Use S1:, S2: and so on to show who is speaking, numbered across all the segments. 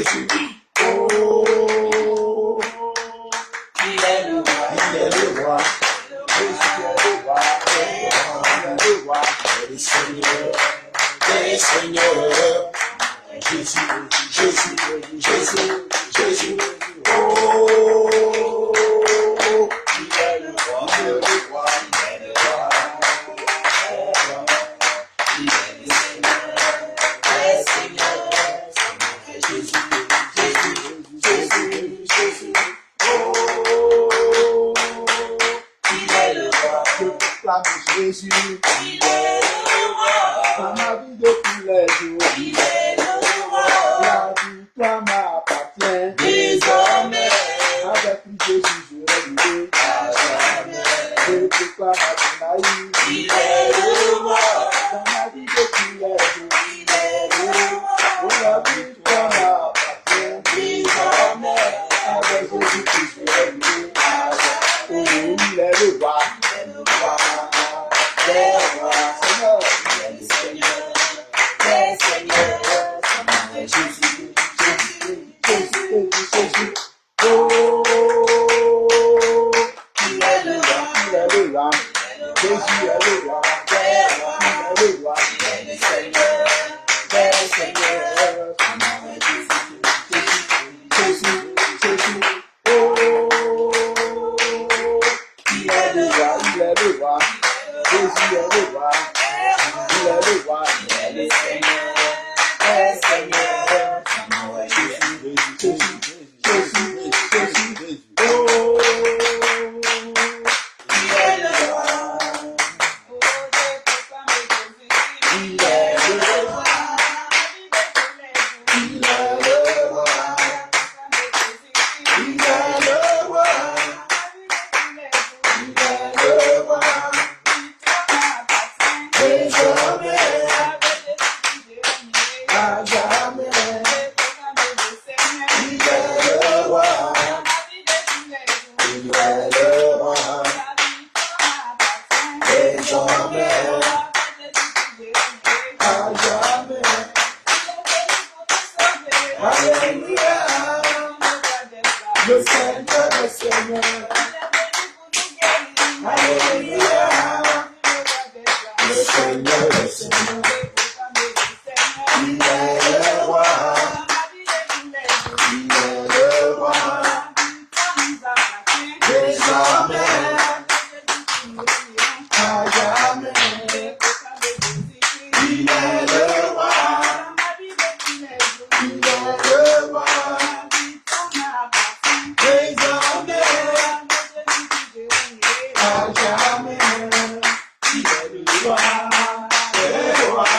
S1: Jésus. Oh, il est le roi, il est le roi. Jésus est le roi, il est le roi. Il est le Seigneur, des seigneurs. Jésus, Jésus, Jésus, Jésus. Oh, il est le roi, il est le roi, il est le roi. Il est le Seigneur, des seigneurs. Jésus, Jésus, Jésus, Jésus. Oh, il est le roi. Je proclame Jésus. Il est le roi. Dans ma vie de tous les jours. Il est le roi. La victoire m'appartient. Désormais. Avec lui Jésus je vais vivre. À jamais. Je proclame Adonai. Il est le roi. Dans ma vie de tous les jours. Il est le roi. Oh, la victoire m'appartient. Désormais. Avec Jésus je vais vivre. À jamais. Oh, il est le roi. Il est le roi. Les rois, Seigneur, il est le Seigneur, les seigneurs, Jésus, Jésus, Jésus, Jésus. Oh, il est le roi, il est le roi, Jésus est le roi, les rois, il est le roi, il est le Seigneur, les seigneurs, Jésus, Jésus, oh, il est le roi, il est le roi. Jésus est le roi, il est le roi, il est le Seigneur, le Seigneur. Jésus, Jésus, Jésus, Jésus, oh, il est le roi, il est le roi, il est le roi, il est le roi, il est le roi. Désormais, à jamais, il est le roi, il est le roi, désormais, à jamais, alléluia, le Seigneur, le Seigneur, alléluia. Le Seigneur, le Seigneur, il est le roi, il est le roi, désormais, à jamais, il est le roi, il est le roi, désormais, à jamais, il est le roi.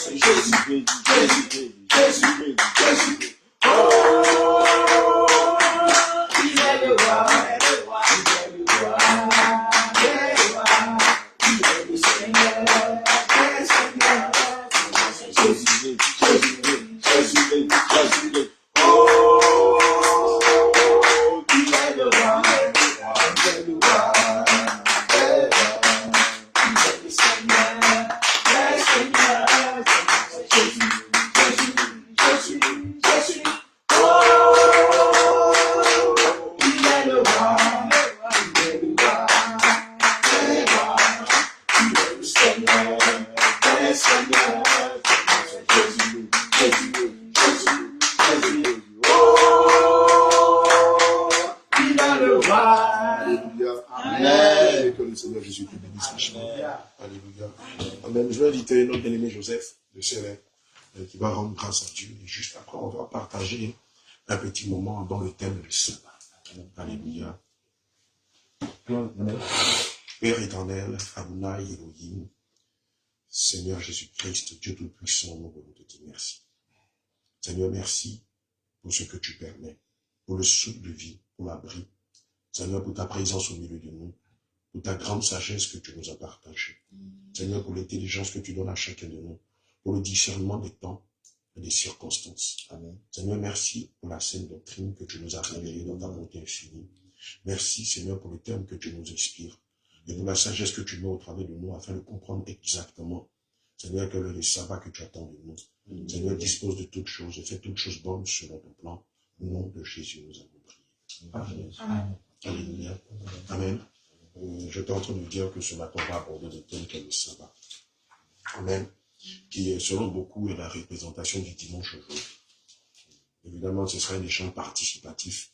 S1: Jésus, Jésus, Jésus, Jésus. Oh, il est le roi, il est le roi, il est le roi, il est le Seigneur, le Seigneur. Jésus, Jésus, Jésus, Jésus. Oh, il est le roi, il est le roi, il est le Seigneur, le Seigneur. Jésus, Jésus, Jésus, Jésus. Oh, il est le roi, il est le roi, il est le Seigneur, le Seigneur. Jésus, Jésus, Jésus, Jésus. Oh, il est le roi.
S2: Alléluia. Amen. Que le Seigneur Jésus te bénisse richement. Alléluia. Amen. Je vais inviter notre bien-aimé Joseph de Célèbre qui va rendre grâce à Dieu. Et juste après, on va partager un petit moment dans le thème du sabbat. Alléluia. Père éternel, Adonai Elohim, Seigneur Jésus-Christ, Dieu Tout-Puissant, nous voulons te dire merci. Seigneur, merci pour ce que tu permets, pour le souffle de vie, pour l'abri. Seigneur, pour ta présence au milieu de nous, pour ta grande sagesse que tu nous as partagée. Seigneur, pour l'intelligence que tu donnes à chacun de nous, pour le discernement des temps et des circonstances. Amen. Seigneur, merci pour la saine doctrine que tu nous as révélée dans ta bonté infinie. Merci, Seigneur, pour le terme que tu nous inspires et pour la sagesse que tu mets au travers de nous afin de comprendre exactement Seigneur, quel est le sabbat que tu attends de nous? Seigneur, dispose de toutes choses et fais toutes choses bonnes selon ton plan. Au nom de Jésus, nous avons prié. Amen. Amen. Alléluia. Amen. Je suis en train de dire que ce matin, on va aborder le thème qu'est le sabbat. Amen. Qui est, selon beaucoup, est la représentation du dimanche au jour. Évidemment, ce sera un échange participatif.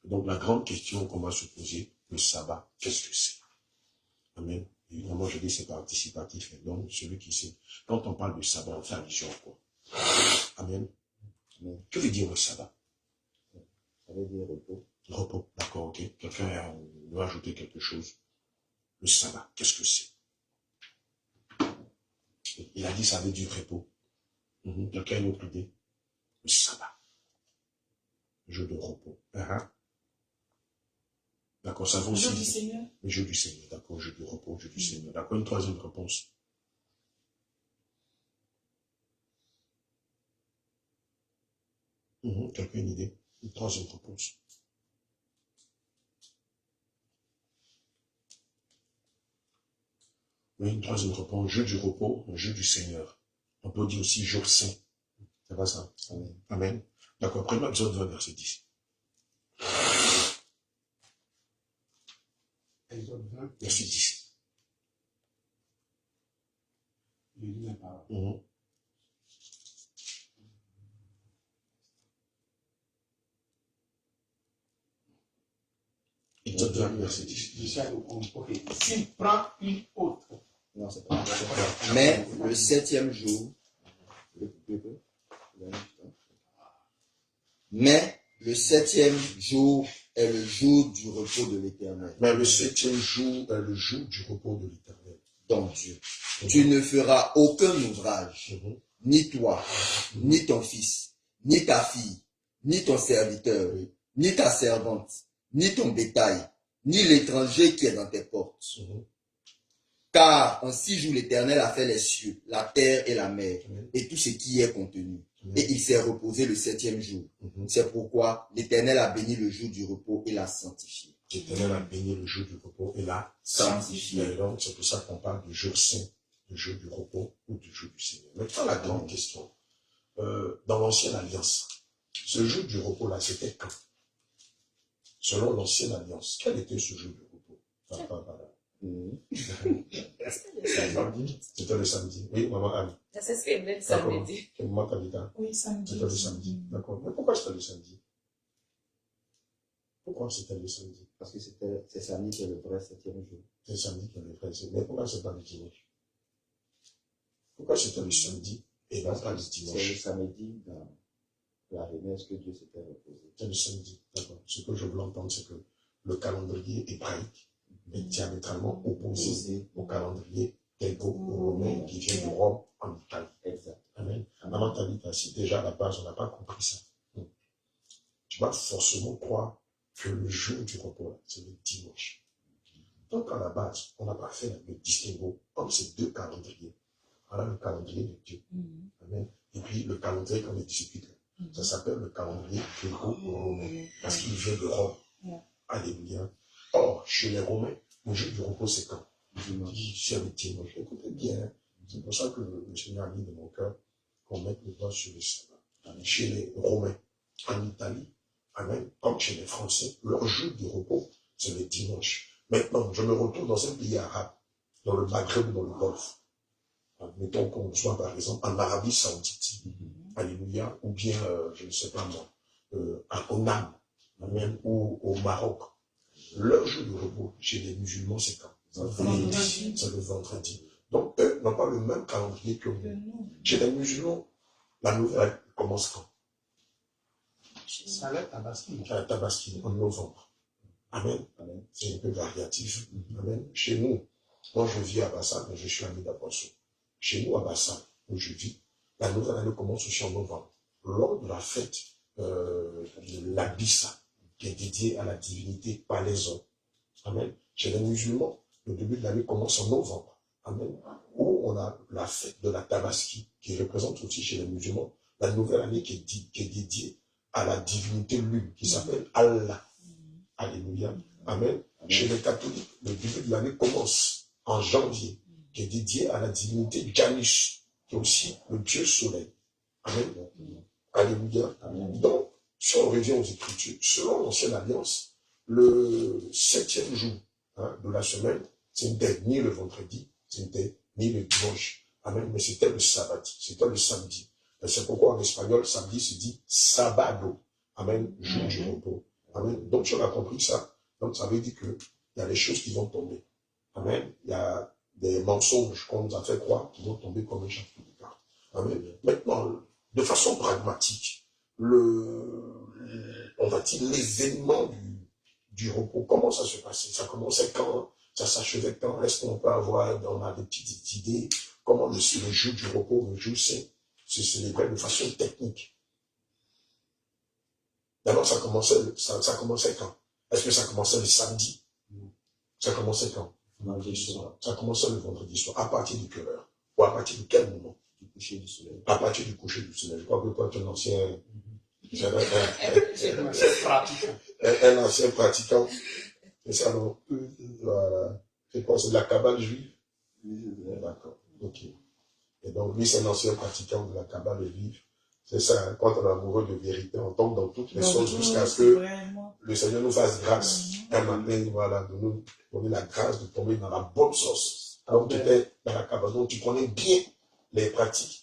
S2: Donc, la grande question qu'on va se poser, le sabbat, qu'est-ce que c'est? Amen. Évidemment, je dis c'est participatif. Et donc, celui qui sait, quand on parle de sabbat, on fait allusion à quoi? Amen. Que veut dire le sabbat?
S1: Ça veut dire repos.
S2: Repos, d'accord, ok. Quelqu'un veut ajouter quelque chose. Le sabbat, qu'est-ce que c'est? Il a dit ça veut dire repos. Quelqu'un a une autre idée? Le sabbat. Jour de repos. D'accord, ça va aussi.
S3: Le jour du Seigneur.
S2: Le jour du Seigneur, d'accord, jour du repos, jour du Seigneur. D'accord, une troisième réponse. Quelqu'un a une idée? Une troisième réponse. Oui, une troisième réponse. Jour du repos, jour du Seigneur. On peut dire aussi jour saint. C'est pas ça? Amen. Amen. D'accord, prenons Exode 20, verset 10.
S1: Exode 20,
S2: Verset 10.
S1: je lis la parole.
S2: Exode 20, verset 10.
S1: Ok. S'il prend une autre.
S4: Non, c'est pas. Mais le septième jour, mais le septième jour est le jour du repos de l'Éternel.
S2: Mais le septième jour est le jour du repos de l'Éternel.
S4: Ton Dieu. Tu ne feras aucun ouvrage, ni toi, ni ton fils, ni ta fille, ni ton serviteur, ni ta servante, ni ton bétail, ni l'étranger qui est dans tes portes. Car en 6 jours l'Éternel a fait les cieux, la terre et la mer, et tout ce qui y est contenu. Et il s'est reposé le septième jour. C'est pourquoi l'Éternel a béni le jour du repos et l'a sanctifié.
S2: L'Éternel a béni le jour du repos et l'a sanctifié. Et donc, c'est pour ça qu'on parle du jour saint, du jour du repos ou du jour du Seigneur. Maintenant, la grande question. Dans l'ancienne alliance, ce jour du repos-là, c'était quand? Selon l'ancienne alliance, quel était ce jour du repos? C'était le samedi. Oui, maman Anne.
S3: C'est ce qu'elle voulait le samedi.
S2: Maman Tabitha.
S3: Oui, samedi.
S2: C'était le samedi. D'accord. Mais pourquoi c'était le samedi? Pourquoi c'était le samedi?
S4: Parce que c'est samedi qui est le vrai septième jour.
S2: C'est le samedi qui est le vrai septième. Mais pourquoi c'est pas le dimanche? Pourquoi c'était le samedi et non pas le dimanche?
S4: C'est le samedi dans la Genèse que Dieu s'était reposé.
S2: C'est le samedi. D'accord. Ce que je veux entendre, c'est que le calendrier hébraïque est diamétralement opposé au calendrier gréco-romain qui vient de Rome en Italie.
S4: Exact.
S2: Amen. Maman Tabitha, si déjà à la base on n'a pas compris ça, tu vas forcément croire que le jour du repos, c'est le dimanche. Donc à la base, on n'a pas fait le distinguo entre ces deux calendriers. Voilà le calendrier de Dieu. Amen. Et puis le calendrier qu'on discute, ça s'appelle le calendrier gréco-romain parce qu'il vient de Rome. Alléluia. Or, chez les Romains, le jour du repos, c'est quand? C'est le dimanche. Écoutez bien, c'est pour ça que le Seigneur a mis dans mon cœur qu'on mette le doigt sur le sabbat. Chez les Romains, en Italie, amen, comme chez les Français, leur jour du repos, c'est le dimanche. Maintenant, je me retrouve dans un pays arabe, dans le Maghreb ou dans le Golfe. Mettons qu'on soit par exemple en Arabie Saoudite, alléluia, ou bien, je ne sais pas moi, à Oman, amen, ou au Maroc. Leur jour de repos chez les musulmans, c'est quand? C'est le vendredi. Donc, eux n'ont pas le même calendrier que nous. Chez les musulmans, la nouvelle commence quand?
S1: Ça va être Tabaski.
S2: À Tabaski, en novembre. Amen. C'est un peu variatif. Amen. Chez nous, moi je vis à Bassam, mais je suis ami d'Abosso. Chez nous, à Bassam, où je vis, la nouvelle année commence aussi en novembre. Lors de la fête de l'Abissa, qui est dédiée à la divinité Palaiso. Amen. Chez les musulmans, le début de l'année commence en novembre. Amen. Où on a la fête de la Tabaski, qui représente aussi chez les musulmans la nouvelle année qui est dédiée à la divinité lune, qui s'appelle Allah. Alléluia. Amen. Chez les catholiques, le début de l'année commence en janvier, qui est dédié à la divinité Janus. est aussi le Dieu soleil. Amen. Alléluia. Donc, si on revient aux Écritures, selon l'Ancienne Alliance, le 7e jour de la semaine, ce n'était ni le vendredi, ce n'était ni le dimanche. Amen. Mais c'était le sabbat, c'était le samedi. Et c'est pourquoi en espagnol, samedi se dit sabado. Amen. Jour du repos. Amen. Donc, si on a compris ça, donc ça veut dire qu'il y a des choses qui vont tomber. Amen. Il y a des mensonges qu'on nous a fait croire qui vont tomber comme un chapeau de cartes. Amen. Maintenant, de façon pragmatique, on va dire l'événement du repos, comment ça se passait? Ça commençait quand? Ça s'achevait quand? Est-ce qu'on peut avoir, on a des petites idées, comment le jour du repos, le jour saint, se célébrait de façon technique? D'abord, ça commençait quand? Est-ce que ça commençait le samedi? Ça commençait quand? Ça commençait le vendredi soir. À partir de quelle heure? Ou à partir de quel moment?
S4: Du coucher du soleil.
S2: À partir du coucher du soleil. Je crois que toi, tu es un ancien... un ancien pratiquant. C'est ça, non? Voilà. C'est quoi? C'est de la Kabbale juive? D'accord. Ok. Et donc, lui, c'est un ancien pratiquant de la Kabbale juive. C'est ça, hein, quand on est amoureux de vérité, on tombe dans toutes les choses jusqu'à ce que le Seigneur nous fasse grâce. Un matin, voilà, de nous donner la grâce de tomber dans la bonne sauce. Donc, tu étais dans la Kabbale, donc tu connais bien les pratiques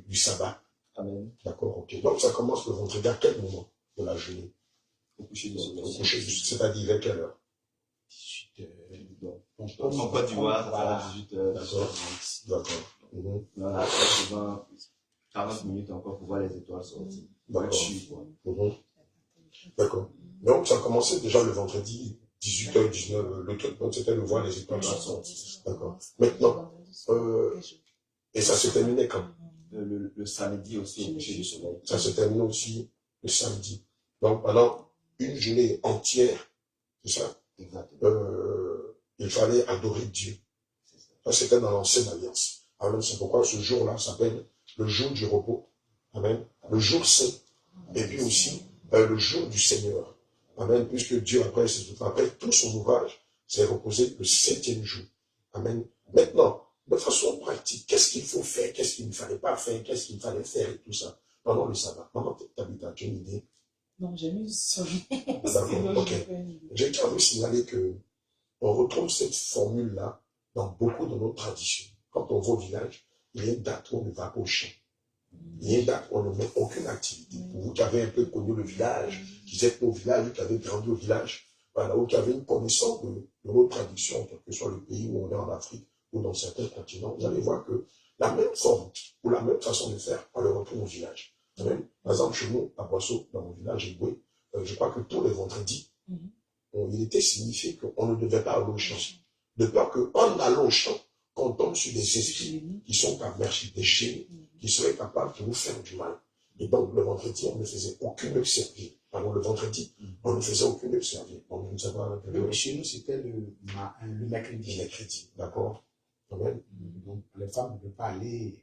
S2: du sabbat. Amen. D'accord, ok. Donc, ça commence le vendredi à quel moment de la journée? Au coucher du soleil. C'est-à-dire vers quelle heure?
S5: 18h. En Côte d'Ivoire, à 18h.
S2: D'accord. D'accord.
S5: On a fait souvent 40 minutes encore pour voir les étoiles sortir.
S2: D'accord. D'accord. Donc, ça commençait déjà le vendredi, 18h, 19h, le truc, donc c'était de voir les étoiles sortir. D'accord. Maintenant, et ça se terminait quand?
S5: Le samedi aussi, au coucher du soleil.
S2: Ça se terminait aussi le samedi. Donc, pendant une journée entière, c'est ça?
S5: Exactement.
S2: Il fallait adorer Dieu. Ça, c'était dans l'Ancienne Alliance. Amen. C'est pourquoi ce jour-là s'appelle le jour du repos. Amen. Le jour saint. Et puis aussi, le jour du Seigneur. Amen. Puisque Dieu, après tout son ouvrage, s'est reposé le 7e jour. Amen. Maintenant, de façon pratique, qu'est-ce qu'il faut faire? Qu'est-ce qu'il ne fallait pas faire? Qu'est-ce qu'il fallait faire et tout ça? Pendant le sabbat, pendant tu as une idée?
S6: Non, j'ai mis sur
S2: D'accord, ok. J'ai qu'à vous signaler que on retrouve cette formule-là dans beaucoup de nos traditions. Quand on va au village, il y a une date où on ne va pas au champ. Il y a une date où on ne met aucune activité. Pour vous qui avez un peu connu le village, qui êtes au village, qui avez grandi au village, voilà, ou qui avez une connaissance de nos traditions, quel que soit le pays où on est en Afrique ou dans certains continents, vous allez voir que la même forme ou la même façon de faire, on le retrouve au village. Par exemple, chez nous, à Boisseau, dans mon village, Éboué, je crois que tous les vendredis, il était signifié qu'on ne devait pas aller au champ. De peur qu'en allant au champ, qu'on tombe sur des esprits qui sont capables, des génies, qui seraient capables de nous faire du mal. Et donc, le vendredi, on ne faisait aucune servir. Pardon, le vendredi, on ne faisait aucune servir. Donc, nous savons que
S1: Chez nous, c'était le mercredi.
S2: le mercredi, d'accord? Amen.
S1: Donc, les femmes ne peuvent pas aller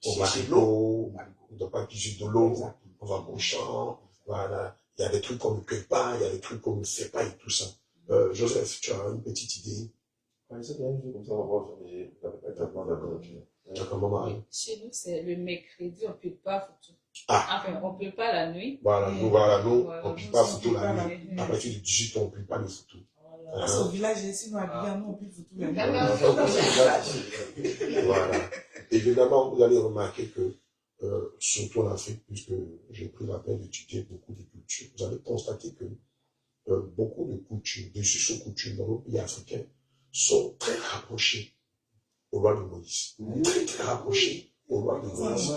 S2: Au marigot, on ne doit pas piger de l'eau, on va au champ, voilà. Il y a des trucs qu'on ne cueille pas, il y a des trucs qu'on ne fait pas et tout ça. Joseph, tu as une petite idée?
S7: C'est bien vu comme ça, on va voir, mais
S2: D'accord, maman.
S3: Chez nous, c'est le mercredi, on ne peut pas photo.
S2: Ah.
S3: Enfin, on ne peut pas la nuit.
S2: Voilà, nous, on ne peut pas photo la nuit.
S3: nuit.
S2: À partir de 18 ans, on ne peut pas les photos.
S6: Parce qu'au village, ici, nous habillons, nous, on peut foutre la
S2: Voilà. Évidemment, vous allez remarquer que, surtout en Afrique, puisque j'ai pris la peine d'étudier beaucoup de cultures, vous allez constater que beaucoup de coutumes, de coutumes dans nos pays africains sont très rapprochés au roi de Moïse. Très, très rapprochés au roi de Moïse.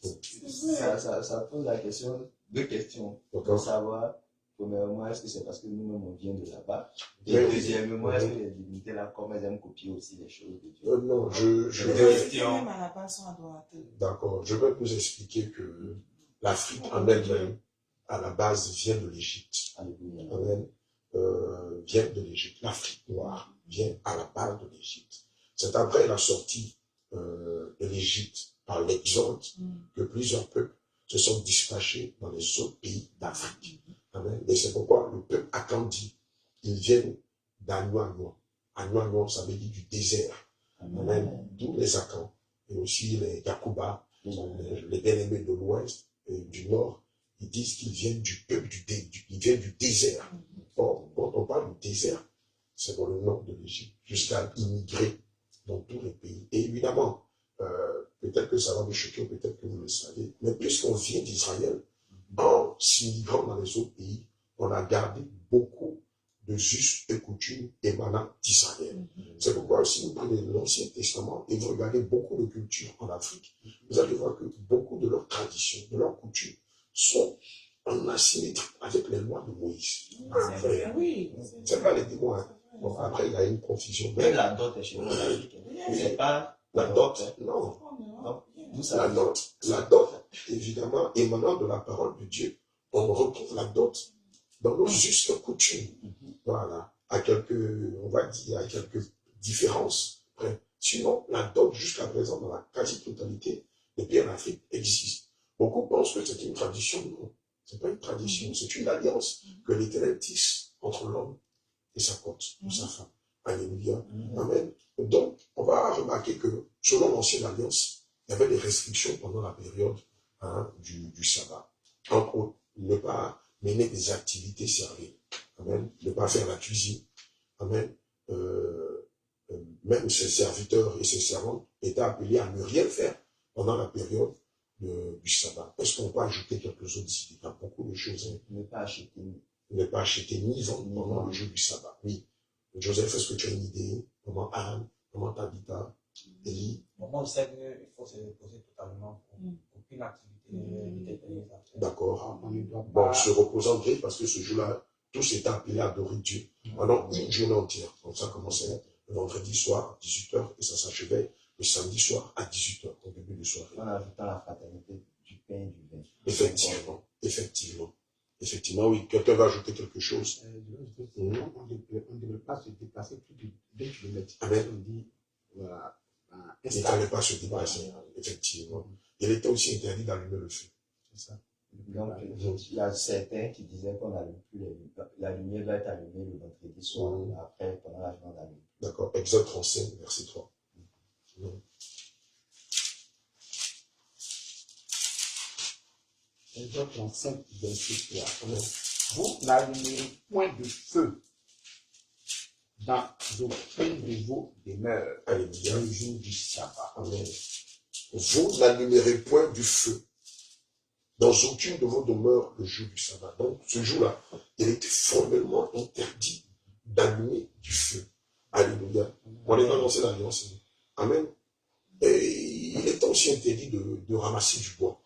S5: Ça pose la question, deux questions. Pour savoir, premièrement, est-ce que c'est parce que nous-mêmes on vient de là-bas? Et deuxièmement, est-ce que les divinités là, comme elles aiment copier aussi les choses de Dieu?
S2: Non, d'accord, je vais vous expliquer que l'Afrique en elle-même, à la base, vient de l'Égypte. Amen. Vient de l'Égypte. L'Afrique noire vient à la base de l'Égypte. C'est après la sortie de l'Égypte par l'exode que plusieurs peuples se sont dispatchés dans les autres pays d'Afrique. Amen. Et c'est pourquoi le peuple Akandi, ils viennent d'Anuanuan. Anuanuan, ça veut dire du désert. Amen. D'où les Akans. et aussi les Yakuba, les bien-aimés de l'Ouest et du Nord, ils disent qu'ils viennent du peuple ils viennent du désert. Or, quand on parle du désert, c'est dans le nord de l'Égypte, jusqu'à immigrer dans tous les pays. Et évidemment, peut-être que ça va vous choquer, peut-être que vous le savez, mais puisqu'on vient d'Israël, en s'immigrant dans les autres pays, on a gardé beaucoup de us et coutumes émanant d'Israël. C'est pourquoi si vous prenez l'Ancien Testament et vous regardez beaucoup de cultures en Afrique, vous allez voir que beaucoup de leurs traditions, de leurs coutumes sont en asymétrie avec les lois de Moïse.
S6: Oui.
S2: C'est pas les démons. Hein. Bon, après, il y a une confusion.
S5: Même la dot est chez nous en Afrique. C'est pas
S2: La dot, non.
S5: D'où ça vient?
S2: La dot, évidemment, émanant de la parole de Dieu, on retrouve la dot dans nos justes coutumes. Voilà. À quelques, on va dire, à quelques différences près. Sinon, la dot, jusqu'à présent, dans la quasi-totalité des pays en Afrique, existe. Beaucoup pensent que c'est une tradition. Non, c'est pas une tradition, c'est une alliance que l'Éternel tisse entre l'homme et sa côte, ou sa femme. Alléluia. Amen. Donc, on va remarquer que, selon l'ancienne alliance, il y avait des restrictions pendant la période du sabbat. Entre autres, ne pas mener des activités serviles. Amen. Ne pas faire la cuisine. Amen. Même ses serviteurs et ses servantes étaient appelés à ne rien faire pendant la période du sabbat. Est-ce qu'on peut ajouter quelques autres idées? Il y a beaucoup de choses. Hein.
S5: Ne pas acheter.
S2: Ne pas acheter ni vendre pendant le jour du sabbat. Oui. Joseph, est-ce que tu as une idée? Comment Anne? Comment Tabitha? Élie?
S8: Moi, je sais qu'il faut se reposer totalement pour aucune activité n'était.
S2: D'accord.
S8: On ne doit
S2: Bon,
S8: pas.
S2: se reposant bien parce que ce jour-là, tous étaient appelés à adorer Dieu pendant une journée entière. Donc ça commençait le vendredi soir à 18h et ça s'achevait le samedi soir à 18h, au début de soirée.
S5: En ajoutant la fraternité du pain et du vin.
S2: Effectivement, effectivement. Effectivement, oui. Quelqu'un va ajouter quelque chose.
S8: On ne devrait pas se déplacer plus de 2 km.
S2: Amen.
S8: On dit, voilà.
S2: Il ne fallait pas se déplacer, effectivement. Il était aussi interdit d'allumer le feu.
S8: C'est ça.
S5: Donc, il y a certains qui disaient qu'on n'allume plus la lumière doit être allumée le vendredi soir, après, pendant la journée d'allumer.
S2: D'accord. Exode 35, verset 3.
S8: Exode 35, verset 3. Vous n'allumerez point de feu dans aucune de vos demeures le jour du sabbat.
S2: Amen. Vous n'allumerez point du feu dans aucune de vos demeures le jour du sabbat. Donc, ce jour-là, il était formellement interdit d'allumer du feu. Alléluia. On est dans l'ancienne alliance. Amen. Et il était aussi interdit de ramasser du bois.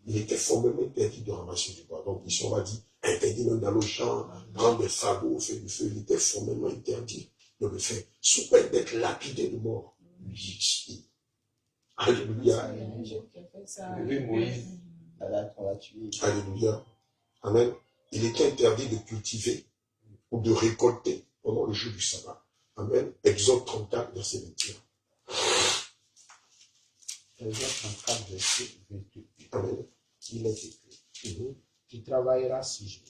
S2: Il était formellement interdit de ramasser du bois. Donc, ici, on va dire, interdit même dans le champ, prendre des fagots, faire du feu. Il était formellement interdit de le faire, sous peine d'être lapidé de mort. Alléluia.
S5: Oui, Moïse, on l'a tué.
S2: Alléluia. Amen. Il était interdit de cultiver ou de récolter pendant le jour du sabbat. Amen. Exode 34, verset 21.
S8: Exode 34, verset 28.
S2: Amen.
S8: Il est écrit. Tu travailleras 6 jours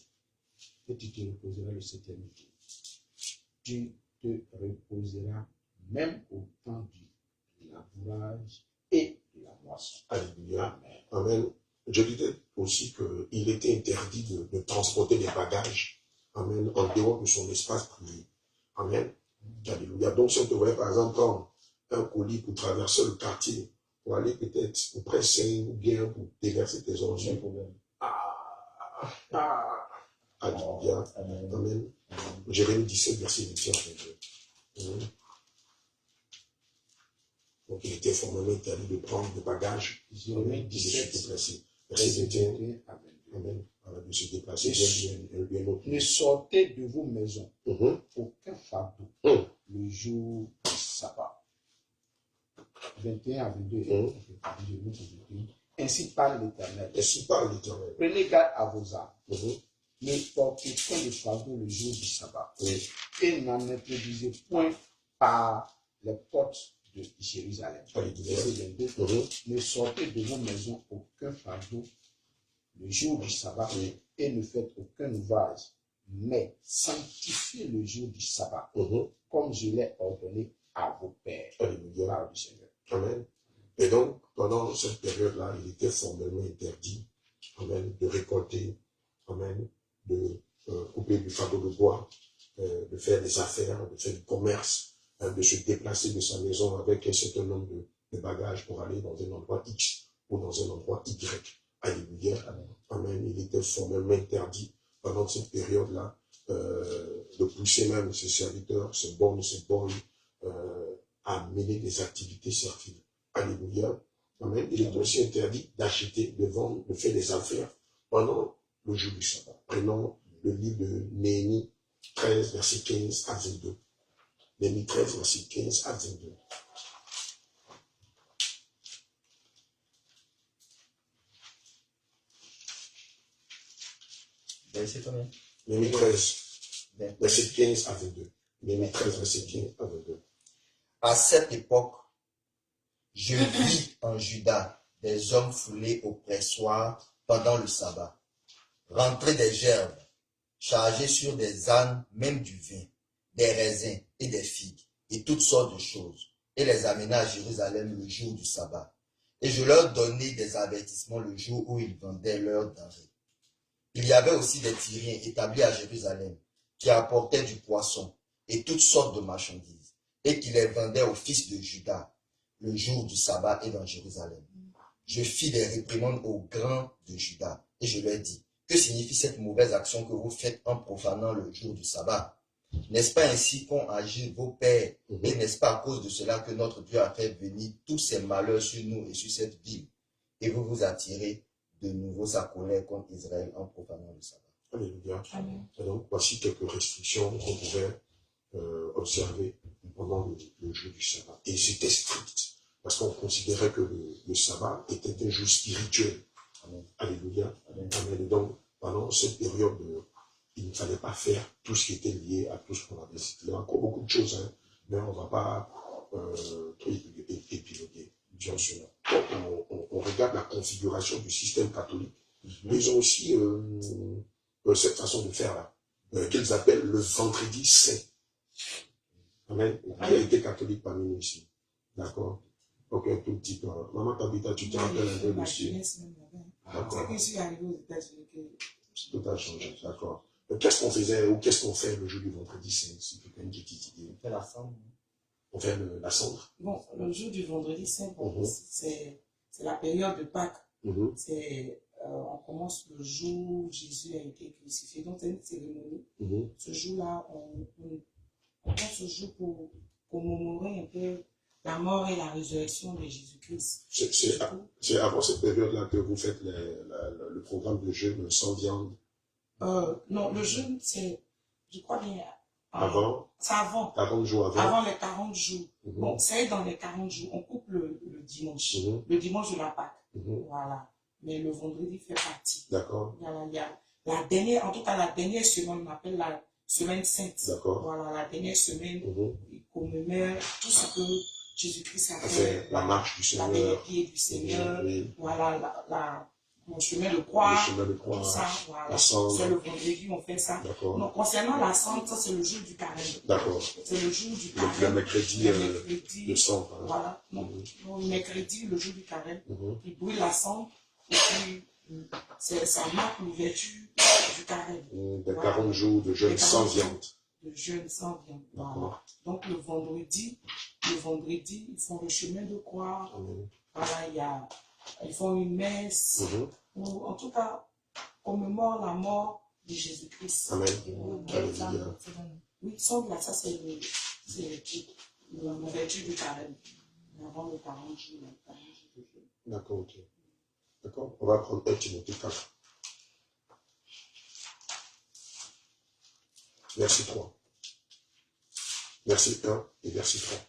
S8: et tu te reposeras le 7e jour. Tu te reposeras même au temps du labourage et de la moisson.
S2: Alléluia. Amen. Je disais aussi qu'il était interdit de transporter des bagages. Amen. En dehors de son espace privé. Amen. Alléluia. Donc, si on te voyait par exemple prendre un colis pour traverser le quartier, pour aller peut-être auprès Saint ou bien pour déverser tes ordures. Alléluia. Amen. Jérémie 17, verset 21. Donc, il était formellement interdit de prendre des bagages.
S8: Jérémie 17,
S2: verset 21. Amen. Voilà, de se déplacer.
S8: Ne sortez de vos maisons aucun fardeau le jour du sabbat. 21 à 22. Ainsi parle l'Éternel.
S2: Ainsi parle l'Éternel.
S8: Prenez garde à vos âmes. Ne portez point de fardeau le jour du sabbat. Et n'en introduisez point par les portes de Jérusalem. Verset 22. Ne sortez de vos maisons aucun fardeau le jour du sabbat et ne faites aucun ouvrage, mais sanctifiez le jour du sabbat, comme je l'ai ordonné à vos pères.
S2: Alléluia.
S8: Parole du Seigneur.
S2: Amen. Et donc, pendant cette période-là, il était formellement interdit, amen, de récolter, amen, de couper du fagot de bois, de faire des affaires, de faire du commerce, de se déplacer de sa maison avec un certain nombre de bagages pour aller dans un endroit X ou dans un endroit Y. Alléluia. Amen. Il était formellement interdit pendant cette période-là de pousser même ses serviteurs, ses bonnes, à mener des activités serviles. Alléluia. Amen. Il est aussi interdit d'acheter, de vendre, de faire des affaires pendant le jour du sabbat. Prenons le livre de Néhémie 13, verset 15 à 22. Néhémie 13, verset 15 à 22.
S5: Verset combien?
S2: Néhémie 13, verset 15 à 22. Néhémie 13, verset 15 à 22.
S4: À cette époque, je vis en Juda des hommes foulés au pressoir pendant le sabbat, rentrer des gerbes, chargés sur des ânes, même du vin, des raisins et des figues, et toutes sortes de choses, et les amener à Jérusalem le jour du sabbat. Et je leur donnai des avertissements le jour où ils vendaient leurs denrées. Il y avait aussi des Tyriens établis à Jérusalem, qui apportaient du poisson et toutes sortes de marchandises, et qui les vendaient aux fils de Juda le jour du sabbat et dans Jérusalem. Je fis des réprimandes aux grands de Juda, et je leur dis, que signifie cette mauvaise action que vous faites en profanant le jour du sabbat? N'est-ce pas ainsi qu'ont agi vos pères, et n'est-ce pas à cause de cela que notre Dieu a fait venir tous ces malheurs sur nous et sur cette ville, et vous vous attirez de nouveau sa colère contre Israël en profanant le sabbat?
S2: Alléluia. Et donc, voici quelques restrictions qu'on pouvait observer pendant le jour du sabbat. Et c'était strict, parce qu'on considérait que le sabbat était un jour spirituel. Amen. Alléluia. Amen. Et donc, pendant cette période, il ne fallait pas faire tout ce qui était lié à tout ce qu'on avait cité. Il y a encore beaucoup de choses, hein, mais on ne va pas épiloguer sur cela. On regarde la configuration du système catholique. Mais ils ont aussi cette façon de faire là, qu'ils appellent le vendredi saint. Amen. Qui a été catholique parmi nous ici? D'accord? Ok, un tout petit peu. Maman Tabitha, tu te rappelles un peu dessus? D'accord.
S6: C'est que je suis arrivé aux États-Unis que
S2: tout a changé, d'accord. Qu'est-ce qu'on faisait ou qu'est-ce qu'on fait le jour du vendredi saint? Si quelqu'un a une petite idée.
S5: On fait la cendre.
S2: On fait la cendre.
S6: Bon, le jour du vendredi saint, c'est la période de Pâques. On commence le jour où Jésus a été crucifié. Donc, c'est une cérémonie. Ce jour-là, on prend ce jour pour commémorer un peu la mort et la résurrection de Jésus-Christ.
S2: C'est avant cette période-là que vous faites le programme de jeûne sans viande?
S6: Non, le jeûne, c'est, je crois bien,
S2: avant?
S6: C'est avant.
S2: 40 jours avant? Avant
S6: les 40 jours. Bon, c'est dans les 40 jours. On coupe le dimanche. Le dimanche de la Pâque. Voilà. Mais le vendredi fait partie.
S2: D'accord.
S6: Il y a la dernière, en tout cas, la dernière semaine, on appelle la semaine sainte.
S2: D'accord.
S6: Voilà, la dernière semaine, il commémore tout ce que Jésus-Christ a fait.
S2: La marche du Seigneur.
S6: La dernière pied du Seigneur. Voilà, le chemin de croix. Tout ça, voilà. C'est le vendredi, on fait ça.
S2: D'accord.
S6: Donc, concernant la cendre, ça, c'est le jour du carême.
S2: D'accord.
S6: C'est le jour du carême.
S2: Le mercredi de cendre.
S6: Voilà. Donc, le mercredi, le jour du carême, il brûle la cendre. Et puis, ça marque l'ouverture du carême.
S2: Des 40 jours de jeûne sans viande.
S6: De jeûne sans viande. Voilà. Donc, le vendredi, ils font le chemin de croix. Voilà, ils font une messe. Ou, en tout cas, commémore la mort de Jésus-Christ.
S2: Amen.
S6: Oui, ça, c'est l'ouverture du carême. Avant le 40 jours.
S2: D'accord, ok. D'accord, on va prendre 1 Timothée 4. Verset 3. Verset 1 et verset 3.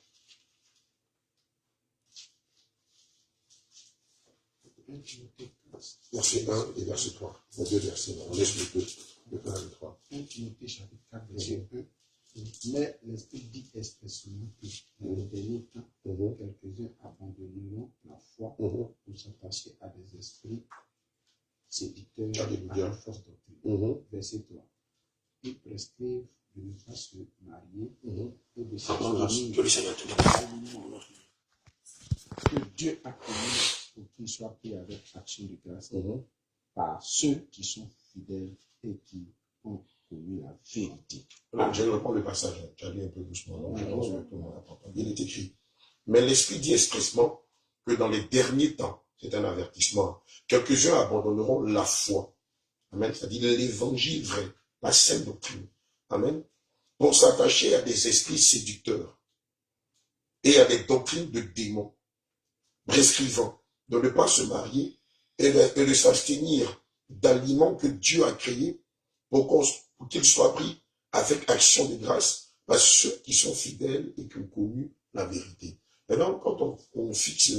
S2: Verset 1 et verset 3. Il y a deux versets, on laisse le 1 et le 3.
S8: 1 Timothée chapitre 4, verset 1. Mais l'Esprit dit expressément que dans les derniers temps, quelques-uns abandonneront la foi pour s'attacher à des esprits séducteurs à une fausse doctrine. Verset 3. Ils prescrivent de ne pas se marier et de s'abstenir que Dieu a commis pour qu'il soit pris avec action de grâce par ceux qui sont fidèles et qui ont connu la vérité.
S2: Alors, je reprends le passage, tu as lu un peu doucement. Donc je pense que tout le monde a compris. Il est écrit. Mais l'Esprit dit expressement que dans les derniers temps, c'est un avertissement, quelques-uns abandonneront la foi. Amen. C'est-à-dire l'évangile vrai, la saine doctrine. Amen. Pour s'attacher à des esprits séducteurs et à des doctrines de démons, prescrivant de ne pas se marier et de s'abstenir d'aliments que Dieu a créés pour qu'ils soient pris avec action de grâce par ceux qui sont fidèles et qui ont connu la vérité. Maintenant, quand on fixe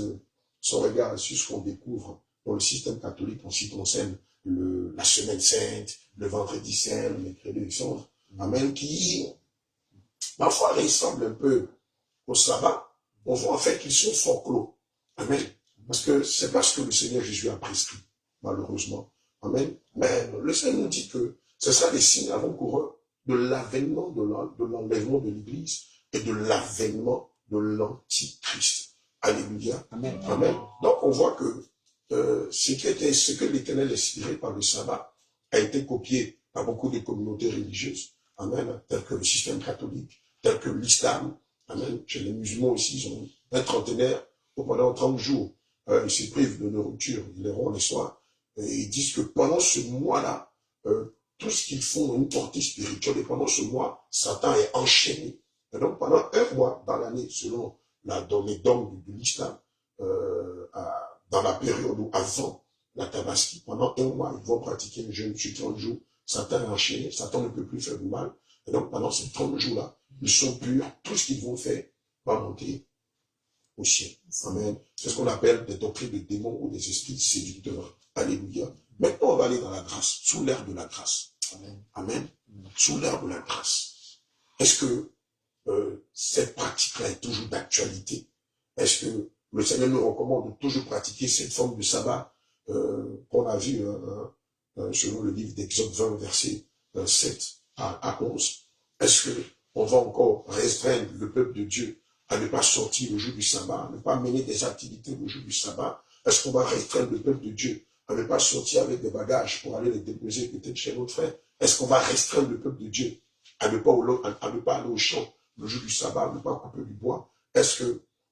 S2: son regard sur ce qu'on découvre dans le système catholique en ce qui concerne la semaine sainte, le vendredi saint, le mercredi saint, amen, qui parfois ressemble un peu au sabbat, on voit en fait qu'ils sont folklore. Amen. Parce que c'est pas ce que le Seigneur Jésus a prescrit, malheureusement. Amen. Mais le Seigneur nous dit que ce sera des signes avant-coureurs de l'avènement de l'enlèvement de l'Église et de l'avènement de l'Antichrist. Alléluia. Amen. Amen. Donc on voit que ce que l'Éternel inspiré par le sabbat a été copié par beaucoup de communautés religieuses. Amen. Tel que le système catholique, tel que l'islam. Amen. Chez les musulmans aussi, ils ont un trentenaire où pendant 30 jours, ils se privent de nourriture, ils les rendent les soirs. Et ils disent que pendant ce mois-là, tout ce qu'ils font ont une portée spirituelle. Et pendant ce mois, Satan est enchaîné. Et donc pendant un mois dans l'année, selon dans les dogmes de l'islam, dans la période où avant la tabaski, pendant un mois, ils vont pratiquer le jeûne sur 30 jours. Satan est enchaîné, Satan ne peut plus faire du mal. Et donc pendant ces 30 jours-là, ils sont purs, tout ce qu'ils vont faire va monter au ciel. Amen. C'est ce qu'on appelle des doctrines de démons ou des esprits séducteurs. Alléluia. Maintenant, on va aller dans la grâce, sous l'air de la grâce. Amen. Amen. Sous l'air de la grâce. Est-ce que cette pratique-là est toujours d'actualité? Est-ce que le Seigneur nous recommande de toujours pratiquer cette forme de sabbat qu'on a vu selon le livre d'Exode 20, verset 7 à 11? Est-ce qu'on va encore restreindre le peuple de Dieu à ne pas sortir le jour du sabbat, à ne pas mener des activités le jour du sabbat? Est-ce qu'on va restreindre le peuple de Dieu à ne pas sortir avec des bagages pour aller les déposer peut-être chez notre frère? Est-ce qu'on va restreindre le peuple de Dieu à ne pas aller au champ le jour du sabbat, à ne pas couper du bois? Est-ce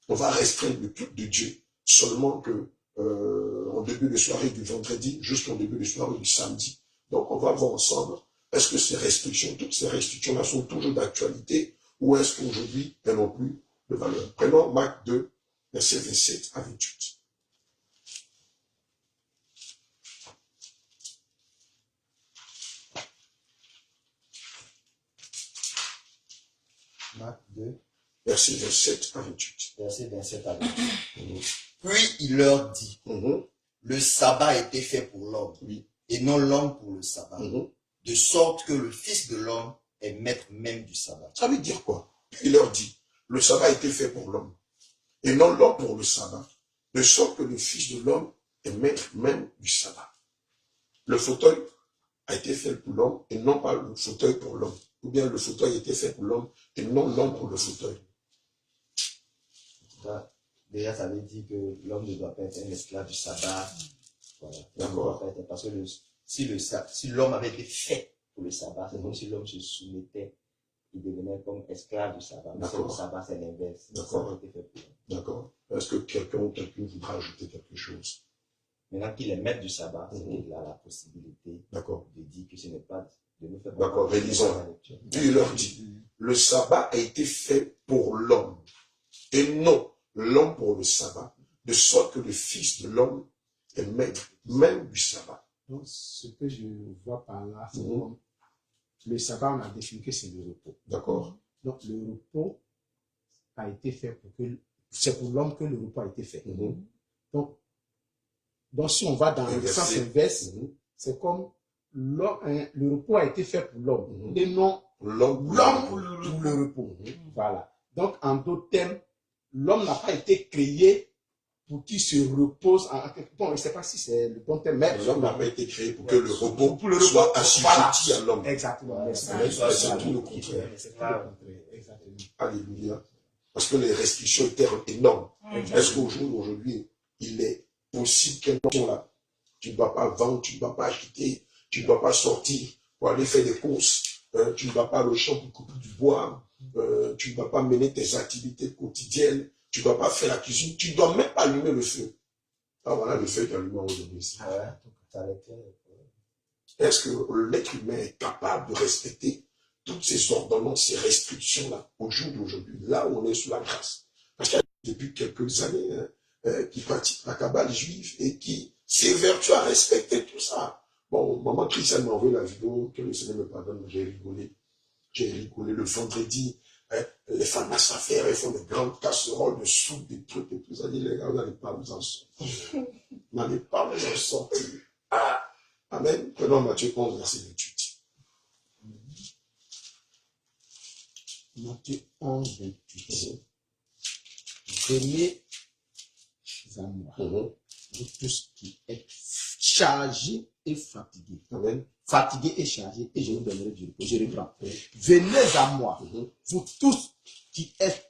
S2: qu'on va restreindre le peuple de Dieu seulement que en début de soirée du vendredi jusqu'en début de soirée du samedi? Donc on va voir ensemble, est-ce que ces restrictions, toutes ces restrictions-là sont toujours d'actualité ou est-ce qu'aujourd'hui elles n'ont plus de valeur? Prenons Marc 2, verset 27 à 28.
S4: Marc 2,
S2: verset 27 à 28.
S4: verset 27 à 28. Puis il leur dit, le sabbat a été fait pour l'homme, et non l'homme pour le sabbat, de sorte que le Fils de l'homme est maître même du sabbat.
S2: Ça veut dire quoi? Il leur dit, le sabbat a été fait pour l'homme, et non l'homme pour le sabbat, de sorte que le Fils de l'homme est maître même du sabbat. Le fauteuil a été fait pour l'homme, et non pas le fauteuil pour l'homme. Ou bien le fauteuil a été fait pour l'homme, et non l'homme pour le fauteuil.
S5: Déjà, ça veut dire que l'homme ne doit pas être un esclave du sabbat. Voilà.
S2: D'accord.
S5: Parce que si l'homme avait été fait pour le sabbat, c'est comme si l'homme se soumettait, il devenait comme esclave du sabbat. Mais le sabbat, c'est l'inverse.
S2: D'accord. D'accord. Est-ce que quelqu'un ou quelqu'une voudra ajouter quelque chose?
S5: Maintenant qu'il est maître du sabbat, c'est qu'il a la possibilité de dire que ce n'est pas de nous faire.
S2: D'accord, réalisons. Il leur dit, le sabbat a été fait pour l'homme, et non l'homme pour le sabbat, de sorte que le Fils de l'homme est maître même du sabbat.
S8: Donc, ce que je vois par là, c'est comme le sabbat, on a défini que c'est le repos.
S2: D'accord.
S8: Donc, le repos a été fait c'est pour l'homme que le repos a été fait. Donc, si on va dans le sens inverse, c'est comme le repos a été fait pour l'homme, et non l'homme pour le repos. Voilà. Donc, en d'autres termes, l'homme n'a pas été créé pour qu'il se repose bon, je ne sais pas si c'est le bon terme, mais
S2: l'homme n'a pas été créé pour que le repos soit assujetti à l'homme.
S8: Exactement.
S2: C'est tout le contraire.
S8: Exactement.
S2: Alléluia. parce que les restrictions étaient énormes. Est-ce qu'aujourd'hui, il est possible qu'un là, tu ne dois pas vendre, tu ne dois pas acheter, tu ne dois pas sortir pour aller faire des courses, tu ne vas pas au champ pour couper du bois, tu ne dois pas mener tes activités quotidiennes, tu ne dois pas faire la cuisine, tu ne dois même pas allumer le feu. Ah voilà le feu qui allume aujourd'hui. Est-ce que l'être humain est capable de respecter toutes ces ordonnances, ces restrictions-là, au jour d'aujourd'hui, là où on est sous la grâce? Parce qu'il y a depuis quelques années qui pratiquent la cabale juive et qui s'évertuent à respecter tout ça. Bon, maman Christiane m'a envoyé la vidéo, que le Seigneur me pardonne, j'ai rigolé. J'ai rigolé le vendredi. Les femmes à sa faire, elles font des grandes casseroles de soupe, des trucs et tout ça. Les gars, vous n'allez pas vous en sortir. Vous n'allez pas vous en sortir. Ah, amen. Prenons Matthieu 11, verset 28.
S8: Matthieu 11, 28. Venez à moi, vous tous qui êtes chargés et fatigués.
S2: Amen.
S8: Fatigués et chargés, et je vous donnerai du repos. Je reprends. Venez à moi, vous tous qui êtes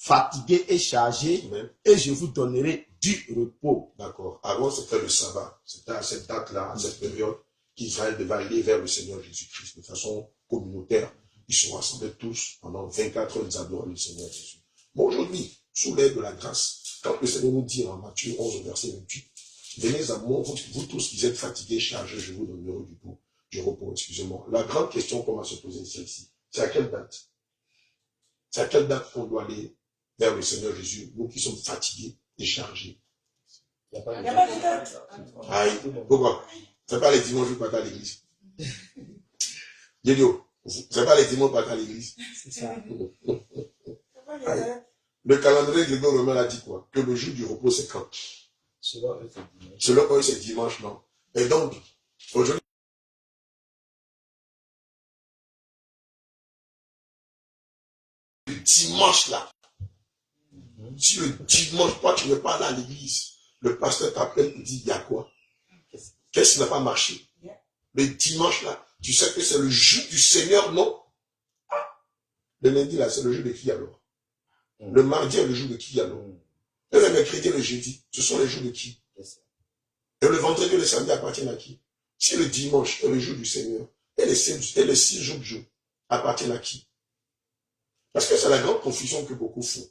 S8: fatigués et chargés,
S2: Amen.
S8: et je vous donnerai du repos.
S2: D'accord. Avant, c'était le sabbat. C'était à cette date-là, à cette période, qu'Israël devait aller vers le Seigneur Jésus-Christ de façon communautaire. Ils sont rassemblés tous pendant 24 heures, ils adorent le Seigneur Jésus. Mais aujourd'hui, sous l'aide de la grâce, quand le Seigneur nous dit en Matthieu 11, verset 28, venez à moi, vous tous qui êtes fatigués, chargés, je vous donnerai du repos, excusez-moi. La grande question qu'on va se poser, c'est ici. C'est à quelle date? C'est à quelle date qu'on doit aller vers le Seigneur Jésus, nous qui sommes fatigués et chargés?
S6: Il n'y a pas de date.
S2: Aïe, pourquoi? C'est pas les dimanches où pas à l'église. Diego, c'est pas les dimanches pas à l'église.
S8: C'est ça.
S2: Le calendrier Grégo-Romain a dit quoi? Que le jour du repos, c'est quand? Selon eux, c'est dimanche, non? Et donc, aujourd'hui, le dimanche là, si le dimanche, toi, tu n'es pas allé à l'église, le pasteur t'appelle et dit, il y a quoi? Qu'est-ce qui n'a pas marché? Le dimanche là, tu sais que c'est le jour du Seigneur, non? Le lundi là, c'est le jour de qui alors? Le mardi est le jour de qui alors? Et le mercredi et le jeudi, ce sont les jours de qui? Et le vendredi et le samedi appartiennent à qui? Si le dimanche est le jour du Seigneur, et les 6 jours du jour appartiennent à qui? Parce que c'est la grande confusion que beaucoup font.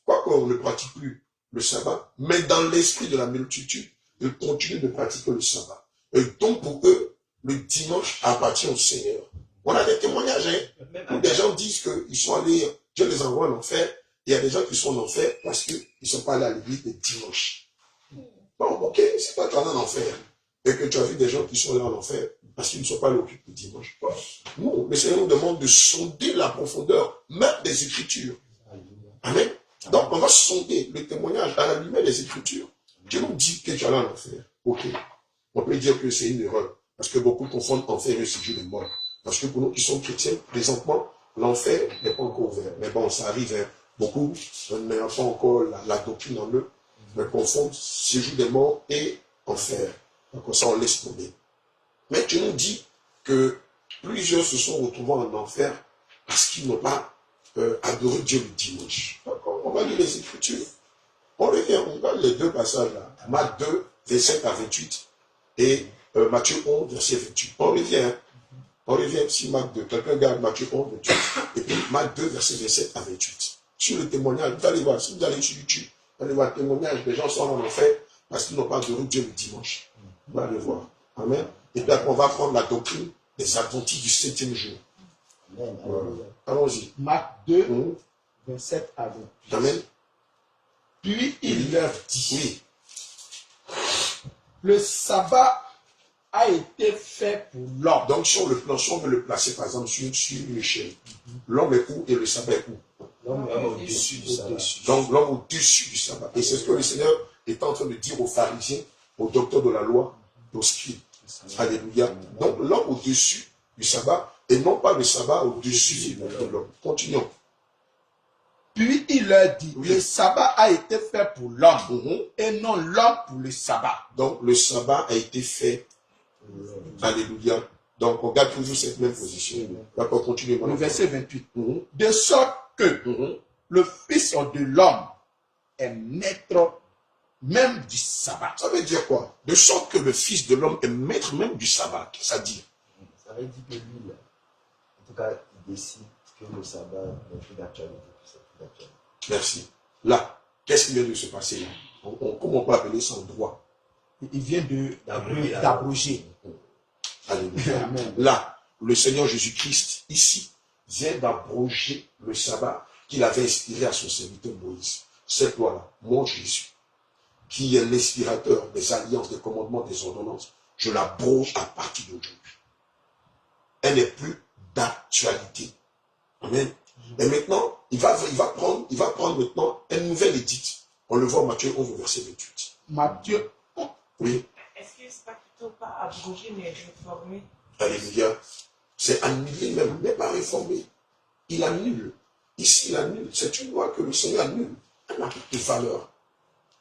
S2: Quoi qu'on ne pratique plus le sabbat, mais dans l'esprit de la multitude, ils continuent de pratiquer le sabbat. Et donc pour eux, le dimanche appartient au Seigneur. On a des témoignages, où des gens disent qu'ils sont allés, Dieu les envoie en enfer. Il y a des gens qui sont en enfer parce qu'ils ne sont pas allés à l'église le dimanche. Bon, ok, c'est pas toi en enfer. Et que tu as vu des gens qui sont allés en enfer parce qu'ils ne sont pas allés au culte le dimanche. Non, le Seigneur nous demande de sonder la profondeur même des Écritures. Amen. Donc, on va sonder le témoignage à la lumière des Écritures. Dieu nous dit que tu es allé en enfer. Ok. On peut dire que c'est une erreur. Parce que beaucoup confondent enfer et séjour de mort. Parce que pour nous qui sommes chrétiens, présentement, l'enfer n'est pas encore ouvert. Mais bon, ça arrive. Beaucoup n'ont pas encore la doctrine en eux, mais confondent séjour des morts et enfer. Donc ça, on laisse tomber. Mais tu nous dis que plusieurs se sont retrouvés en enfer parce qu'ils n'ont pas adoré Dieu le dimanche. Donc, on va lire les Écritures. On revient, on va les deux passages là. Marc 2, verset à 28 et Matthieu 11, verset 28. On revient. On revient si Marc 2. Quelqu'un garde Matthieu 11, 28. Et puis Marc 2, verset 27 à 28. Sur le témoignage, vous allez voir, si vous allez sur YouTube, vous allez voir le témoignage, les gens sont en enfer parce qu'ils n'ont pas adoré Dieu le dimanche. Vous allez voir. Amen. Et puis après, on va prendre la doctrine des adventistes du 7e jour. Voilà. Allons-y.
S8: Marc 2, 27 à 28.
S2: Amen.
S8: Puis il leur dit,
S2: Oui.
S8: le sabbat a été fait pour l'homme.
S2: Donc, sur le plan, si on veut le placer, par exemple, sur une échelle, l'homme est où et le sabbat est où?
S5: L'homme est au-dessus du sabbat.
S2: Donc, l'homme au-dessus du sabbat. Et c'est ce que le Seigneur est en train de dire aux pharisiens, aux docteurs de la loi, aux scribes. Alléluia. Donc, l'homme au-dessus du sabbat, et non pas le sabbat au-dessus de l'homme. Continuons.
S8: Puis il leur dit,
S2: Oui.
S8: le sabbat a été fait pour l'homme, et non l'homme pour le sabbat.
S2: Donc, le sabbat a été fait. Alléluia. Donc, on garde toujours cette même position. D'accord, continuez.
S8: Le verset 28. De sorte que le Fils de l'homme est maître même du sabbat.
S2: Ça veut dire quoi? De sorte que le Fils de l'homme est maître même du sabbat. Qu'est-ce que ça dit?
S5: Ça veut dire que lui, là, en tout cas, il décide que le sabbat n'est plus d'actualité, que c'est plus d'actualité.
S2: Merci. Là, qu'est-ce qui vient de se passer là? Comment on peut appeler ça en droit?
S8: Il vient d'abroger.
S2: Alléluia.
S8: Amen.
S2: Là, le Seigneur Jésus-Christ, ici, vient d'abroger le sabbat qu'il avait inspiré à son serviteur Moïse. Cette loi-là, moi Jésus, qui est l'inspirateur des alliances, des commandements, des ordonnances, je l'abroge à partir d'aujourd'hui. Elle n'est plus d'actualité. Amen. Et maintenant, il va prendre maintenant une nouvelle édite. On le voit en Matthieu 11, verset 28.
S8: Matthieu.
S2: Oui.
S6: Est-ce que c'est pas plutôt pas abrogé mais réformé?
S2: Alléluia. C'est annulé même, mais pas réformé. Il annule. Ici, il annule. C'est une loi que le Seigneur annule. Elle n'a plus de valeur.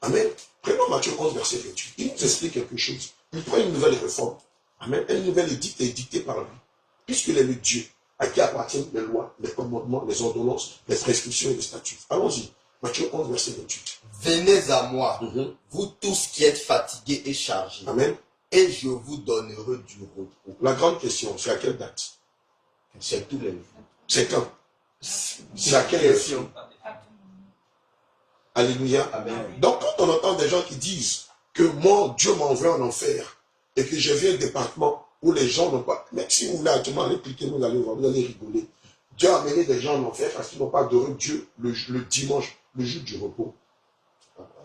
S2: Amen. Prenons Matthieu 11, verset 28. Il nous explique quelque chose. Il prend une nouvelle réforme. Amen. Une nouvelle édite est dictée par lui. Puisqu'il est le Dieu à qui appartiennent les lois, les commandements, les ordonnances, les prescriptions et les statuts. Allons-y. Matthieu 11, verset 28.
S4: Venez à moi, vous tous qui êtes fatigués et chargés,
S2: Amen.
S4: et je vous donnerai du repos.
S2: La grande question, c'est à quelle date?
S4: C'est tous les jours.
S2: C'est quand? C'est à quelle question? Alléluia.
S4: Amen.
S2: Donc, quand on entend des gens qui disent que moi, Dieu m'envoie en enfer et que je viens d'un département où les gens n'ont pas. Même si vous voulez actuellement aller cliquer, vous allez voir, vous allez rigoler. Dieu a amené des gens en enfer parce qu'ils n'ont pas adoré Dieu le dimanche, le jour du repos.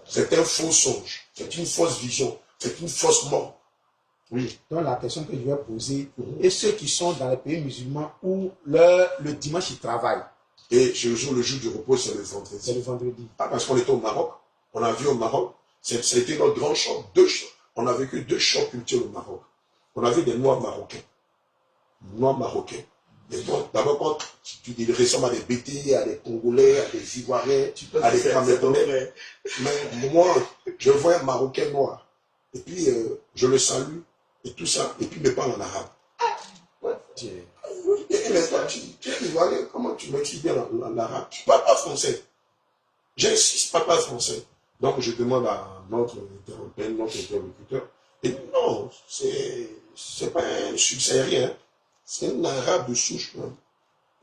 S2: C'est un faux songe, c'est une fausse vision, c'est une fausse mort. Oui.
S8: Donc la question que je vais poser, et ceux qui sont dans les pays musulmans où le dimanche ils travaillent.
S2: Et le jour du repos, c'est le vendredi.
S8: C'est le vendredi.
S2: Ah, parce qu'on était au Maroc, on a vu au Maroc, c'était notre grand choc, on a vécu 2 chocs culturels au Maroc. On a vu des Noirs marocains. Noirs marocains. Et donc, d'abord, quand ils ressemblent à des BT, à des Congolais, à des Ivoiriens, à des Camerounais. Mais moi, je vois un Marocain noir. Et puis, je le salue, et tout ça, et puis il me parle en arabe. Mais toi, tu es Ivoirien, comment tu m'écris bien l'arabe? Tu ne parles pas français. J'insiste, pas français. Donc, je demande à notre interlocuteur, et non, c'est pas un subsaharien, c'est un arabe de souche. Hein.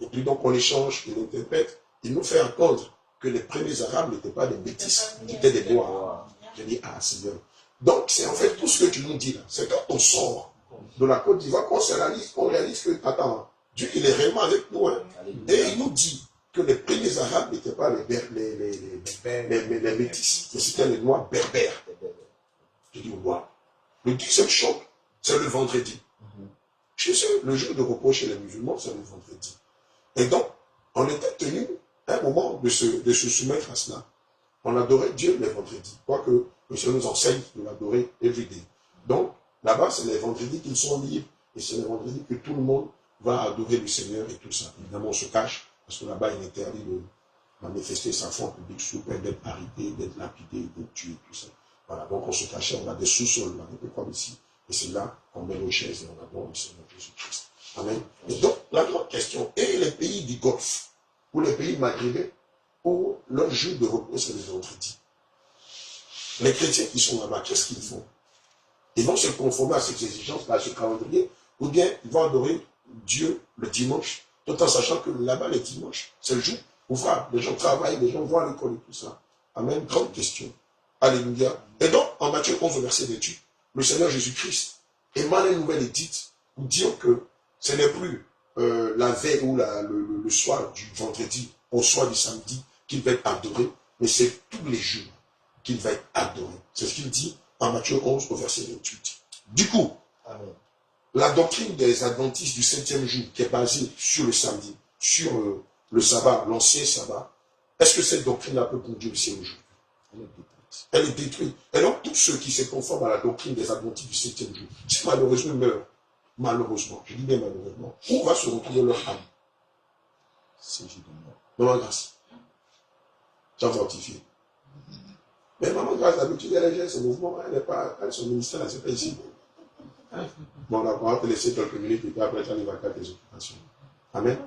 S2: Et puis donc on échange, il interprète, il nous fait entendre que les premiers arabes n'étaient pas des métis, ils étaient des noirs. Je dis, ah Seigneur. Donc c'est en fait tout ce que tu nous dis là, c'est quand on sort de la Côte d'Ivoire qu'on réalise que, attends, Dieu il est réellement avec nous. Hein. Et il nous dit que les premiers arabes n'étaient pas les métis, mais c'était les noirs berbères. Je dis, waouh. Le 10e choc, c'est le vendredi. Chez eux, le jour de repos chez les musulmans, c'est le vendredi. Et donc, on était tenu à un moment de se soumettre à cela. On adorait Dieu les vendredis. Quoique le Seigneur nous enseigne de l'adorer everyday. Donc, là-bas, c'est les vendredis qu'ils sont libres. Et c'est les vendredis que tout le monde va adorer le Seigneur et tout ça. Évidemment, on se cache, parce que là-bas, il est interdit de manifester sa foi en public sous peine d'être arrêté, d'être lapidé, d'être tué, tout ça. Voilà, donc on se cachait, on a des sous-sols, un peu comme ici. Et c'est là qu'on met nos chaises et on adore le Seigneur Jésus-Christ. Amen. Et donc, la grande question, et les pays du Golfe, ou les pays maghrébins, où leur jour de repos, c'est le vendredi. Les chrétiens qui sont là-bas, qu'est-ce qu'ils font? Ils vont se conformer à ces exigences, à ce calendrier, ou bien ils vont adorer Dieu le dimanche, tout en sachant que là-bas, le dimanche, c'est le jour ouvrable. Les gens travaillent, les gens vont à l'école et tout ça. Amen. Grande question. Alléluia. Et donc, en Matthieu 11, verset 28, le Seigneur Jésus-Christ émane une nouvelle édite pour dire que ce n'est plus la veille ou le soir du vendredi au soir du samedi qu'il va être adoré, mais c'est tous les jours qu'il va être adoré. C'est ce qu'il dit en Matthieu 11 au verset 28. Du coup,
S5: Amen.
S2: La doctrine des adventistes du 7e jour qui est basée sur le samedi, sur le sabbat, l'ancien sabbat, est-ce que cette doctrine-là peut conduire aussi aujourd'hui? Elle est détruite. Et donc, tous ceux qui se conforment à la doctrine des adventistes du 7e jour, si malheureusement ils meurent, malheureusement, je dis bien malheureusement, où va se retrouver leur âme? C'est Maman Grâce. Tu as fortifié. Mais Maman Grâce, d'habitude, elle gère ce mouvement, elle n'est pas, elle, son ministère, elle n'est pas ici. Bon, on va te laisser quelques minutes et puis après, tu arrives à faire tes occupations. Amen.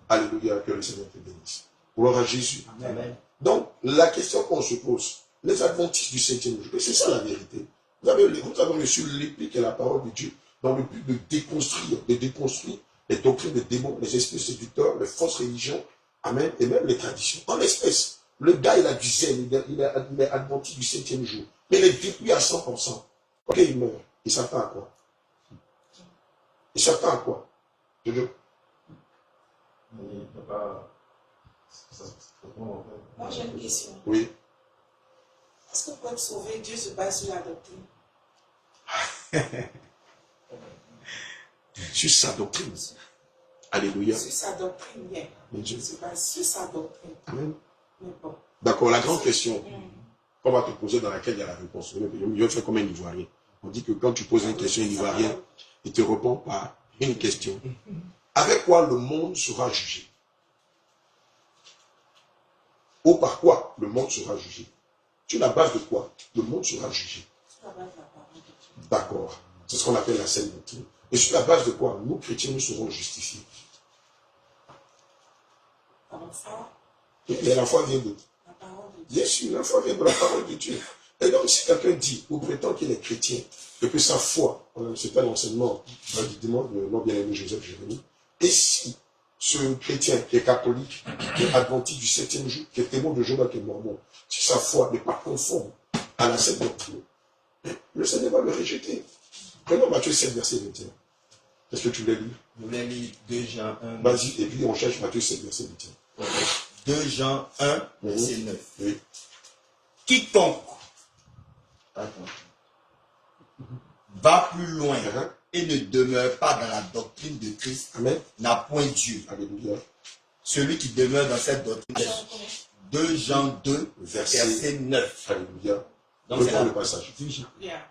S2: Alléluia, que le Seigneur te bénisse. Gloire à Jésus.
S5: Amen.
S2: Donc, la question qu'on se pose, les adventistes du 7e jour, et c'est ça la vérité. Vous avez reçu l'épée qui est la parole de Dieu, dans le but de déconstruire les doctrines des démons, les esprits séducteurs, les fausses religions, amen, et même les traditions. En espèce, le gars, il a du zèle, il est adventiste du 7e jour, mais il est détruit à 100%. Ok, il meurt. Il s'attend à quoi? Il s'attend à quoi?
S7: Mais il n'y a pas...
S6: Moi, j'ai une question.
S2: Oui.
S6: Est-ce que pour être sauvé, Dieu se base sur la doctrine?
S2: Sur sa doctrine. Alléluia.
S6: Sur sa doctrine, bien.
S2: Dieu
S6: Se base sur sa doctrine.
S2: Amen.
S6: Mais bon.
S2: D'accord, la grande question qu'on va te poser dans laquelle il y a la réponse. Je vais faire comme un Ivoirien. On dit que quand tu poses une question à un Ivoirien, il te répond par une question. Avec quoi le monde sera jugé? Ou par quoi le monde sera jugé? Sur la base de quoi le monde sera jugé?
S6: Sur la base de la parole de Dieu.
S2: D'accord. C'est ce qu'on appelle la saine doctrine. Et sur la base de quoi nous, chrétiens, nous serons justifiés?
S6: Par la foi,
S2: Mais la foi vient de...
S6: la parole de Dieu.
S2: Bien sûr, la foi vient de la parole de Dieu. Et donc, si quelqu'un dit ou prétend qu'il est chrétien, et que sa foi, c'était l'enseignement du dimanche de notre bien-aimé Joseph Jérémie, et si ce chrétien qui est catholique, qui est adventiste du 7e jour, qui est témoin de Jéhovah, qui est mormon, si sa foi n'est pas conforme à la sainte doctrine, le Seigneur va le rejeter. Prenons Matthieu 7, verset 21. Est-ce que tu voulais lire?
S5: Vous voulez lire 2 Jean 1.
S2: Vas-y, et puis on cherche Matthieu 7, verset 21.
S5: 2 Jean 1, verset 9.
S2: Oui.
S5: Quiconque va plus loin et ne demeure pas dans la doctrine de Christ
S2: Amen.
S5: n'a point Dieu.
S2: Alléluia.
S5: Celui qui demeure dans cette doctrine. 2 Jean 2, verset 9.
S2: Alléluia.
S5: Donc c'est
S2: Reprends
S5: la
S2: le passage.
S6: Bien.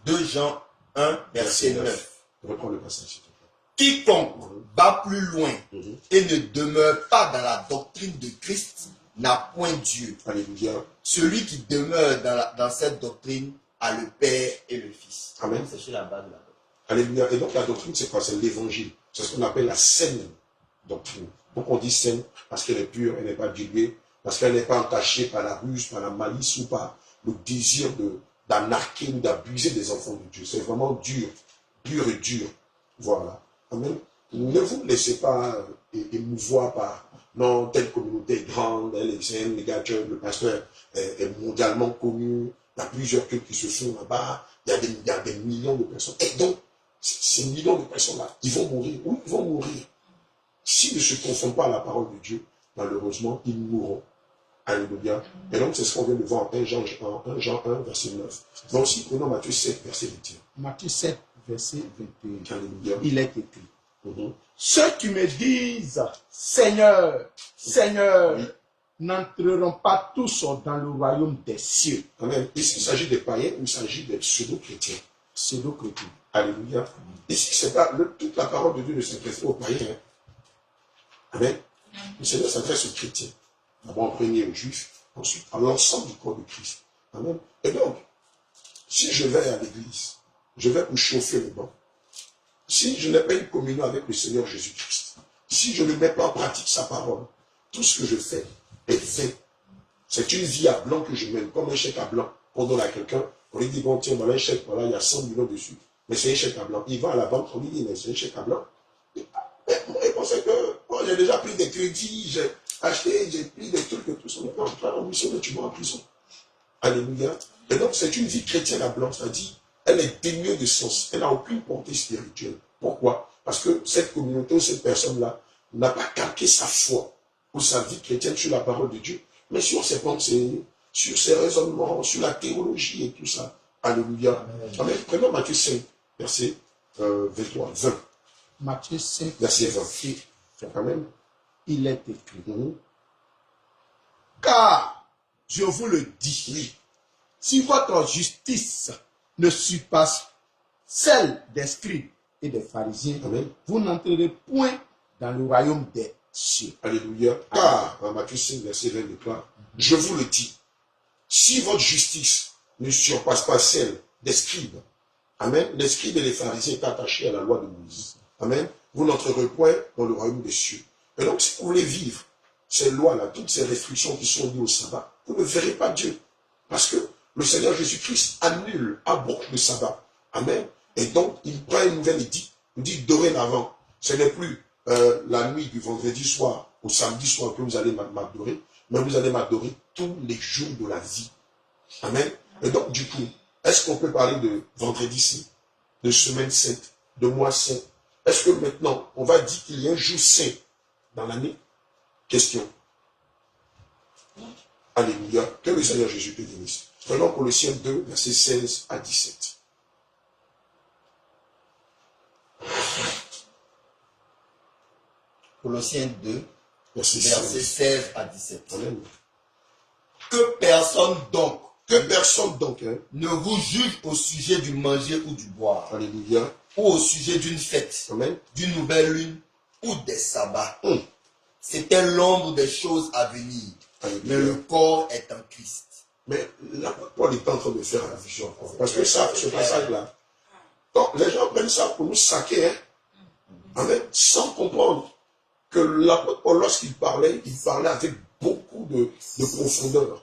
S5: 2 Jean 1, verset 9.
S2: Reprends le passage, s'il te plaît.
S5: Quiconque va plus loin et ne demeure pas dans la doctrine de Christ n'a point Dieu.
S2: Alléluia.
S5: Celui qui demeure dans cette doctrine a le Père et le Fils.
S2: Amen.
S5: C'est sur la base de la doctrine.
S2: Alléluia. Et donc la doctrine, c'est quoi? C'est l'évangile. C'est ce qu'on appelle la saine doctrine. Pourquoi on dit saine? Parce qu'elle est pure, elle n'est pas diluée, parce qu'elle n'est pas entachée par la ruse, par la malice ou par le désir d'anarquer ou d'abuser des enfants de Dieu. C'est vraiment dur, pur et dur. Voilà. Amen. Ne vous laissez pas émouvoir par non, telle communauté est grande, elle est saine, les gars, le pasteur est mondialement connu, il y a plusieurs cultes qui se font là-bas, il y a des millions de personnes. Et donc, ces millions de personnes-là, ils vont mourir. Oui, ils vont mourir. S'ils ne se confondent pas à la parole de Dieu, malheureusement, ils mourront. Alléluia. Et donc, c'est ce qu'on vient de voir en 1 Jean 1, verset 9. Donc, si prenons Matthieu 7, verset 21.
S8: Matthieu 7, verset 21.
S2: Alléluia.
S8: Il est écrit. Ceux qui me disent Seigneur, Seigneur,
S2: Oui.
S8: n'entreront pas tous dans le royaume des cieux.
S2: Amen. Ici, il s'agit des païens ou il s'agit des pseudo-chrétiens.
S8: Pseudo-chrétiens.
S2: Alléluia. Ici, c'est pas toute la parole de Dieu ne s'adresse pas aux païens. Amen. Le Seigneur s'adresse aux chrétiens. D'abord en premier aux juifs, ensuite à l'ensemble du corps de Christ. Amen. Et donc, si je vais à l'église, je vais pour chauffer le banc. Si je n'ai pas une communion avec le Seigneur Jésus-Christ, si je ne mets pas en pratique sa parole, tout ce que je fais est fait. C'est une vie à blanc que je mène, comme un chèque à blanc. On donne à quelqu'un, on lui dit, bon, tiens, voilà un chèque, voilà, il y a 100 millions dessus. Mais c'est un chèque à blanc. Il va à la banque, on lui dit, mais c'est un chèque à blanc. Mais mon réponse est que, oh, j'ai déjà pris des crédits, j'ai acheté, j'ai pris des trucs et tout ça. Non, tu vas en mission, mais tu vas en prison. Alléluia. Et donc, c'est une vie chrétienne à blanc, c'est-à-dire, elle est dénuée de sens. Elle n'a aucune portée spirituelle. Pourquoi? Parce que cette communauté ou cette personne-là n'a pas calqué sa foi ou sa vie chrétienne sur la parole de Dieu, mais sur ses pensées, sur ses raisonnements, sur la théologie et tout ça. Alléluia. Amen. Prenons Matthieu 5, verset 23, 20.
S8: Matthieu 5,
S2: Verset 20. Amen.
S8: Il est écrit. Car, je vous le dis,
S2: Oui.
S8: si votre justice ne surpasse celle des scribes et des pharisiens,
S2: Amen.
S8: vous n'entrerez point dans le royaume des cieux.
S2: Alléluia. Car, en Matthieu 5, verset 20 déclare, je vous le dis, si votre justice ne surpasse pas celle des scribes, amen, les scribes et les pharisiens étaient attachés à la loi de Moïse, amen, vous n'entrerez point dans le royaume des cieux. Et donc, si vous voulez vivre ces lois-là, toutes ces restrictions qui sont liées au sabbat, vous ne verrez pas Dieu. Parce que le Seigneur Jésus-Christ annule, aborde le sabbat. Amen. Et donc, il prend une nouvelle édite, il dit dorénavant, ce n'est plus la nuit du vendredi soir au samedi soir que vous allez m'adorer, mais vous allez m'adorer tous les jours de la vie. Amen. Et donc, du coup, est-ce qu'on peut parler de vendredi saint, de semaine sainte, de mois saint? Est-ce que maintenant, on va dire qu'il y a un jour saint dans l'année? Question. Alléluia. Que le Seigneur Jésus te bénisse. Prenons Colossiens 2, versets 16 à 17.
S4: Colossiens 2,
S2: Verset
S4: versets 16 à 17.
S2: Amen.
S4: Que personne donc
S2: Hein,
S4: ne vous juge au sujet du manger ou du boire,
S2: alléluia,
S4: ou au sujet d'une fête,
S2: amen,
S4: d'une nouvelle lune ou des sabbats. C'était l'ombre des choses à venir, mais le corps est en Christ.
S2: mais l'apôtre Paul est en train de faire allusion encore. Parce que ça, ce passage-là, donc les gens prennent ça pour nous saquer, hein, amen, sans comprendre que l'apôtre Paul, lorsqu'il parlait avec beaucoup de profondeur.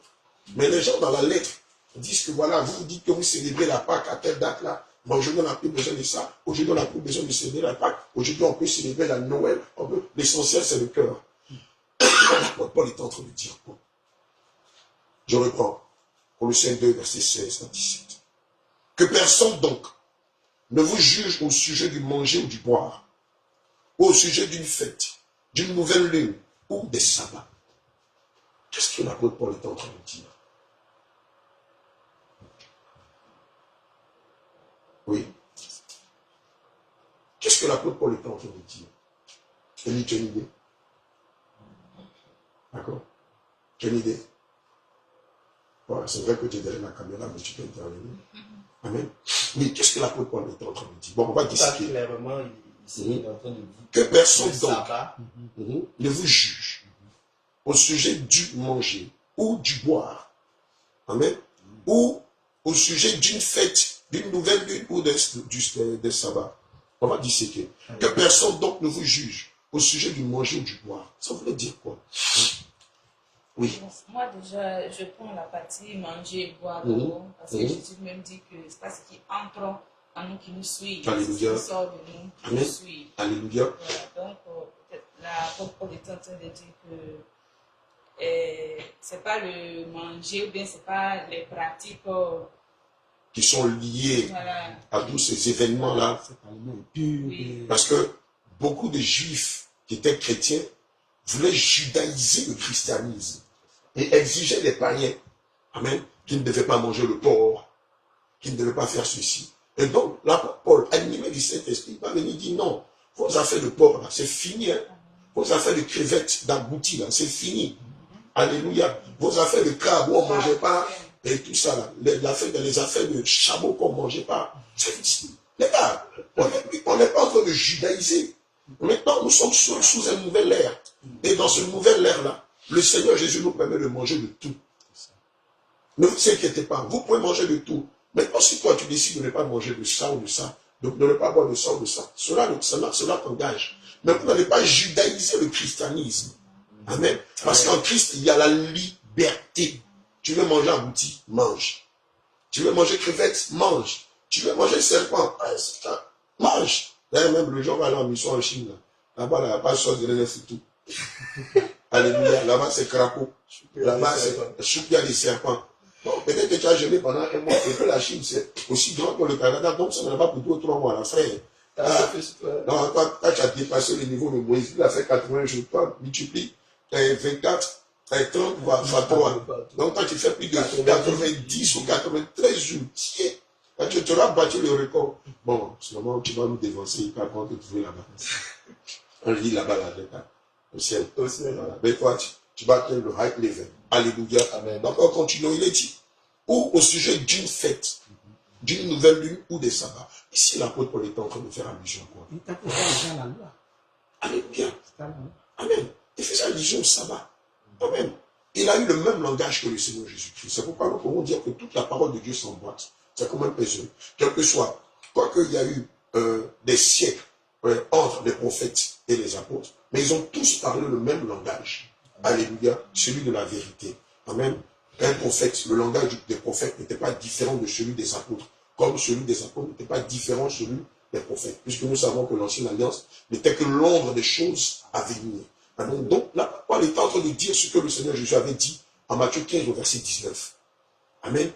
S2: Mais les gens dans la lettre disent que voilà, vous dites que vous célébrez la Pâque à telle date-là. Mais aujourd'hui, on n'a plus besoin de ça. Aujourd'hui, on n'a plus besoin de célébrer la Pâque. Aujourd'hui, on peut célébrer la Noël. L'essentiel, c'est le cœur. L'apôtre Paul est en train de dire quoi? Je reprends. Colossiens 2, verset 16 à 17. Que personne donc ne vous juge au sujet du manger ou du boire, ou au sujet d'une fête, d'une nouvelle lune ou des sabbats. Qu'est-ce que l'apôtre Paul est en train de dire? Oui. Qu'est-ce que l'apôtre Paul est en train de dire? Tu as une idée? D'accord? Tu as une idée? Voilà, c'est vrai que tu es derrière la caméra, mais tu peux intervenir. Amen. Oui, qu'est-ce que l'apôtre Paul est en train de dire? Bon, on va discuter.
S5: Clairement, il est en train de dire
S2: Que personne
S5: le
S2: donc
S5: sabbat,
S2: ne vous juge au sujet du manger ou du boire. Amen. Ou au sujet d'une fête, d'une nouvelle lune ou des sabbats. On va disséquer. Que personne donc ne vous juge au sujet du manger ou du boire. Ça voulait dire quoi? Oui.
S3: Moi, déjà, je prends la partie manger, boire, parce que Jésus même dit que c'est pas ce qui entre en nous qui nous suit, c'est ce qui sort de nous qui nous suit.
S2: Alléluia.
S3: Voilà, donc, peut-être l'apôtre Paul est en train de dire que c'est pas le manger ou bien c'est pas les pratiques
S2: qui sont liées à tous ces événements-là.
S3: Oui.
S2: Parce que beaucoup de juifs qui étaient chrétiens voulaient judaïser le christianisme et exigeaient des païens, amen, qui ne devaient pas manger le porc, qui ne devaient pas faire ceci. Et donc, l'apôtre Paul, animé du Saint-Esprit, va venir dire non, vos affaires de porc, là, c'est fini. Hein. Vos affaires de crevettes, d'aboutis, là, c'est fini. Alléluia. Vos affaires de crabe, où on ne mangeait pas, et tout ça, là, les affaires de chameau qu'on ne mangeait pas. Les gars, on n'est pas en train de judaïser. Maintenant, nous sommes sous un nouvel ère. Et dans ce nouvel ère-là, le Seigneur Jésus nous permet de manger de tout. Ne vous inquiétez pas, vous pouvez manger de tout. Maintenant, si toi, tu décides de ne pas manger de ça ou de ça, de ne pas boire de ça ou de ça, cela t'engage. Mais vous n'allez pas judaïser le christianisme. Amen. Parce qu'en Christ, il y a la liberté. Tu veux manger abouti, mange. Tu veux manger crevettes, mange. Tu veux manger serpent, mange. D'ailleurs, même le jour où on va aller en mission en Chine, là-bas, il n'y a pas de sauce de lait tout. Alléluia. Là-bas, c'est crapaud. Là-bas, c'est soupe, il y a des serpents. Bon, peut-être que tu as jeûné pendant un mois, et que la Chine, c'est aussi grand que le Canada, donc ça n'a pas pour 2 ou 3 mois, là, frère. Non, toi, tu as dépassé le niveau de Moïse, il a fait 80 jours, toi, multiplie 24, 30, voire 3. Donc, toi, tu fais plus de 90 ou 93 jours. Tiens, tu auras battu le record. Bon, seulement, tu vas nous dévancer, par contre, te trouver là-bas. On lit là-bas, là, au ciel. Voilà. Mais toi, tu vas atteindre le high level. Alléluia. Amen. Donc, on continue, il est dit. Ou au sujet d'une fête, d'une nouvelle lune ou des sabbats. Ici, l'apôtre Paul est en train de faire allusion à quoi? Alléluia. Amen. Il faisait allusion au sabbat. Amen. Il a eu le même langage que le Seigneur Jésus-Christ. C'est pourquoi nous pouvons dire que toute la parole de Dieu s'emboîte. C'est comme un puzzle. Quel que soit, quoiqu'il y a eu des siècles entre les prophètes et les apôtres, mais ils ont tous parlé le même langage. Alléluia. Celui de la vérité. Amen. Un prophète, le langage des prophètes n'était pas différent de celui des apôtres. Comme celui des apôtres n'était pas différent de celui des prophètes. Puisque nous savons que l'ancienne alliance n'était que l'ombre des choses à venir. Amen. Donc là, Paul est en train de dire ce que le Seigneur Jésus avait dit en Matthieu 15 au verset 19. Amen.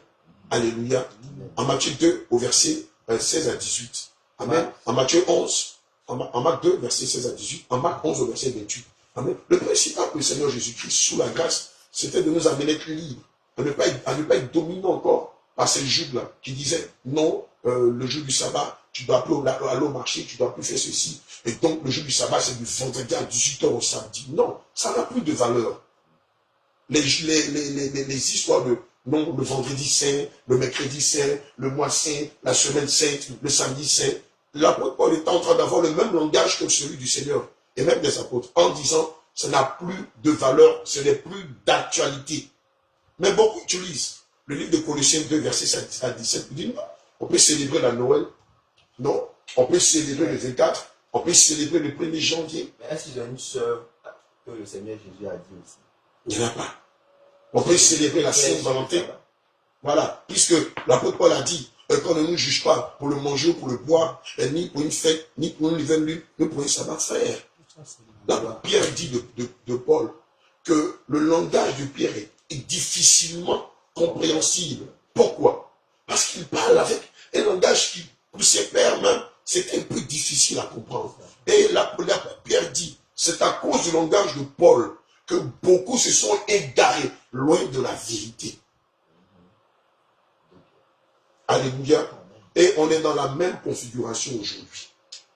S2: Alléluia. En Matthieu 2 au verset 16 à 18. Amen. En Matthieu 11, en Marc 2, verset 16 à 18. En Marc 11 au verset 28. Amen. Le principal pour le Seigneur Jésus-Christ, sous la grâce, c'était de nous amener à être libres, à ne pas être dominé encore par ces juges-là qui disaient non, le jour du sabbat, tu dois plus aller au marché, tu dois plus faire ceci. Et donc le jour du sabbat, c'est du vendredi à 18h au samedi. Non, ça n'a plus de valeur. Les histoires de non, le vendredi saint, le mercredi saint, le mois saint, la semaine sainte, le samedi saint. L'apôtre Paul est en train d'avoir le même langage que celui du Seigneur et même des apôtres en disant ça n'a plus de valeur, ce n'est plus d'actualité. Mais beaucoup utilisent le livre de Colossiens 2, verset 7 à 17. Ils disent non, on peut célébrer la Noël, non, on peut célébrer le 24, on peut célébrer le 1er janvier.
S5: Mais est-ce qu'ils ont une sœur que le Seigneur Jésus a dit aussi?
S2: Il n'y en a pas. On peut célébrer la Saint-Valentin. Voilà. Puisque l'apôtre Paul a dit qu'on ne nous juge pas pour le manger ou pour le boire, ni pour une fête, ni pour une nouvelle lune, ni pour un sabbat frère. Là, Pierre dit de Paul que le langage de Pierre est difficilement compréhensible. Pourquoi? Parce qu'il parle avec un langage qui, pour ses pères même, c'était un peu difficile à comprendre. Et là, Pierre dit, c'est à cause du langage de Paul que beaucoup se sont égarés loin de la vérité. Alléluia. Et on est dans la même configuration aujourd'hui.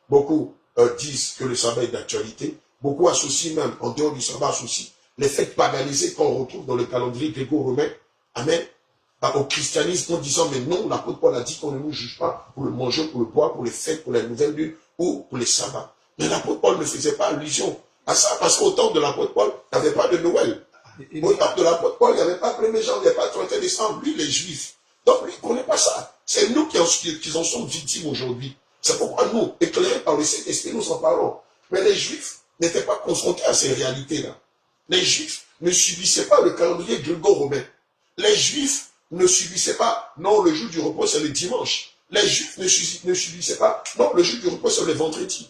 S2: Beaucoup disent que le sabbat est d'actualité. Beaucoup associent même, en dehors du sabbat, associent les fêtes paganisées qu'on retrouve dans le calendrier gréco-romain. Amen. Au christianisme en disant, mais non, l'apôtre Paul a dit qu'on ne nous juge pas pour le manger, pour le boire, pour les fêtes, pour les nouvelles lunes ou pour les sabbats. Mais l'apôtre Paul ne faisait pas allusion à ça, parce qu'au temps de l'apôtre Paul, il n'y avait pas de Noël. Au temps de l'apôtre Paul, il n'y avait pas 1er janvier, il n'y avait pas 31 décembre. Lui, les Juifs. Donc, lui, il ne connaît pas ça. C'est nous qui en sommes victimes aujourd'hui. C'est pourquoi nous, éclairés par le Saint-Esprit, nous en parlons. Mais les Juifs n'étaient pas confrontés à ces réalités-là. Les Juifs ne subissaient pas le calendrier gréco-romain. Les Juifs ne subissaient pas, non, le jour du repos, c'est le dimanche. Les Juifs ne subissaient pas, non, le jour du repos, c'est le vendredi.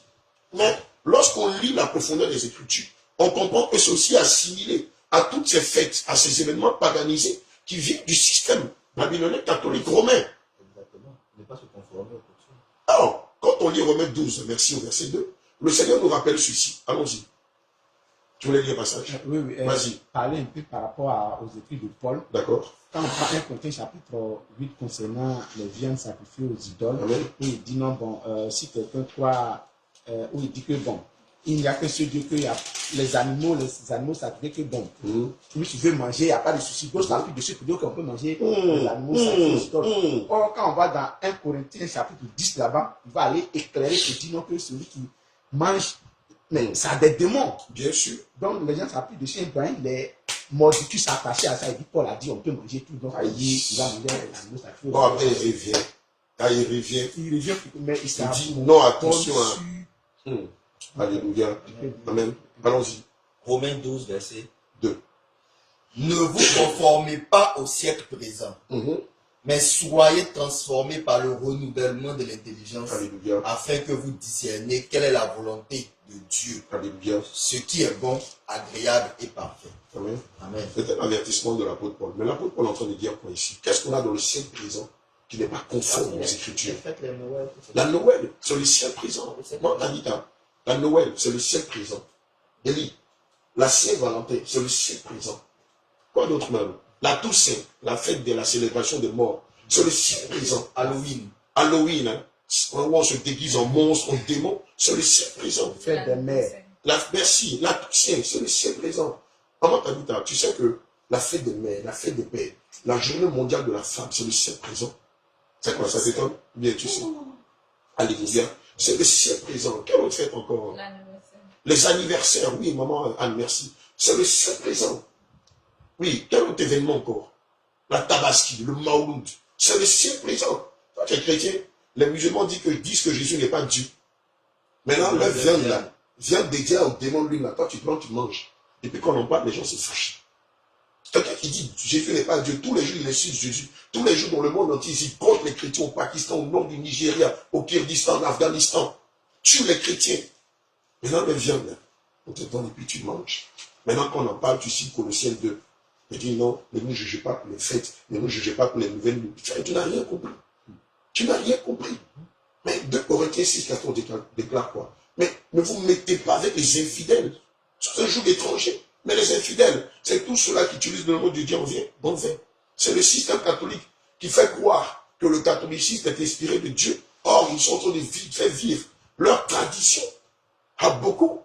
S2: Mais lorsqu'on lit la profondeur des Écritures, on comprend que c'est aussi assimilé à toutes ces fêtes, à ces événements paganisés qui viennent du système babylonien catholique romain.
S5: Exactement. Ne pas se conformer aux coutumes.
S2: Alors, quand on lit Romains 12, merci au verset 2, le Seigneur nous rappelle ceci. Allons-y. Tu voulais lire le passage?
S8: Oui.
S2: Vas-y.
S8: Parler un peu par rapport aux écrits de Paul.
S2: D'accord.
S8: Quand on prend 1 Corinthiens chapitre 8 concernant les viandes sacrifiées aux idoles,
S2: Amen.
S8: où il dit non, bon, si quelqu'un croit, où il dit que bon, il n'y a que ce Dieu que les animaux sacrifiés que bon. Lui, tu veux manger, il n'y a pas de souci. D'autres s'appuient dessus pour dire qu'on peut manger les animaux sacrifiés aux idoles. Or, quand on va dans 1 Corinthiens chapitre 10 là-bas, il va aller éclairer et dire non que celui qui mange, mais ça a des démons.
S2: Bien sûr.
S8: Donc, les gens s'appuient dessus, Ibrahim, les mordicus attachés à ça, il dit, Paul a dit, on peut manger tout. Donc, il va manger les animaux sacrifiés.
S2: Bon, après, il revient. Quand il revient,
S8: Il revient, mais il
S2: il dit non, attention. Alléluia. Amen. Allons-y.
S4: Romains 12, verset
S2: 2.
S4: Ne vous conformez pas au siècle présent, mais soyez transformés par le renouvellement de l'intelligence,
S2: Alléluia.
S4: afin que vous discerniez quelle est la volonté de Dieu,
S2: Alléluia.
S4: ce qui est bon, agréable et parfait.
S2: Amen.
S4: Amen.
S2: C'est un avertissement de l'apôtre Paul. Mais l'apôtre Paul est en train de dire quoi ici? Qu'est-ce qu'on a dans le ciel présent qui n'est pas conforme aux Écritures? La Noël, c'est le ciel présent. Moi, la Noël, c'est le ciel présent. Élie, la Saint-Valentin, c'est le ciel présent. Quoi d'autre même? La Toussaint, la fête de la célébration des morts, c'est le ciel présent.
S4: Halloween.
S2: Halloween, hein, où on se déguise en monstre, en démon, c'est le ciel présent.
S8: Fête des mères.
S2: Merci, la Toussaint, c'est le ciel présent. Comment t'as tu sais que la fête des mères, la fête des pères, la journée mondiale de la femme, c'est le ciel présent. C'est quoi, ça t'étonne? Bien, tu sais. Alléluia. C'est le ciel présent. Quelle autre fête encore?
S3: L'anniversaire.
S2: Les anniversaires, oui, maman Anne, merci. C'est le ciel présent. Oui, quel autre événement encore? La Tabaski, le Mauloud. C'est le ciel présent. Toi, tu es chrétien. Les musulmans disent que Jésus n'est pas Dieu. Maintenant, leur viande là, viande dédiée au démon lui là, toi tu prends, tu manges. Et puis quand on en parle, les gens se fâchent. Quelqu'un qui dit Jésus n'est pas Dieu, tous les jours il insulte Jésus. Tous les jours dans le monde entier, il contre les chrétiens au Pakistan, au nord du Nigeria, au Kyrgyzstan, en Afghanistan. Tue les chrétiens. Maintenant, les viandes, on te donne et puis tu manges. Maintenant, quand on en parle, tu cites Colossiens 2. Il dit non, ne nous jugez pas pour les fêtes, ne nous jugez pas pour les nouvelles luttes. Tu n'as rien compris. Tu n'as rien compris. Mais 2 Corinthiens 6, 14 déclare quoi? Mais ne vous mettez pas avec les infidèles. C'est un joug d'étranger. Mais les infidèles, c'est tous ceux-là qui utilisent le nom de Dieu en vain. C'est le système catholique qui fait croire que le catholicisme est inspiré de Dieu. Or, ils sont en train de faire vivre leur tradition à beaucoup.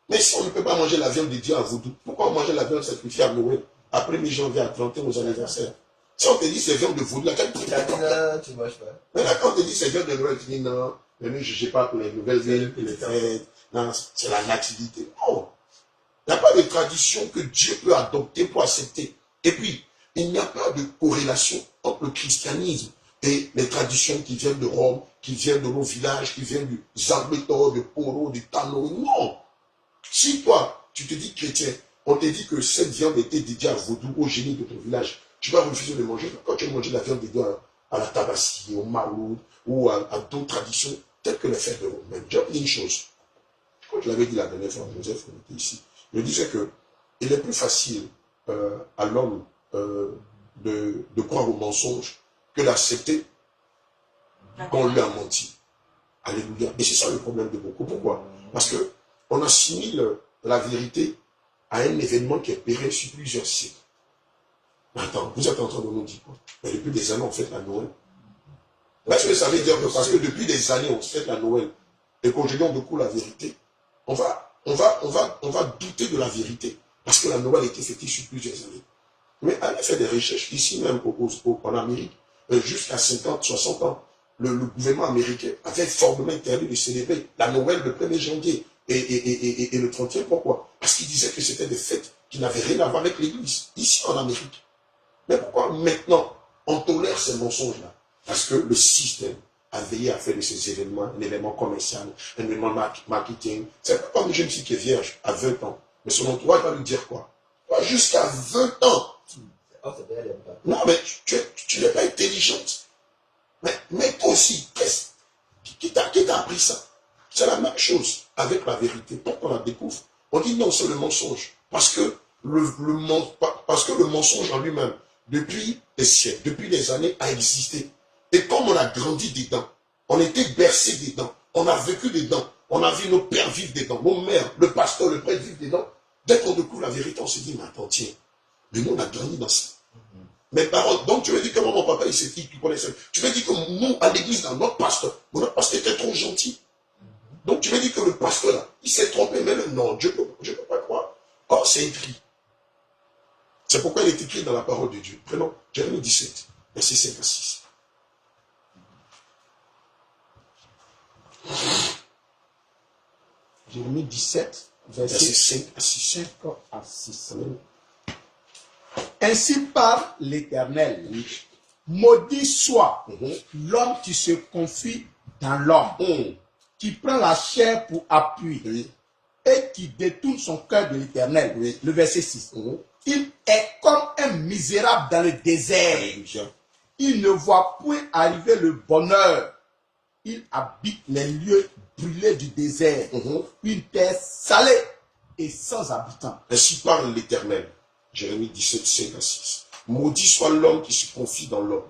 S2: Mais si on ne peut pas manger la viande de Dieu à Vaudou, pourquoi on mange la viande sacrifiée à Noël, après mi-janvier à 31 aux anniversaires? Si on te dit c'est viande de Vaudou, la tu
S5: ne manges pas.
S2: Mais là, quand on te dit c'est viande de Noël, tu dis non, ne jugez pas pour les nouvelles villes, les fêtes, non, c'est la nativité. Non. Il n'y a pas de tradition que Dieu peut adopter pour accepter. Et puis, il n'y a pas de corrélation entre le christianisme et les traditions qui viennent de Rome, qui viennent de nos villages, qui viennent du Zambétor, de Poro, du Tano. Non. Si toi, tu te dis chrétien, on te dit que cette viande était dédiée à Vaudou, au génie de ton village, tu vas refuser de manger. Quand tu as mangé la viande dédiée à la Tabassie, au Maroud, ou à d'autres traditions, telles que les fêtes de Rome. Même, j'ai dit une chose. Quand je l'avais dit la dernière fois, Joseph, on était ici, je disais que il est plus facile à l'homme de croire au mensonge que d'accepter qu'on lui a menti. Alléluia. Et c'est ça le problème de beaucoup. Pourquoi? Parce que on assimile la vérité à un événement qui est pérenne sur plusieurs siècles. Attends, vous êtes en train de nous dire quoi? Mais depuis des années, on fait la Noël. Est-ce que ça veut dire que parce que depuis des années, on fait la Noël et qu'on regarde beaucoup la vérité, on va douter de la vérité parce que la Noël a été fêtée sur plusieurs années. Mais allez faire des recherches ici même en Amérique, jusqu'à 50, 60 ans, le gouvernement américain avait formellement interdit de célébrer la Noël le 1er janvier et le 31. Pourquoi? Parce qu'il disait que c'était des fêtes qui n'avaient rien à voir avec l'Église, ici en Amérique. Mais pourquoi maintenant on tolère ces mensonges-là? Parce que le système a veillé à faire de ces événements un événement commercial, un événement marketing. C'est pas comme une jeune fille qui est vierge à 20 ans. Mais son entourage va lui dire quoi? Jusqu'à 20 ans. Non, mais tu n'es pas intelligente. Mais toi aussi, qui t'a appris ça? C'est la même chose avec la vérité. Quand on la découvre, on dit non, c'est le mensonge. Parce que le mensonge en lui-même, depuis des siècles, depuis des années, a existé. Et comme on a grandi dedans, on était bercé dedans, on a vécu dedans, on a vu nos pères vivre dedans, nos mères, le pasteur, le prêtre vivre dedans. Dès qu'on découvre la vérité, on se dit, mais attends, tiens, mais nous, on a grandi dans ça. Mes parents, donc tu veux dire que mon papa, il s'est dit qu'il connaissait. Tu veux dire que nous, à l'église, dans notre pasteur était trop gentil. Donc tu veux dire que le pasteur, là, il s'est trompé, mais non, je ne peux pas croire. Or, c'est écrit. C'est pourquoi il est écrit dans la parole de Dieu. Prenons Jérémie 17, verset 5 à 6.
S8: Jérémie 17, verset
S2: 5 à 6.
S8: 5 à 6. Ainsi parle l'Éternel. Maudit soit l'homme qui se confie dans l'homme, qui prend la chair pour appui et qui détourne son cœur de l'Éternel. Le verset 6. Il est comme un misérable dans le désert. Il ne voit point arriver le bonheur. Il habite les lieux brûlés du désert. Une terre salée et sans habitants.
S2: Ainsi parle l'Éternel. Jérémie 17, 5 à 6. Maudit soit l'homme qui se confie dans l'homme,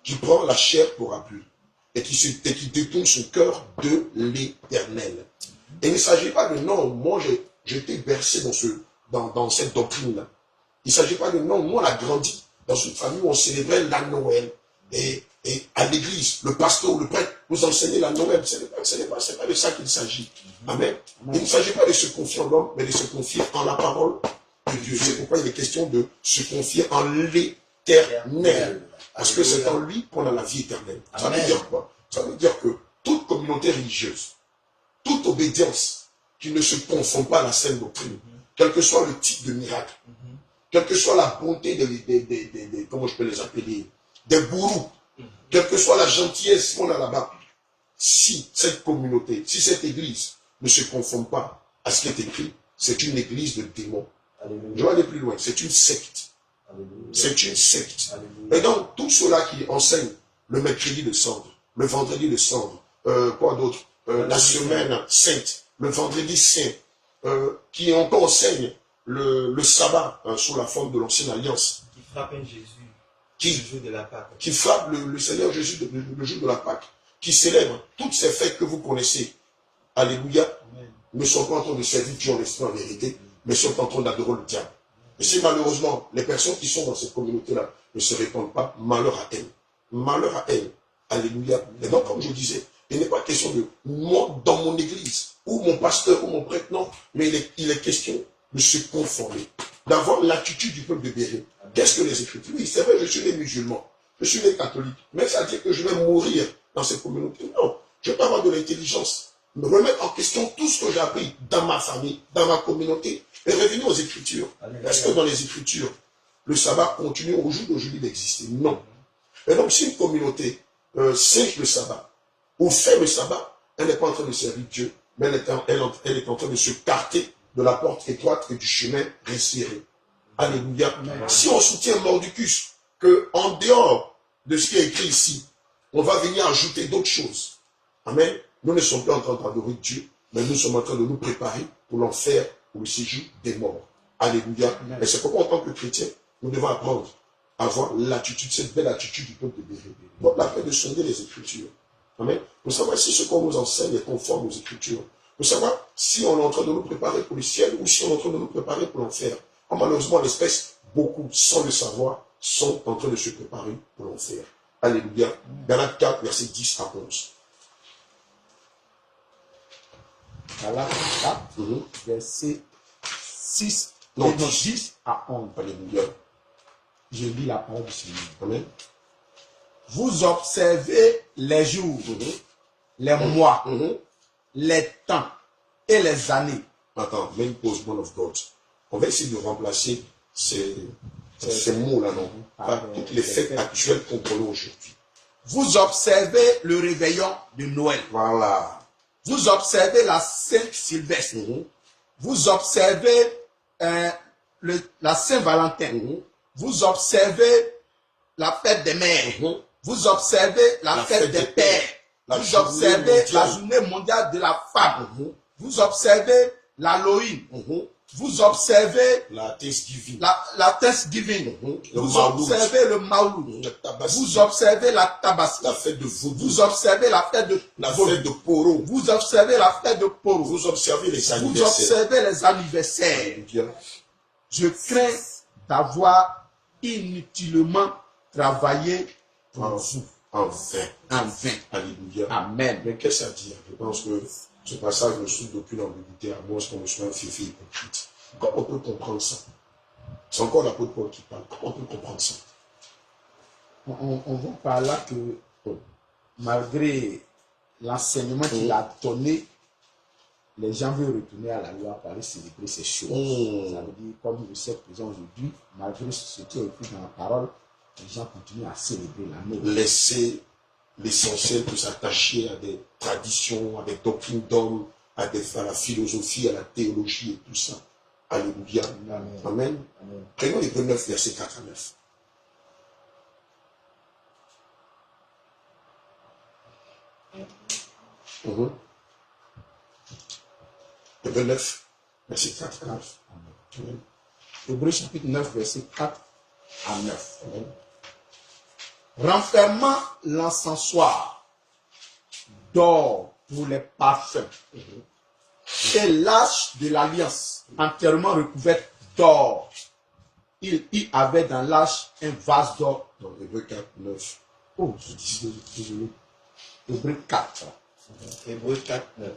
S2: qui prend la chair pour appui et qui détourne son cœur de l'Éternel. Et il ne s'agit pas de non, moi j'ai été bercé dans cette doctrine-là. Il ne s'agit pas de non, moi on a grandi dans une famille où on célébrait la Noël. Et à l'église, le pasteur ou le prêtre nous enseignait la Noël. Ce n'est pas de ça qu'il s'agit. Amen. Il ne s'agit pas de se confier en l'homme, mais de se confier en la parole de Dieu. C'est pourquoi il est question de se confier en l'Éternel. Parce que c'est en lui qu'on a la vie éternelle. Ça veut dire quoi? Ça veut dire que toute communauté religieuse, toute obédience qui ne se confond pas à la saine doctrine, quel que soit le type de miracle, quelle que soit la bonté des comment je peux les appeler, des gourous, quelle que soit la gentillesse qu'on a là-bas, si cette communauté, si cette église ne se confond pas à ce qui est écrit, c'est une église de démons. Je vais aller plus loin. C'est une secte. C'est une secte. Et donc, tous ceux-là qui enseignent le mercredi de cendre, le vendredi de cendre, quoi d'autre, la semaine sainte, le vendredi saint, qui encore enseignent le sabbat sous la forme de l'ancienne alliance.
S5: Qui frappe un Jésus
S2: Qui,
S5: le jour de la Pâque.
S2: Qui frappe le Seigneur Jésus le jour de la Pâque. Qui célèbre toutes ces fêtes que vous connaissez. Alléluia.
S5: Amen.
S2: Ne sont pas en train de servir Dieu en l'esprit en vérité, mais sont en train d'adorer le diable. Et si malheureusement, les personnes qui sont dans cette communauté-là ne se répandent pas, malheur à elles. Malheur à elles. Alléluia. Et donc, comme je disais, il n'est pas question de moi dans mon église, ou mon pasteur, ou mon prêtre, non. Mais il est question de se conformer, d'avoir l'attitude du peuple de Béret. Qu'est-ce que les Écritures? Oui, c'est vrai, je suis né musulman, je suis né catholique, mais ça dit que je vais mourir dans cette communauté. Non, je peux avoir de l'intelligence, me remettre en question tout ce que j'ai appris dans ma famille, dans ma communauté, et revenir aux Écritures. Est-ce que dans les Écritures, le sabbat continue au jour d'aujourd'hui d'exister? Non. Et donc, si une communauté sait le sabbat, ou fait le sabbat, elle n'est pas en train de servir Dieu, mais elle est en train de se carter de la porte étroite et du chemin resserré. Alléluia. Si on soutient Mordicus, que en dehors de ce qui est écrit ici, on va venir ajouter d'autres choses. Amen. Nous ne sommes pas en train d'adorer Dieu, mais nous sommes en train de nous préparer pour l'enfer, pour le séjour des morts. Alléluia. Et c'est pourquoi en tant que chrétien, nous devons apprendre à avoir l'attitude, cette belle attitude du peuple de Béret. Donc la peine de sonder les Écritures. Amen. Pour savoir si ce qu'on nous enseigne est conforme aux Écritures. Pour savoir si on est en train de nous préparer pour le ciel ou si on est en train de nous préparer pour l'enfer. Malheureusement, l'espèce, beaucoup, sans le savoir, sont en train de se préparer pour l'enfer. Alléluia. Galates 4, verset 10 à 11.
S8: Galates 4, verset 6,
S2: Non,
S8: 10 à 11.
S2: Alléluia.
S8: Je lis la parole du Seigneur.
S2: Amen.
S8: Vous observez les jours, les mois, les temps et les années.
S2: Attends, même pause, man of God. On va essayer de remplacer ces mots-là, non? Par toutes les fêtes actuelles qu'on connaît aujourd'hui.
S8: Vous observez le réveillon de Noël.
S2: Voilà.
S8: Vous observez la Saint-Sylvestre. Vous observez la Saint-Valentin. Vous observez la fête des mères. Vous observez la fête des pères. Vous observez la journée mondiale de la femme. Vous observez l'Halloween. Vous observez
S2: la Thanksgiving.
S8: La Thanksgiving. Vous observez le Maouloud. Vous observez la Tabaski.
S2: La fête de Vaudou.
S8: Vous observez la fête de
S2: Poro.
S8: Vous observez la fête de Poro.
S2: Vous observez les anniversaires.
S8: Vous observez les anniversaires. Je crains d'avoir inutilement travaillé pour vous.
S2: En vain.
S8: En vain.
S2: Alléluia.
S8: Amen.
S2: Mais qu'est-ce que ça dit? Je pense que ce passage ne souffre d'aucune ambiguïté, à moins qu'on soit un fifi hypocrite. Comment on peut comprendre ça? C'est encore l'apôtre Paul qui parle. Comment on peut comprendre ça?
S8: On voit par là que malgré l'enseignement qu'il a donné, les gens veulent retourner à la loi pour aller célébrer ces choses. Ça veut dire, comme le sait présent aujourd'hui, malgré ce qui est écrit dans la parole, les gens continuent à célébrer la Noël.
S2: Laisser l'essentiel de s'attacher à des traditions, à des doctrines d'hommes, à la philosophie, à la théologie et tout ça. Alléluia. Amen. Amen. Prenons l'Hébreux 9, verset 4 à 9. Hébreux 9, verset 4 à 9. Amen.
S8: Hébreux chapitre 9, verset 4 à 9. Amen. Renfermant l'encensoir d'or pour les parfums et l'arche de l'alliance entièrement recouverte d'or. Il y avait dans l'arche un vase d'or.
S2: Dans Hébreux 4, 9.
S8: Oh, je dis désolé. Hébreux 4.
S5: Hébreux 4, 9.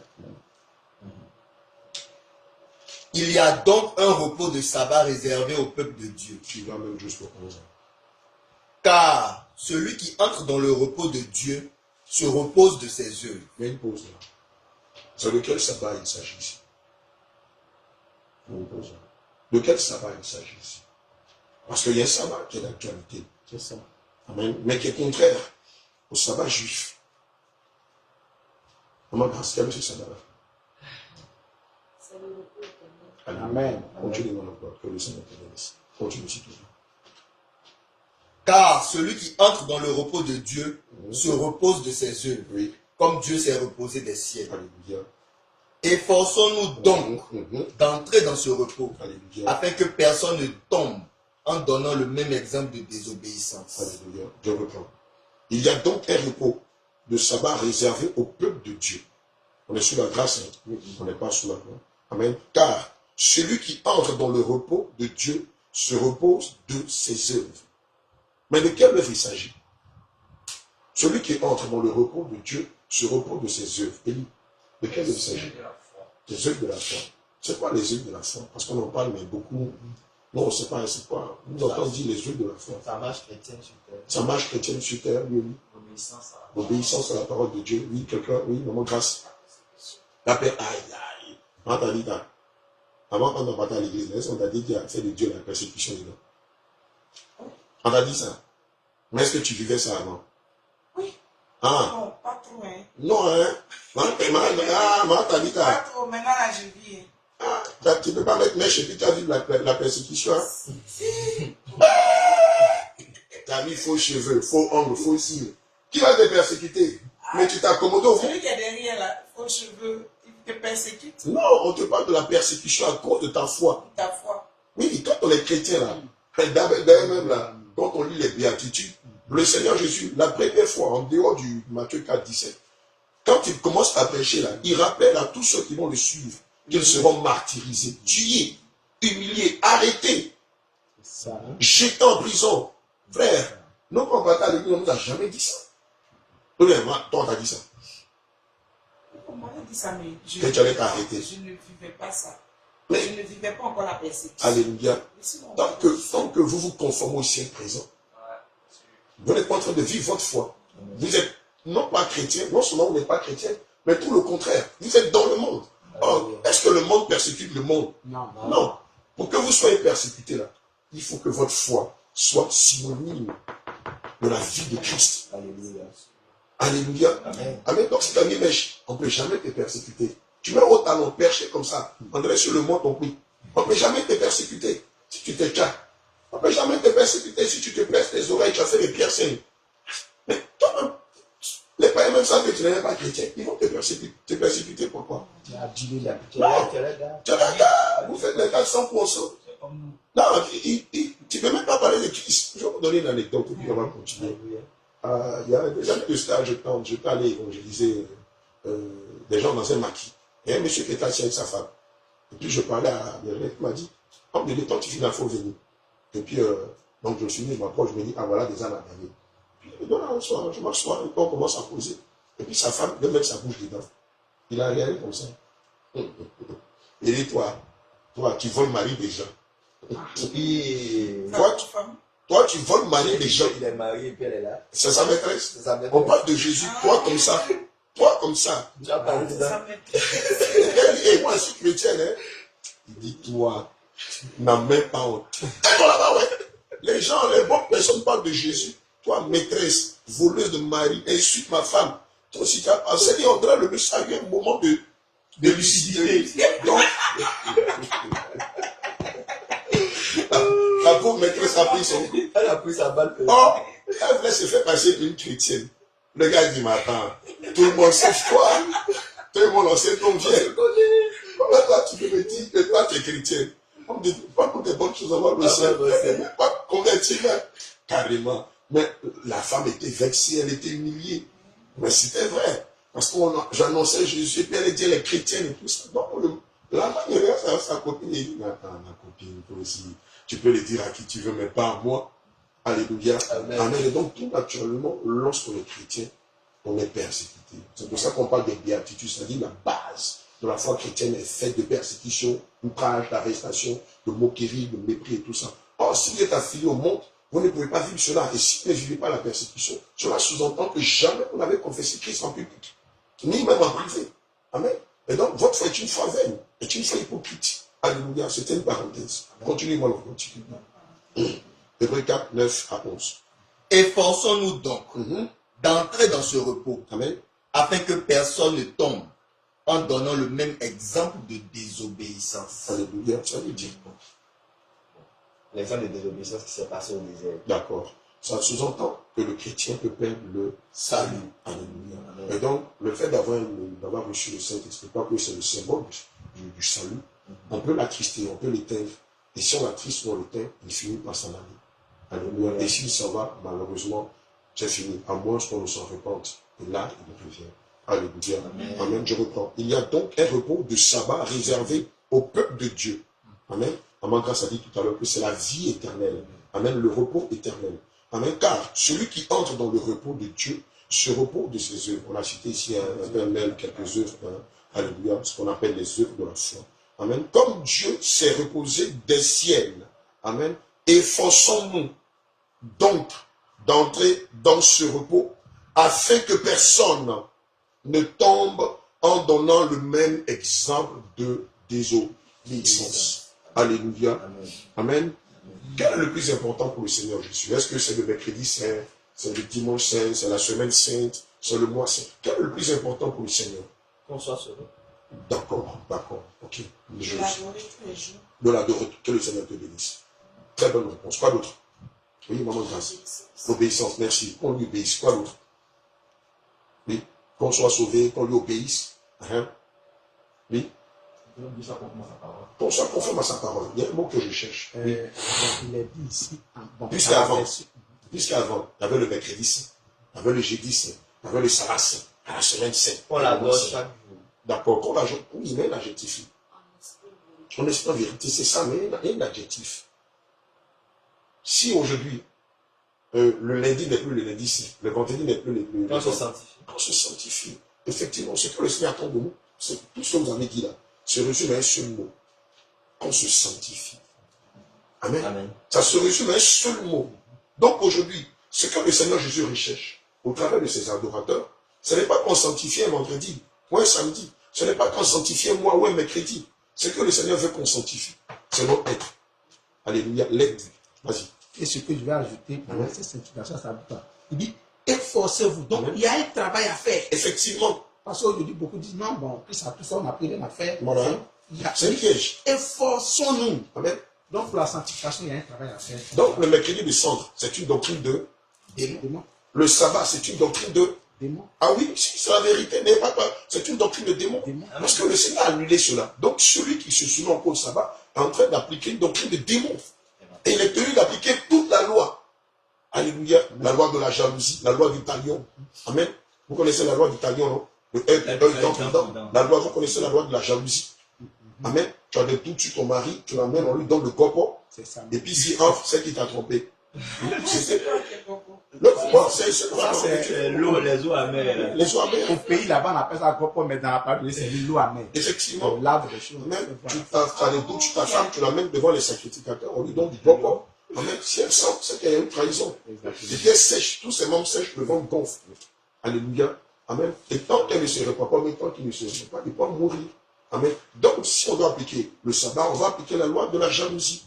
S4: Il y a donc un repos de sabbat réservé au peuple de Dieu.
S2: Tu vas même jusqu'au 11.
S4: Car celui qui entre dans le repos de Dieu se repose de ses œuvres.
S2: Il y a une pause là. C'est de quel sabbat il s'agit ici? De quel sabbat il s'agit ici? Parce qu'il y a un sabbat qui est d'actualité.
S8: C'est ça.
S2: Amen. Mais qui est contraire au sabbat juif. Comment grâce ce sabbat-là?
S3: C'est le repos éternel.
S2: Amen. Continue, mon encore. Que le Seigneur te bénisse. Continue, s'il te plaît.
S4: Car celui qui entre dans le repos de Dieu se repose de ses œuvres, comme Dieu s'est reposé des siennes.
S2: Alléluia.
S4: Efforçons-nous donc d'entrer dans ce repos, afin que personne ne tombe en donnant le même exemple de désobéissance.
S2: Alléluia. Je reprends. Il y a donc un repos de sabbat réservé au peuple de Dieu. On est sous la grâce, hein? On n'est pas sous la gloire. Amen. Car celui qui entre dans le repos de Dieu se repose de ses œuvres. Mais de quelle œuvre il s'agit? Celui qui entre dans le repos de Dieu se repose de ses œuvres. Élie, de quelle œuvre il s'agit? Des œuvres de la foi. C'est quoi les œuvres de la foi? Parce qu'on en parle, mais beaucoup. Non, c'est pas, c'est quoi? Nous entendons dire les œuvres de la foi.
S5: Ça marche chrétienne sur terre.
S2: Ça marche chrétienne sur terre, oui, oui. L'obéissance à la parole de Dieu. Oui, quelqu'un, oui, maman, grâce. La paix, aïe, aïe. On t'a dit, avant qu'on n'a pas à l'église, on t'a dit qu'il y a fait de Dieu la persécution dedans. On t'a dit ça. Mais est-ce que tu vivais ça avant?
S6: Oui.
S2: Ah.
S6: Non, pas trop, hein.
S2: Non, hein. Maman t'a dit ça.
S6: Pas trop, maintenant là, je vis. Hein.
S2: Ah, tu ne peux pas mettre mèche et puis tu as vu la persécution. Hein? Tu as mis faux cheveux, faux ongles, faux cils. Qui va te persécuter? Mais tu t'accommodes au fond.
S6: Celui qui est derrière là, faux cheveux, il te persécute.
S2: Non, on te parle de la persécution à cause de ta foi.
S6: Ta foi.
S2: Oui, quand on est chrétien là, d'ailleurs même là, quand on lit les béatitudes, le Seigneur Jésus, la première fois, en dehors du Matthieu 4, 17, quand il commence à prêcher là, il rappelle à tous ceux qui vont le suivre qu'ils seront martyrisés, tués, humiliés, arrêtés, jetés en prison. Frère, nos compatriotes à l'église, on ne nous a jamais dit ça. Toi, on t'a dit ça.
S6: On m'avait dit ça, mais
S2: Que tu allais t'arrêter.
S6: je ne vivais pas ça.
S2: Mais,
S6: je ne vivais pas encore la persécution.
S2: Alléluia. Tant que vous vous conformez au ciel présent, vous n'êtes pas en train de vivre votre foi. Vous êtes non pas chrétien, non seulement vous n'êtes pas chrétien, mais tout le contraire. Vous êtes dans le monde. Or, est-ce que le monde persécute le monde? Non. Non. Pour que vous soyez persécuté là, il faut que votre foi soit synonyme de la vie de Christ.
S5: Alléluia.
S2: Alléluia. Amen. Amen. Donc si tu as mis mèche, on ne peut jamais te persécuter. Tu mets au talon perché comme ça, on dirait sur le mont ton prix. On ne peut jamais te persécuter si tu te tchats. On ne peut jamais te persécuter si tu te presses les oreilles, tu as fait des piercings. Mais toi-même, les païens même savent que tu n'es pas chrétien. Ils vont te persécuter. Te persécuter pourquoi? Tu as dit la vous faites les gars 100%. Non, tu ne peux même pas parler de Christ. Je vais vous donner une anecdote et puis on va continuer. Il y a des années de stage, quand j'étais allé évangéliser des gens dans un maquis. Il y a un monsieur qui était assis avec sa femme. Et puis je parlais à Myriam, il m'a dit, homme de temps, tu finis, il faut venir. Et puis, donc je me suis mis, je m'approche, je me dis, ah voilà des âmes à gagner. Puis il me donne un soir, je m'assois, et puis on commence à poser. Et puis sa femme, de mettre sa bouche dedans. Il a regardé comme ça. Il dit, toi, tu voles mari des gens. Toi, tu voles mari des gens.
S5: Il est marié et puis elle est là.
S2: C'est sa maîtresse. On parle de Jésus, toi comme ça. Toi comme ça.
S5: Tu as parlé de ça.
S2: Et moi, je suis chrétienne. Hein? Il dit, toi, tu n'as même pas honte. Et toi là-bas, ouais. Les gens, les bonnes personnes parlent de Jésus. Toi, maîtresse, voleuse de mari, insulte ma femme. Toi aussi, tu as passé. On dirait le monsieur a eu un moment de lucidité. Donc, la pauvre maîtresse a pris son coup.
S5: Elle a pris sa balle.
S2: Or, elle voulait se faire passer pour une chrétienne. Le gars dit, mais attends, tout le monde sait toi. Tout le monde en sait ton vieux. Comment toi tu peux me dire que toi tu es chrétien? On ne dit pas toutes les bonnes choses à voir le ciel. Pas converti, carrément. Mais la femme était vexée, elle était humiliée. Mais c'était vrai. Parce que j'annonçais Jésus, et puis elle dit, elle est chrétienne et tout ça. Donc, la femme, regarde sa copine, et dit, attends, ma copine, toi aussi, tu peux le dire à qui tu veux, mais pas à moi. Alléluia. Amen. Amen. Et donc, tout naturellement, lorsqu'on est chrétien, on est persécuté. C'est pour ça qu'on parle des béatitudes, c'est-à-dire la base de la foi chrétienne est faite de persécution, outrage, d'arrestation, de moquerie, de mépris et tout ça. Or, si vous êtes affilié au monde, vous ne pouvez pas vivre cela. Et si vous ne vivez pas la persécution, cela sous-entend que jamais vous n'avez confessé Christ en public, ni même en privé. Amen. Et donc, votre foi est une foi vaine, est une foi hypocrite. Alléluia. C'était une parenthèse. Continuez-moi le continue. Hébreux 4, 9 à 11.
S4: Efforçons-nous donc d'entrer dans ce repos,
S2: Amen.
S4: afin que personne ne tombe en donnant le même exemple de désobéissance.
S2: Alléluia, ça veut dire quoi?
S5: L'exemple de désobéissance qui s'est passé au désert.
S2: D'accord. Ça sous-entend que le chrétien peut perdre le salut. Alléluia. Et donc, le fait d'avoir reçu le Saint-Esprit, pas que c'est le symbole du salut, on peut l'attrister, on peut l'éteindre. Et si on l'attriste ou on l'éteint, il finit par s'en aller. Alléluia. Et s'il s'en va, malheureusement, c'est fini. À moins qu'on ne s'en repente. Et là, il revient. Alléluia. Amen. Je reprends. Il y a donc un repos de sabbat réservé au peuple de Dieu. Amen. Amandras a dit tout à l'heure que c'est la vie éternelle. Amen. Le repos éternel. Amen. Car celui qui entre dans le repos de Dieu se repose de ses œuvres. On a cité ici un pêle-mêle quelques œuvres. Alléluia. Ce qu'on appelle les œuvres de la foi. Amen. Comme Dieu s'est reposé des ciels. Amen. Efforçons-nous donc d'entrer dans ce repos afin que personne ne tombe en donnant le même exemple de désobéissance. Alléluia. Amen. Quel est le plus important pour le Seigneur Jésus? Est-ce que c'est le mercredi saint, c'est le dimanche saint, c'est la semaine sainte, c'est le mois saint? Quel est le plus important pour le Seigneur?
S5: Qu'on soit sauvé.
S2: D'accord, d'accord. Ok.
S6: De l'adorer tous les jours.
S2: De l'adorer, que le Seigneur te bénisse. Très bonne réponse. Quoi d'autre? Oui, maman Grâce. L'obéissance, merci. Qu'on lui obéisse. Quoi d'autre? Oui. Qu'on soit sauvé, qu'on lui obéisse. Hein? Oui. Qu'on soit conforme à sa parole. Il y a un mot que je cherche. Oui.
S8: Il est dit ici.
S2: Puisqu'avant, il y avait le mercredi saint, il y avait le jeudi saint, il y avait le sabbat saint, la semaine sainte.
S5: On l'adore chaque jour.
S2: D'accord, qu'on l'adore. Oui, mais l'adjectif. On est en vérité, c'est ça, mais il y a un adjectif. Si aujourd'hui, le lundi n'est plus le lundi saint, le vendredi n'est plus le
S5: On se sanctifie.
S2: On se sanctifie. Effectivement, ce que le Seigneur attend de nous, c'est tout ce que vous avez dit là, se résume à un seul mot. On se sanctifie. Amen.
S5: Amen.
S2: Ça se résume à un seul mot. Donc aujourd'hui, ce que le Seigneur Jésus recherche au travers de ses adorateurs, ce n'est pas qu'on sanctifie un vendredi ou un samedi. Ce n'est pas qu'on sanctifie un mois ou un mercredi. Ce que le Seigneur veut qu'on sanctifie, c'est notre être. Alléluia. L'être. Vas-y.
S8: Et ce que je vais ajouter pour cette sanctification, ça ne pas. Il dit, efforcez-vous. Donc, il y a un travail à faire.
S2: Effectivement.
S8: Parce qu'aujourd'hui, beaucoup disent, non, bon, puis ça, tout ça, on a pris rien à faire.
S2: Voilà. C'est un piège.
S8: Efforçons-nous.
S2: Amen.
S8: Donc, pour la sanctification, il y a un travail à faire.
S2: Donc, le mercredi de cendre, c'est une doctrine de
S8: démon.
S2: Le sabbat, c'est une doctrine de
S8: démon.
S2: Ah oui, c'est la vérité, n'est pas. C'est une doctrine de démon. Parce que le Seigneur a annulé cela. Donc, celui qui se soumet encore au sabbat est en train d'appliquer une doctrine de démon. Et il est tenu d'appliquer toute la loi. Alléluia. La loi de la jalousie, la loi du talion. Amen. Vous connaissez la loi du talion, non? La loi, vous connaissez la loi de la jalousie. Amen. Tu as des doutes sur ton mari, tu l'amènes, on lui donne le copo. Et puis s'il offre, c'est qui t'a trompé. C'est
S5: l'eau, les eaux amères.
S2: Les eaux amères.
S8: Au pays là-bas, on appelle ça copo, mais dans la parole, c'est l'eau amère.
S2: Effectivement.
S8: On lave des choses.
S2: Même, tu as des doutes sur ta femme, tu l'amènes devant les sacrificateurs, on lui donne du copo. Amen. Si elle sent, c'est qu'il y a une trahison. Et qu'elle sèche, tous ces membres sèchent, le ventre gonfle. Alléluia. Amen. Et tant qu'elle ne se répand pas, mais tant qu'il ne se répand pas, il peut mourir. Amen. Donc, si on doit appliquer le sabbat, on va appliquer la loi de la jalousie.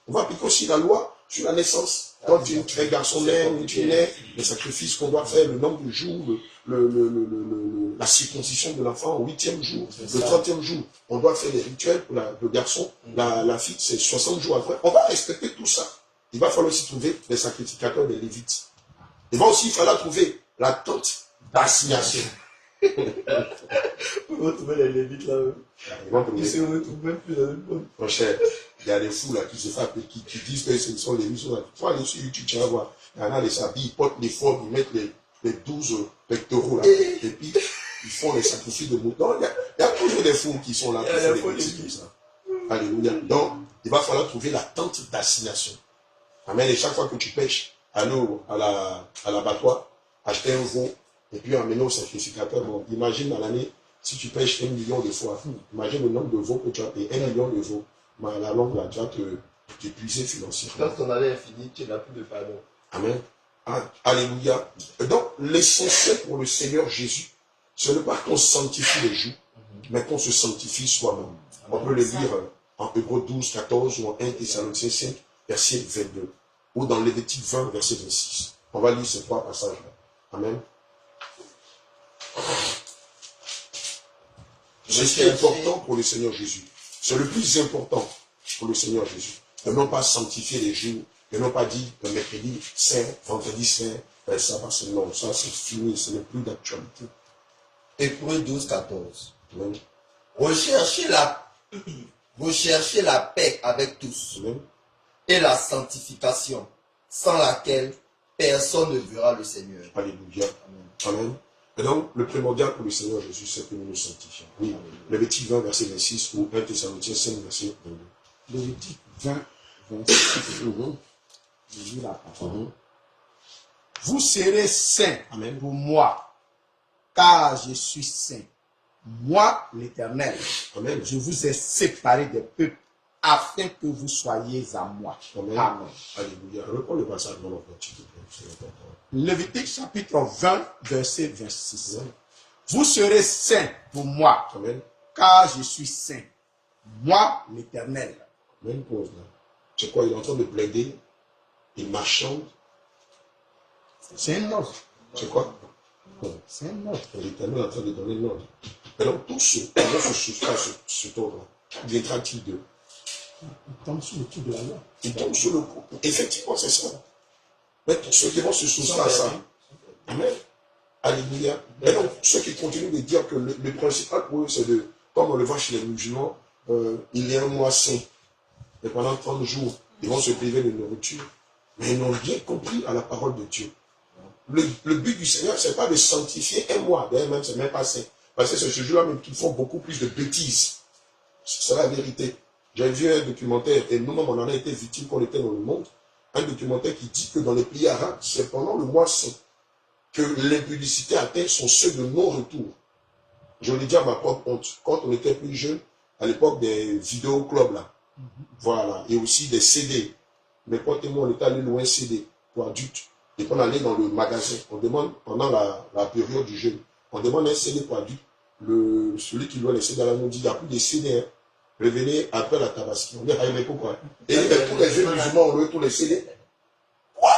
S2: On va appliquer aussi la loi sur la naissance. Quand tu es un garçon né, tu nais, les sacrifices qu'on doit faire, le nombre de jours, la circoncision de l'enfant au 8e jour, le 30e jour. On doit faire des rituels pour le garçon, la fille, c'est 60 jours après. On va respecter tout ça. Il va falloir aussi trouver les sacrificateurs des Lévites. Il va aussi falloir trouver la tente d'assignation.
S5: Vous retrouvez les Lévites là. Ils se retrouvent même plus dans le monde.
S2: Mon cher, il y a des fous là qui se font qui disent que ce sont les Lévites. Toi, les sur YouTube, tu vas voir. Il y en a les habits, ils portent les formes, ils mettent les 12 pectoraux là. Et puis, ils font les sacrifices de moutons. Il y a toujours des fous qui sont là pour faire des bêtises comme ça. Alléluia. Donc, il va falloir trouver la tente d'assignation. Amen. Et chaque fois que tu pêches, allez à l'abattoir, acheter un veau, et puis emmener au sacrificateur. Bon, imagine à l'année, si tu pêches 1 million de fois, imagine le nombre de veaux que tu as payé, 1 million de veaux. Mais à la longue, là, tu vas t'épuiser financièrement.
S5: Quand ton année est finie, tu n'as plus de pardon.
S2: Amen. Alléluia. Donc, l'essentiel pour le Seigneur Jésus, ce n'est pas qu'on sanctifie les jours, mais qu'on se sanctifie soi-même. On peut le lire en Hébreux 12, 14 ou en 1 Thessaloniciens 5, verset 22. Ou dans Lévitique 20, verset 26. On va lire ces 3 passages-là. Amen. C'est ce qui est important pour le Seigneur Jésus. C'est le plus important pour le Seigneur Jésus. De non pas sanctifier les jours, de non pas dire que mercredi saint, vendredi saint, ça va, non, ça c'est fini, ce n'est plus d'actualité.
S4: Hébreux 12, 14.
S2: Amen.
S4: Recherchez la paix avec tous.
S2: Amen.
S4: Et la sanctification, sans laquelle personne ne verra le Seigneur.
S2: Alléluia. Amen. Et donc, le primordial pour le Seigneur Jésus, c'est que nous nous sanctifions. Oui. Lévitique 20, verset 26, ou 1 Thessaloniciens 5, verset 22.
S8: Lévitique 20, 26. Je lis la parole. Vous serez saints
S2: Amen.
S8: pour moi, car je suis saint. Moi, l'Éternel,
S2: Amen.
S8: je vous ai séparés des peuples afin que vous soyez à moi.
S2: Amen.
S8: Amen.
S2: Alléluia. Reprends le passage dans notre s'il te plaît. C'est important.
S8: Lévitique chapitre 20, verset 26.
S2: Amen.
S8: Vous serez saints pour moi,
S2: Amen.
S8: car je suis saint. Moi, l'Éternel.
S2: Même pause là. C'est quoi? Il est en train de plaider. Il marchande.
S8: C'est un ordre.
S2: C'est quoi?
S8: C'est un ordre.
S2: L'Éternel est en train de donner l'ordre. Et donc, tous ceux qui vont se soustraire à cet ordre-là, viendra-t-il d'eux?
S8: Il tombe sous le coup de la loi.
S2: Ils tombent sur le coup. Effectivement, c'est ça. Mais tous ceux qui vont se soustraire à ça. Amen. Alléluia. Et donc, ceux qui continuent de dire que le principal pour eux, c'est de, comme on le voit chez les musulmans, il y a un mois saint. Et pendant 30 jours, ils vont se priver de nourriture. Mais ils n'ont rien compris à la parole de Dieu. Le but du Seigneur, ce n'est pas de sanctifier un mois. D'ailleurs, même, ce n'est même pas saint. Parce que c'est ce jour-là même qu'ils font beaucoup plus de bêtises. C'est la vérité. J'ai vu un documentaire, et nous-mêmes, on en a été victimes quand on était dans le monde. Un documentaire qui dit que dans les pays arabes, c'est pendant le mois saint que l'impudicité atteint son seuil de non-retour. Je le dis à ma propre honte. Quand on était plus jeune, à l'époque des vidéoclubs, là, voilà, et aussi des CD. Mes potes et moi, on était allés louer un CD pour adultes. Et quand on allait dans le magasin, on demande, pendant la période du jeûne, on demande un CD pour adultes. Celui qui doit les CD, là, nous dit, il n'y a plus de CD, hein. Revenez après la tabaski. On dit, ah, mais pourquoi? Et il dit, mais tous les jeunes musulmans ont loué tous les CD. Quoi?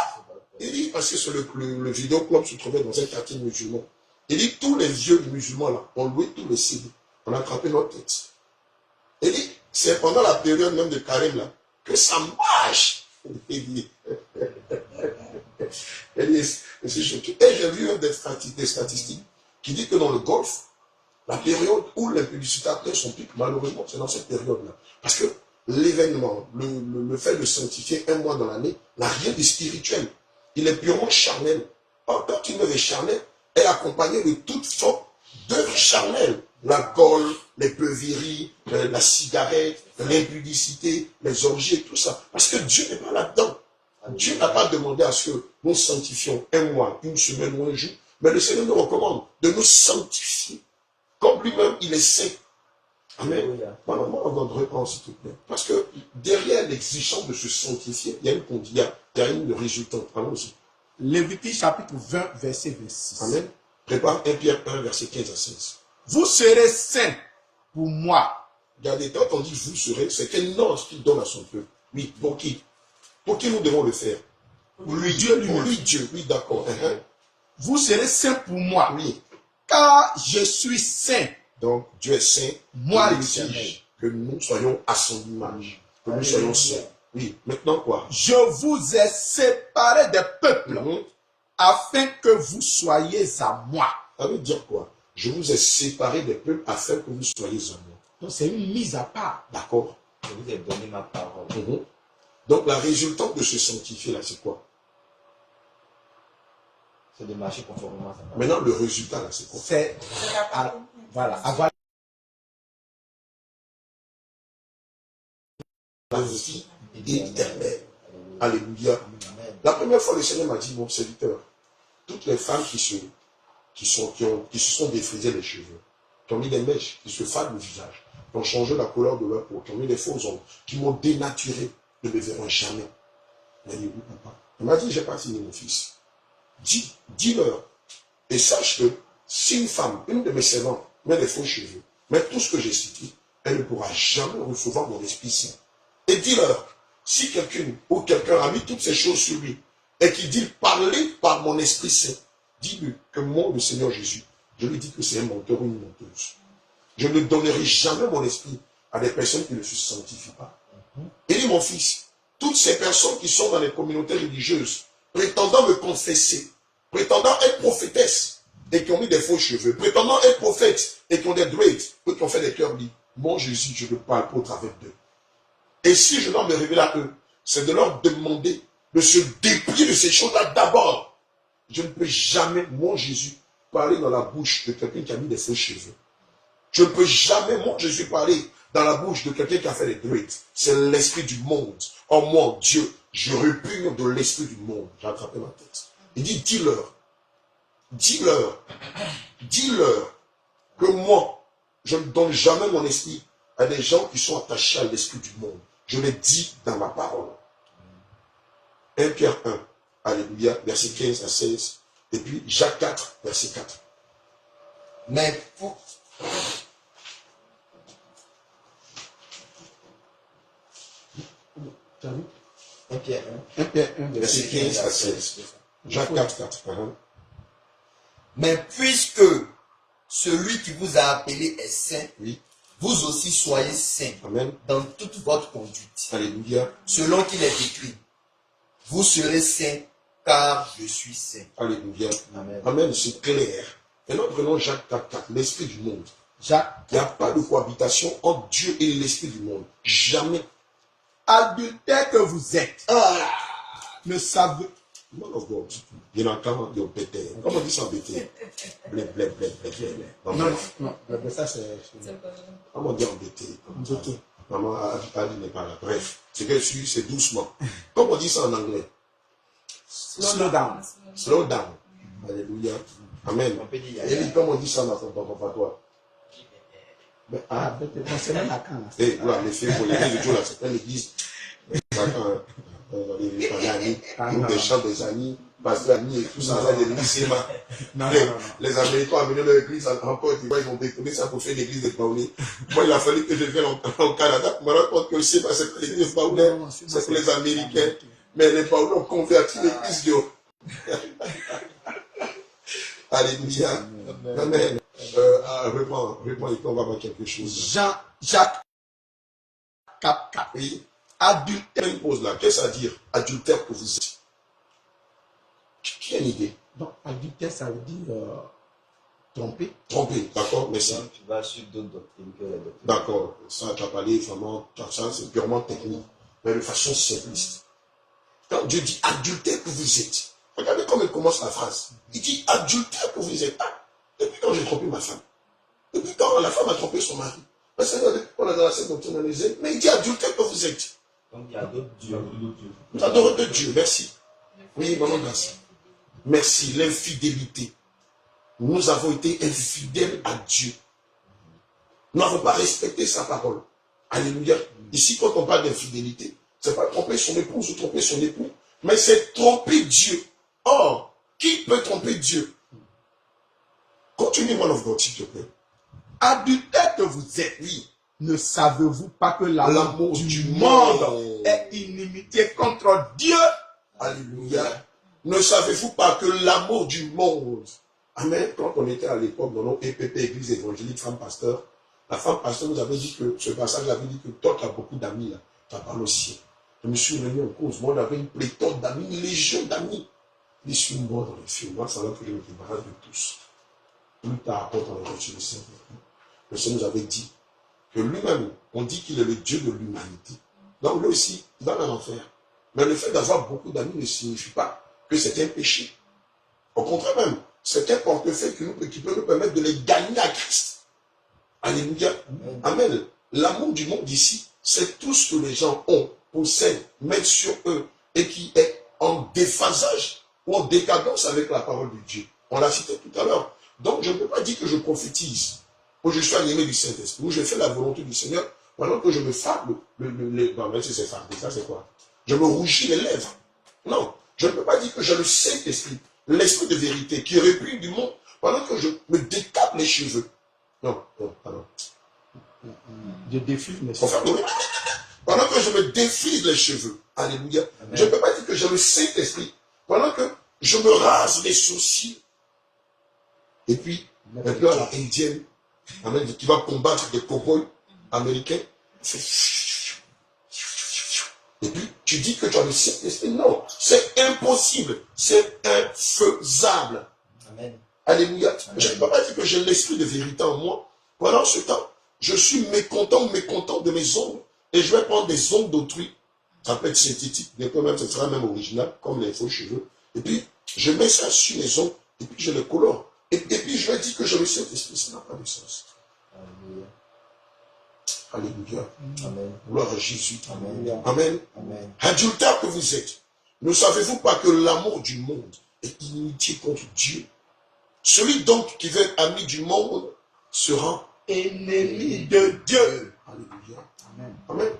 S2: Il dit, parce que sur le vidéoclub se trouvait dans un quartier musulman. Il dit, tous les vieux musulmans là, ont loué tous les CD. On a attrapé notre tête. Il dit, c'est pendant la période même de Karim là, que ça marche. Il dit, et j'ai vu des statistiques qui disent que dans le Golfe, la période où l'impudicité atteint son pic, malheureusement, c'est dans cette période-là. Parce que l'événement, le fait de sanctifier un mois dans l'année, n'a rien de spirituel. Il est purement charnel. Or, quand une œuvre est charnelle, elle est accompagnée de toutes sortes d'œuvres charnelles. La gaule, les peuveries, la cigarette, l'impudicité, les orgies, tout ça. Parce que Dieu n'est pas là-dedans. Dieu n'a pas demandé à ce que nous sanctifions un mois, une semaine ou un jour. Mais le Seigneur nous recommande de nous sanctifier. Comme lui-même, il est saint. Amen. Voilà, moi, on va reprendre, s'il te plaît. Parce que derrière l'exigence de se sanctifier, il y a une condition, il y a une résultante. Allons-y.
S8: Lévitique chapitre 20, verset 26.
S2: Amen. Prépare 1 Pierre 1, verset 15 à 16.
S8: Vous serez saints pour moi.
S2: Regardez, quand on dit vous serez, c'est un ordre qu'il donne à son peuple. Oui, pour qui? Pour qui nous devons le faire?
S8: Pour lui, Dieu lui-même.
S2: Pour lui, Dieu. Oui, d'accord.
S8: Vous serez saints pour moi.
S2: Oui.
S8: Car je suis saint.
S2: Donc, Dieu est saint.
S8: Moi,
S2: il exige que nous soyons à son image. Que nous soyons saints. Oui. Maintenant, quoi?
S8: Je vous ai séparés des peuples afin que vous soyez à moi.
S2: Ça veut dire quoi? Je vous ai séparés des peuples afin que vous soyez à moi.
S8: Donc, c'est une mise à part.
S2: D'accord.
S5: Je vous ai donné ma parole.
S2: Donc, la résultante de se sanctifier, là, c'est quoi?
S5: C'est de marcher conformément à sa parole.
S2: Maintenant, le résultat, là, c'est quoi?
S8: C'est voilà, avoir
S2: la vie éternelle. Alléluia. La première fois, le Seigneur m'a dit, mon serviteur, toutes les femmes qui se sont défrisées les cheveux, qui ont mis des mèches, qui se fardent le visage, qui ont changé la couleur de leur peau, qui ont mis des faux ongles, qui m'ont dénaturé, ne me verront jamais. Il m'a dit, oui, papa. Il m'a dit, j'ai pas fini, mon fils. Dis-leur, et sache que si une femme, une de mes servantes, met des faux cheveux, met tout ce que j'ai cité, elle ne pourra jamais recevoir mon Esprit Saint. Et dis-leur, si quelqu'un ou quelqu'un a mis toutes ces choses sur lui, et qui dit parler par mon Esprit Saint, dis-lui que moi, le Seigneur Jésus, je lui dis que c'est un menteur ou une menteuse. je ne donnerai jamais mon esprit à des personnes qui ne se sanctifient pas. Il dit, mon fils, toutes ces personnes qui sont dans les communautés religieuses, prétendant me confesser, prétendant être prophétesse, et qui ont mis des faux cheveux, prétendant être prophète, et qui ont des dreads, ou qui ont fait des cœurs lits, mon Jésus, je ne parle pas au travers d'eux. Et si je dois me révéler à eux, c'est de leur demander de se déplier de ces choses-là d'abord. Je ne peux jamais, mon Jésus, parler dans la bouche de quelqu'un qui a mis des faux cheveux. Je ne peux jamais, mon Jésus, parler dans la bouche de quelqu'un qui a fait des dreads. C'est l'esprit du monde. Oh mon Dieu, je répugne de l'esprit du monde. J'ai attrapé ma tête. Il dit, dis-leur que moi, je ne donne jamais mon esprit à des gens qui sont attachés à l'esprit du monde. Je l'ai dit dans ma parole. 1 Pierre 1, alléluia, verset 15 à 16. Et puis Jacques 4, verset 4.
S4: Mais pour...
S2: Tu as vu?
S4: 1 Pierre
S2: 1 Pierre 1, verset 15 à 16. Jacques 4, 4.
S4: Mais puisque celui qui vous a appelé est saint,
S2: Oui.
S4: vous aussi soyez saints
S2: Amen.
S4: dans toute votre conduite.
S2: Alléluia.
S4: Selon qu'il est écrit, vous serez saints car je suis saint.
S2: Alléluia.
S4: Amen.
S2: Amen, c'est clair. Maintenant, prenons Jacques 4, 4, l'esprit du monde.
S8: Jacques,
S2: Il n'y a pas de cohabitation entre Dieu et l'esprit du monde. Jamais.
S8: adultère que vous êtes, ne savez...
S2: Man of God. Il y en a quand ils ont pété. Comment on dit ça en bété? Blé, blé, blé, blé, blé.
S8: Non, mais ça c'est...
S2: Comment on dit en bété? Maman Ali n'est pas là. Bref, ce que je suis, c'est doucement. Comment on dit ça en anglais?
S8: Slow down.
S2: Slow down. Alléluia. Amen.
S4: On peut dire,
S2: Et dit, comment on dit ça dans ton patois?
S8: Mais, c'est même à quand là?
S2: Et voilà, les filles, les jours là, c'est pas l'église. Nous des chants des amis, pasteur Ami et tout ça, là, des lycées. Les Américains ont amené leur église en Côte d'Ivoire, ils ont détourné ça pour faire l'église de Paoulé. Moi, il a fallu que je vienne au Canada pour me rendre compte que c'est parce que l'église de Paoulé, c'est pour les Américains. Mais les Paoulés ont converti l'église de Alléluia. Amen. Réponds, et puis on va voir quelque chose.
S8: Jacques 4, 4.
S2: Oui.
S8: Adultère.
S2: Une pause là. Qu'est-ce que ça veut dire? Adultère que vous êtes. Qui a une idée?
S8: Donc, adultère, ça veut dire tromper.
S2: Tromper, d'accord? Merci.
S5: Donc, tu vas sur d'autres doctrines que les doctrines.
S2: D'accord. Ça, tu as parlé vraiment, ça c'est purement technique, mais de façon simpliste. Quand Dieu dit adultère que vous êtes, regardez comment il commence la phrase. Il dit adultère que vous êtes. Ah, depuis quand j'ai trompé ma femme? Depuis quand la femme a trompé son mari? Le Seigneur, depuis qu'on a dans la scène doctrinalisée, mais il dit adultère que vous êtes.
S5: Donc, il y a d'autres dieux.
S2: Nous adorons de Dieu, merci. Oui, maman, merci. Merci, l'infidélité. Nous avons été infidèles à Dieu. Nous n'avons pas respecté sa parole. Alléluia. Ici, quand on parle d'infidélité, ce n'est pas tromper son épouse ou tromper son époux, mais c'est tromper Dieu. Or, qui peut tromper Dieu? Continue, man of God, s'il te plaît.
S8: Adultère que vous êtes,
S2: Oui.
S8: ne savez-vous pas que l'amour du
S2: monde
S8: monde est inimitié contre Dieu?
S2: Alléluia. Ne savez-vous pas que l'amour du monde... Amen. Quand on était à l'époque dans nos EPP, Église évangélique, femme pasteur, la femme pasteur nous avait dit que, ce passage avait dit que toi qui as beaucoup d'amis, là, tu as parlé au ciel. Je me suis remis en cause. Moi, j'avais une pléthore d'amis, une légion d'amis. Je suis mort dans les films. Moi, ça va que je me débarrasse de tous. Plus tard, quand on a reçu le Seigneur, le Seigneur nous avait dit que lui-même, on dit qu'il est le Dieu de l'humanité. Donc, lui aussi, il va dans l'enfer. Mais le fait d'avoir beaucoup d'amis ne signifie pas que c'est un péché. Au contraire même, c'est un portefeuille qui peut nous permettre de les gagner à Christ. Alléluia. Amen. L'amour du monde ici, c'est tout ce que les gens ont, possèdent, mettent sur eux et qui est en déphasage ou en décadence avec la parole de Dieu. On l'a cité tout à l'heure. Donc, je ne peux pas dire que je prophétise, ou je suis animé du Saint-Esprit, ou je fais la volonté du Seigneur, pendant que je me farde même si c'est fardé, ça c'est quoi? Je me rougis les lèvres. Non, je ne peux pas dire que j'ai le Saint-Esprit, l'Esprit de vérité, qui répugne du monde, pendant que je me décape les cheveux. Non, pardon.
S8: Je défile mes
S2: Enfin, pendant que je me défrise les cheveux. Alléluia. Amen. Je ne peux pas dire que j'ai le Saint-Esprit, pendant que je me rase les sourcils. Et puis à la indienne, Amen. Qui va combattre des cow-boys américains. Et puis, tu dis que tu as le Saint-Esprit. Non, c'est impossible. C'est infaisable.
S5: Amen.
S2: Alléluia. Je ne peux pas dire que j'ai l'esprit de vérité en moi. Pendant ce temps, je suis mécontent de mes ongles. Et je vais prendre des ongles d'autrui. Ça peut être synthétique, des fois même, ce sera même original, comme les faux cheveux. Et puis, je mets ça sur les ongles, et puis je les colore. Et puis, je vais dire que je le Saint-Esprit. Ça n'a pas de sens.
S5: Alléluia.
S2: Alléluia.
S5: Amen.
S2: Gloire à Jésus.
S5: Amen.
S2: Amen.
S5: Amen.
S2: Adultère que vous êtes, ne savez-vous pas que l'amour du monde est inimitié contre Dieu? Celui donc qui veut être ami du monde sera ennemi de Dieu. Alléluia.
S8: Amen.
S2: Amen.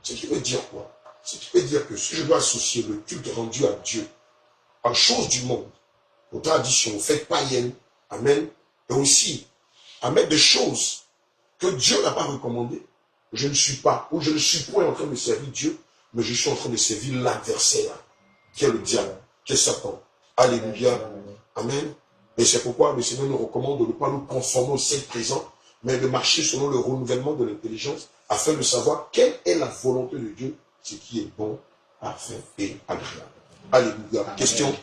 S2: Ce qui veut dire quoi? Ce qui veut dire que si je dois associer le culte rendu à Dieu aux choses du monde, aux traditions, aux fêtes païennes, amen, et aussi à mettre des choses que Dieu n'a pas recommandées, je ne suis pas, ou je ne suis point en train de servir Dieu, mais je suis en train de servir l'adversaire, qui est le diable, qui est Satan. Alléluia. Amen. Et c'est pourquoi le Seigneur nous recommande de ne pas nous conformer au siècle présent, mais de marcher selon le renouvellement de l'intelligence, afin de savoir quelle est la volonté de Dieu, ce qui est bon, parfait et agréable. Alléluia. Amen. Question?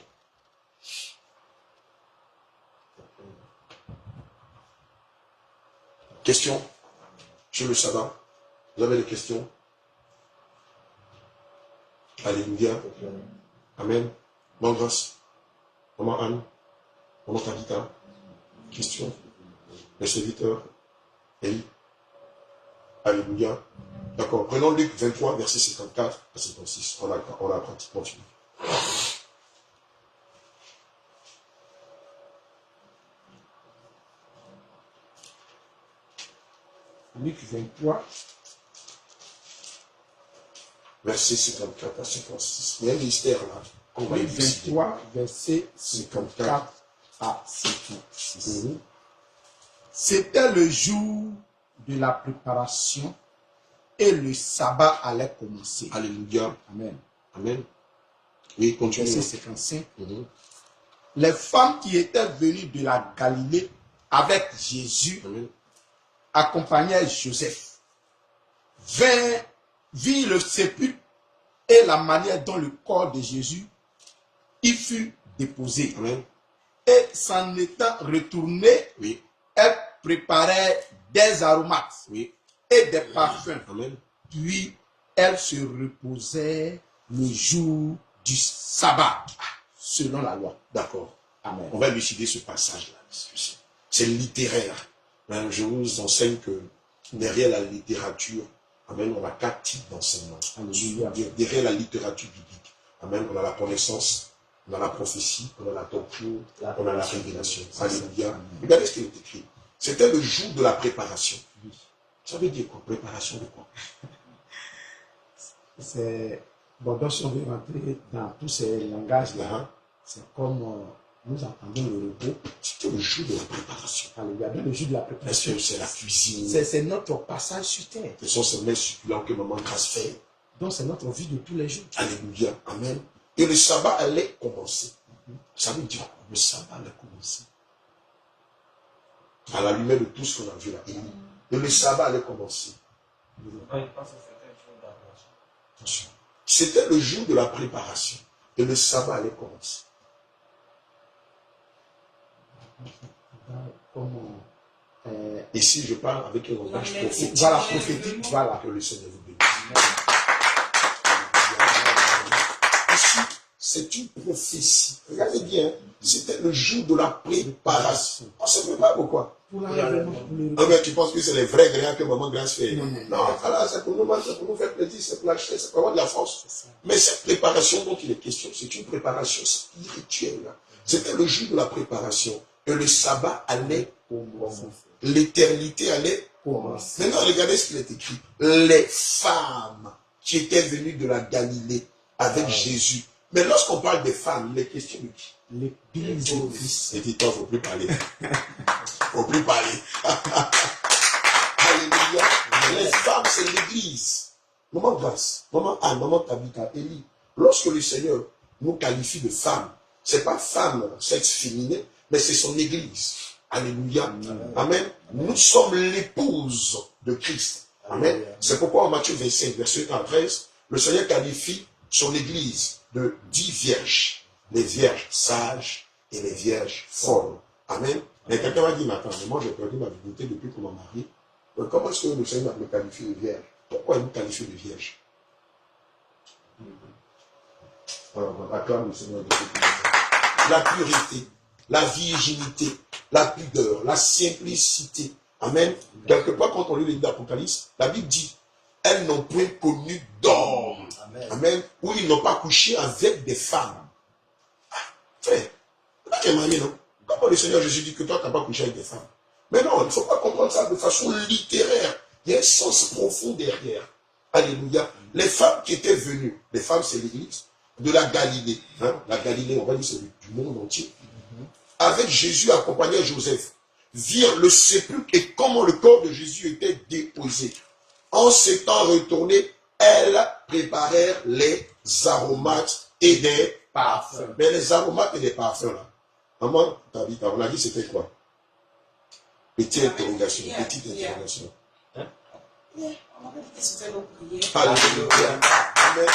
S2: Question sur le sabbat? Vous avez des questions? Alléluia. Amen. Bonne grâce. Maman Anne. Maman Tabitha. Question? Les serviteurs. Élie. Alléluia. D'accord. Prenons Luc 23, verset 54 à 56. On a pratiquement fini.
S8: Luc 23.
S2: Verset 54 à 56. Il y a un mystère là.
S8: Luc 23, verset 54 à 56.
S2: Mhm.
S8: C'était le jour de la préparation et le sabbat allait commencer.
S2: Alléluia.
S8: Amen.
S2: Amen. Oui, continue.
S8: Verset 55. Les femmes qui étaient venues de la Galilée avec Jésus
S2: Amen.
S8: accompagnaient Joseph. Virent le sépulcre et la manière dont le corps de Jésus y fut déposé.
S2: Amen.
S8: Et s'en étant retourné,
S2: Oui.
S8: elles préparaient des aromates
S2: Oui.
S8: et des parfums.
S2: Amen.
S8: Puis elles se reposaient le jour du sabbat, selon la loi.
S2: D'accord.
S8: Amen.
S2: On va élucider ce passage-là. C'est littéraire. Je vous enseigne que derrière la littérature, amen, on a 4 types d'enseignements.
S8: Alléluia.
S2: Derrière la littérature biblique, amen, on a la connaissance, on a la prophétie, on a la doctrine, on a la révélation. Alléluia. Regardez ce qui est écrit. C'était le jour de la préparation. Ça veut dire quoi? Préparation de quoi?
S8: C'est bon, donc si on veut rentrer dans tous ces langages-là, c'est comme nous entendons le repos.
S2: C'était le jour de la préparation.
S8: Alléluia. Le jour de la préparation.
S2: Est-ce que c'est la cuisine?
S8: C'est notre passage sur terre.
S2: Ce sont ces mets succulents que maman Grâce fait.
S8: Donc c'est notre vie de tous les jours.
S2: Alléluia. Amen. Et le sabbat allait commencer. Ça veut dire quoi? Le sabbat allait commencer. À la lumière de tout ce qu'on a vu là. Et le sabbat allait commencer. C'était le jour de la préparation. Et le sabbat allait commencer. Ici, je parle avec un langage prophétique.
S8: Voilà, prophétique. Voilà.
S2: Que le Seigneur vous bénisse. Ici, c'est une prophétie. Regardez bien, c'était le jour de la préparation. On se prépare pourquoi?
S8: Pour l'enlèvement.
S2: Ah, mais tu penses que c'est les vrais grillats que maman Grâce fait? Non, voilà, c'est pour nous faire plaisir, c'est pour l'acheter, c'est pour avoir de la force. Mais cette préparation dont il est question, c'est une préparation spirituelle. C'était le jour de la préparation. Et le sabbat allait commencer. L'éternité allait commencer. Maintenant, regardez ce qu'il est écrit. Les femmes qui étaient venues de la Galilée avec Jésus. Mais lorsqu'on parle des femmes, il est question de qui?
S8: L'église de Christ.
S2: Et dis-toi, il ne faut plus parler. Il ne faut plus parler. Alléluia. Les femmes, c'est l'église. Maman Grâce, maman Anne, maman Tabitha, Élie. Lorsque le Seigneur nous qualifie de femmes, ce n'est pas femme, sexe féminin, mais c'est son église. Alléluia. Amen. Nous sommes l'épouse de Christ. Amen. C'est pourquoi en Matthieu 25, verset 1 à 13, le Seigneur qualifie son église de 10 vierges. Les vierges sages et les vierges folles. Amen. Mais quelqu'un m'a dit, mais attends, moi j'ai perdu ma virginité depuis qu'on m'a marié. Comment est-ce que le Seigneur me qualifie de vierge? Pourquoi il me qualifie de vierge? Acclame le Seigneur de Dieu. La purité, la virginité, la pudeur, la simplicité. Amen. Quelque part, quand on lit les livres d'Apocalypse, la Bible dit, elles n'ont point connu d'homme. Amen. Ou ils n'ont pas couché avec des femmes. Frère, tu es marié, non? Comment le Seigneur Jésus dit que toi, tu n'as pas couché avec des femmes? Mais non, il ne faut pas comprendre ça de façon littéraire. Il y a un sens profond derrière. Alléluia. Les femmes qui étaient venues, les femmes, c'est l'église de la Galilée. Hein? La Galilée, on va dire, c'est du monde entier. Avec Jésus accompagné Joseph, virent le sépulcre et comment le corps de Jésus était déposé. En s'étant retournés, elles préparèrent les aromates et des parfums. Mais les aromates et des parfums, là, maman, on a dit c'était quoi? Petite interrogation. Petite interrogation.
S6: On avait dit que c'était nos prières.
S2: Alléluia. Amen.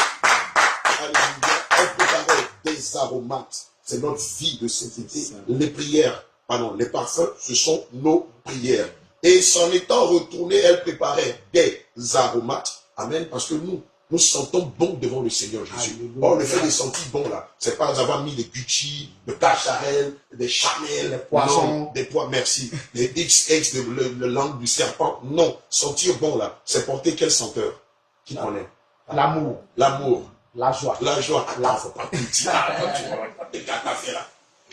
S2: Alléluia. Elle préparait des aromates. C'est notre vie de sainteté. Les prières, pardon, les parfums, ce sont nos prières. Et s'en étant retournée, elle préparait des aromates. Amen. Parce que nous sentons bon devant le Seigneur Jésus. Or, le fait de sentir bon là, c'est pas d'avoir mis des Gucci, de Cacharel, des Chanel, des poissons, des pois, merci, des XX, le langue du serpent. Non, sentir bon là, c'est porter quelle senteur? Qui connaît?
S8: L'amour.
S2: L'amour.
S8: La joie.
S2: La joie. Là, faut pas tout dire.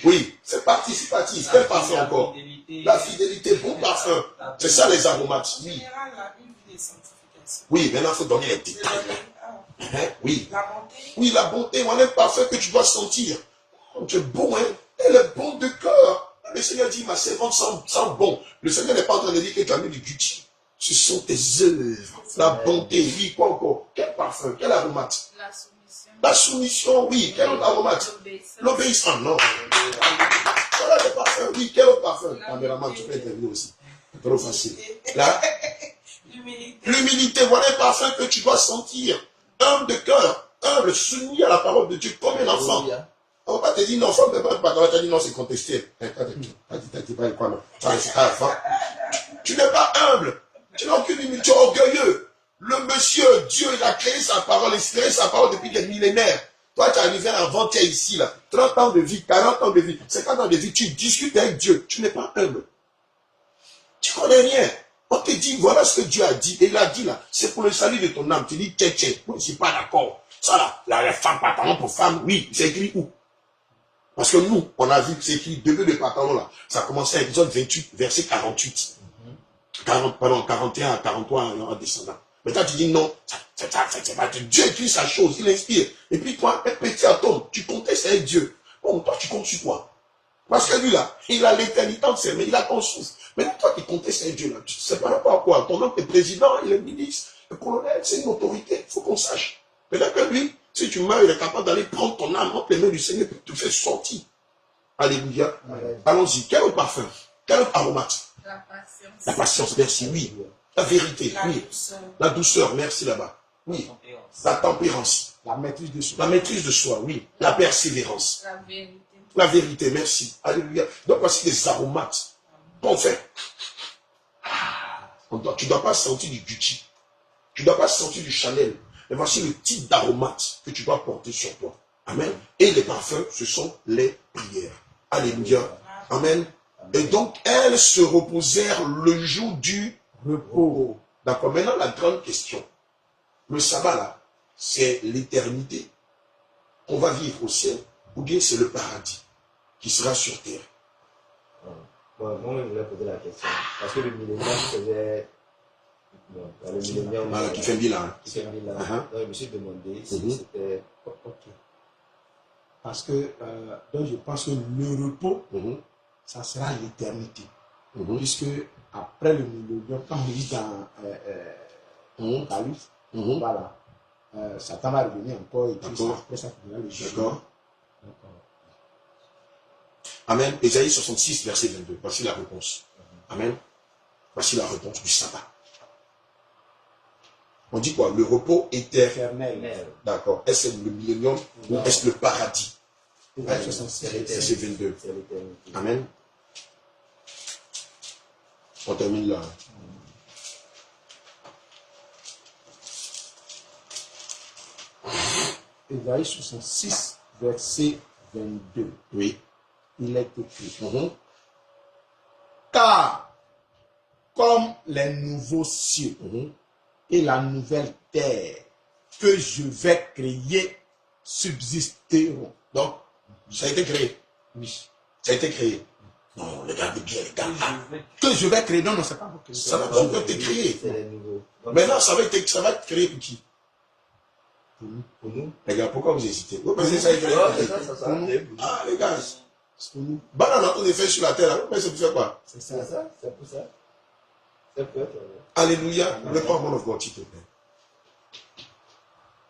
S2: Oui, c'est participatif. Quel parfum encore? La fidélité, bon parfum. C'est ça les aromates.
S6: En général, une vie de sanctification.
S2: Oui, maintenant il faut donner les détails. Hein? Oui.
S6: La bonté.
S2: Oui, la bonté, voilà un parfum que tu dois sentir. Oh, tu es bon, hein? Elle est bonne de cœur. Le Seigneur dit, ma servante sent bon. Le Seigneur n'est pas en train de dire que tu as mis du Gucci. Ce sont tes œuvres. La bonté, oui, quoi encore? Quel parfum? Quel aromate?
S3: La soumission.
S2: La soumission, oui. Quel autre aromate? L'obéissance, non. Voilà le parfum, oui. Quel autre parfum? Caméraman, tu peux intervenir aussi. Trop facile. Là, l'humilité, voilà un parfum que tu dois sentir. Humble de cœur, humble, soumis à la parole de Dieu, comme un enfant. On va pas te dire non, enfant, mais pas, on va te dire non, c'est contesté. Tu n'es pas humble, tu n'as aucune humilité, tu es orgueilleux. Le monsieur, Dieu, il a créé sa parole, il a créé sa parole depuis des millénaires. Toi, tu es arrivé avant-hier ici, là, 30 ans de vie, 40 ans de vie, 50 ans de vie, tu discutes avec Dieu, tu n'es pas humble. Tu connais rien. On te dit, voilà ce que Dieu a dit. Et il a dit là, c'est pour le salut de ton âme. Tu dis, tiens, moi je ne suis pas d'accord. Ça là, la femme, pantalon pour femme, oui, c'est écrit où? Parce que nous, on a vu que c'est écrit degré de pantalon là. Ça a commencé à Exode 28, verset 48. 41 à 43 en descendant. Mais toi, tu dis non, c'est pas Dieu écrit sa chose, il inspire. Et puis toi, un petit atome, tu contestes avec Dieu. Bon, toi, tu comptes sur quoi? Parce que lui là, il a l'éternité en ses mains, il a ton souffle. Mais toi qui contestes avec Dieu là, tu ne sais pas rapport à quoi. Ton oncle est président, il est ministre, le colonel, c'est une autorité, il faut qu'on sache. Peut-être que lui, si tu meurs, il est capable d'aller prendre ton âme entre les mains du Seigneur pour te faire sortir. Alléluia. Allons-y. Quel autre parfum? Quel autre aromate?
S3: La patience.
S2: La patience, merci, oui. La vérité, oui. La douceur, merci là-bas. Oui. La tempérance.
S8: La maîtrise de soi.
S2: La maîtrise de soi, oui. La persévérance.
S3: La vérité.
S2: La vérité, merci. Alléluia. Donc voici des aromates. Bon fait. Tu ne dois pas sentir du Gucci. Tu ne dois pas sentir du Chanel. Mais voici le type d'aromate que tu dois porter sur toi. Amen. Et les parfums, ce sont les prières. Alléluia. Amen. Et donc, elles se reposèrent le jour du repos. D'accord. Maintenant, la grande question. Le sabbat, là, c'est l'éternité qu'on va vivre au ciel, ou bien c'est le paradis qui sera sur terre.
S5: Bon, moi, je voulais poser la question. Parce que le millénaire faisait... Bon, le millénaire...
S2: Voilà, qui fait un bilan.
S5: Qui fait un bilan. Donc, je me suis demandé si c'était...
S8: Ok. Parce que, donc je pense que le repos, ça sera l'éternité. Puisque après le millénaire, quand on lit dans Apocalypse, voilà, Satan va revenir encore et puis après ça finira le jour.
S2: D'accord. Amen. Ésaïe 66, verset 22. Voici la réponse. Amen. Voici la réponse du sabbat. On dit quoi? Le repos éternel. D'accord. Est-ce le millénium ou est-ce le paradis? Verset 22. Amen. On termine là.
S8: Ésaïe 66, verset 22.
S2: Oui.
S8: Il est écrit. Car, comme les nouveaux cieux et la nouvelle terre que je vais créer subsisteront.
S2: Donc, ça a été créé.
S8: Oui.
S2: Ça a été créé. Non, regardez bien, les gars.
S8: Que je vais créer. Non, non, c'est pas pour créer.
S2: Ça n'a pas encore été créé.
S5: C'est les nouveaux.
S2: Maintenant, ça va être créé pour qui?
S5: Pour nous.
S2: Les gars, pourquoi vous hésitez? Vous pensez que ça a été créé? Ah, les gars. Banane, on est fait sur la terre. Vous pensez que c'est pour faire quoi?
S5: C'est ça, c'est pour ça. C'est pour ça.
S2: Alléluia. Le parlement of God, s'il te plaît.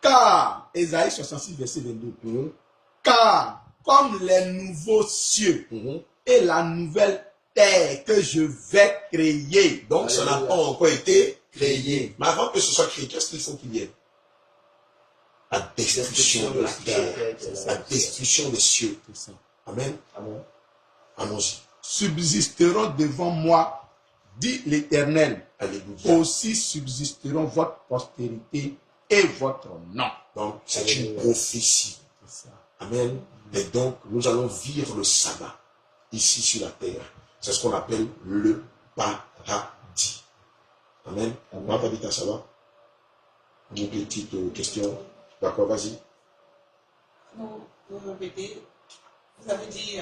S8: Car, Ésaïe 66, verset 22. Car, comme les nouveaux cieux et la nouvelle terre que je vais créer.
S2: Donc, ça n'a pas encore été créé. Mais avant que ce soit créé, qu'est-ce qu'il faut qu'il y ait? La destruction de la terre. La destruction des cieux. Amen. Allons-y.
S8: Subsisteront devant moi, dit l'Éternel.
S2: Alléluia.
S8: Aussi subsisteront votre postérité et votre nom.
S2: Donc, c'est une prophétie. Amen. Et donc, nous allons vivre le sabbat ici sur la terre. C'est ce qu'on appelle le paradis. Amen. Ma petite, ça va? Une petite question. D'accord, vas-y.
S6: Non, vous répétez. Vous avez dit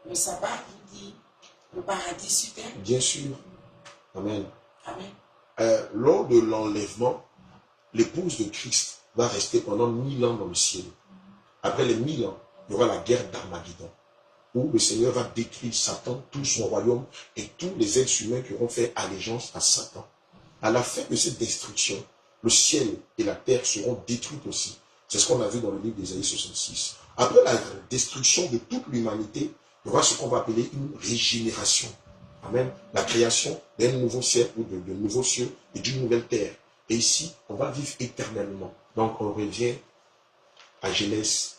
S6: le sabbat, vous dites le paradis sur terre.
S2: Bien sûr. Amen.
S6: Amen.
S2: Lors de l'enlèvement, l'épouse de Christ va rester pendant 1000 ans dans le ciel. Après les 1000 ans, il y aura la guerre d'Armageddon, où le Seigneur va détruire Satan, tout son royaume et tous les êtres humains qui auront fait allégeance à Satan. À la fin de cette destruction, le ciel et la terre seront détruits aussi. C'est ce qu'on a vu dans le livre d'Ésaïe 66. Après la destruction de toute l'humanité, il y aura ce qu'on va appeler une régénération. Amen. La création d'un nouveau ciel ou de nouveaux cieux et d'une nouvelle terre. Et ici, on va vivre éternellement. Donc, on revient à Genèse.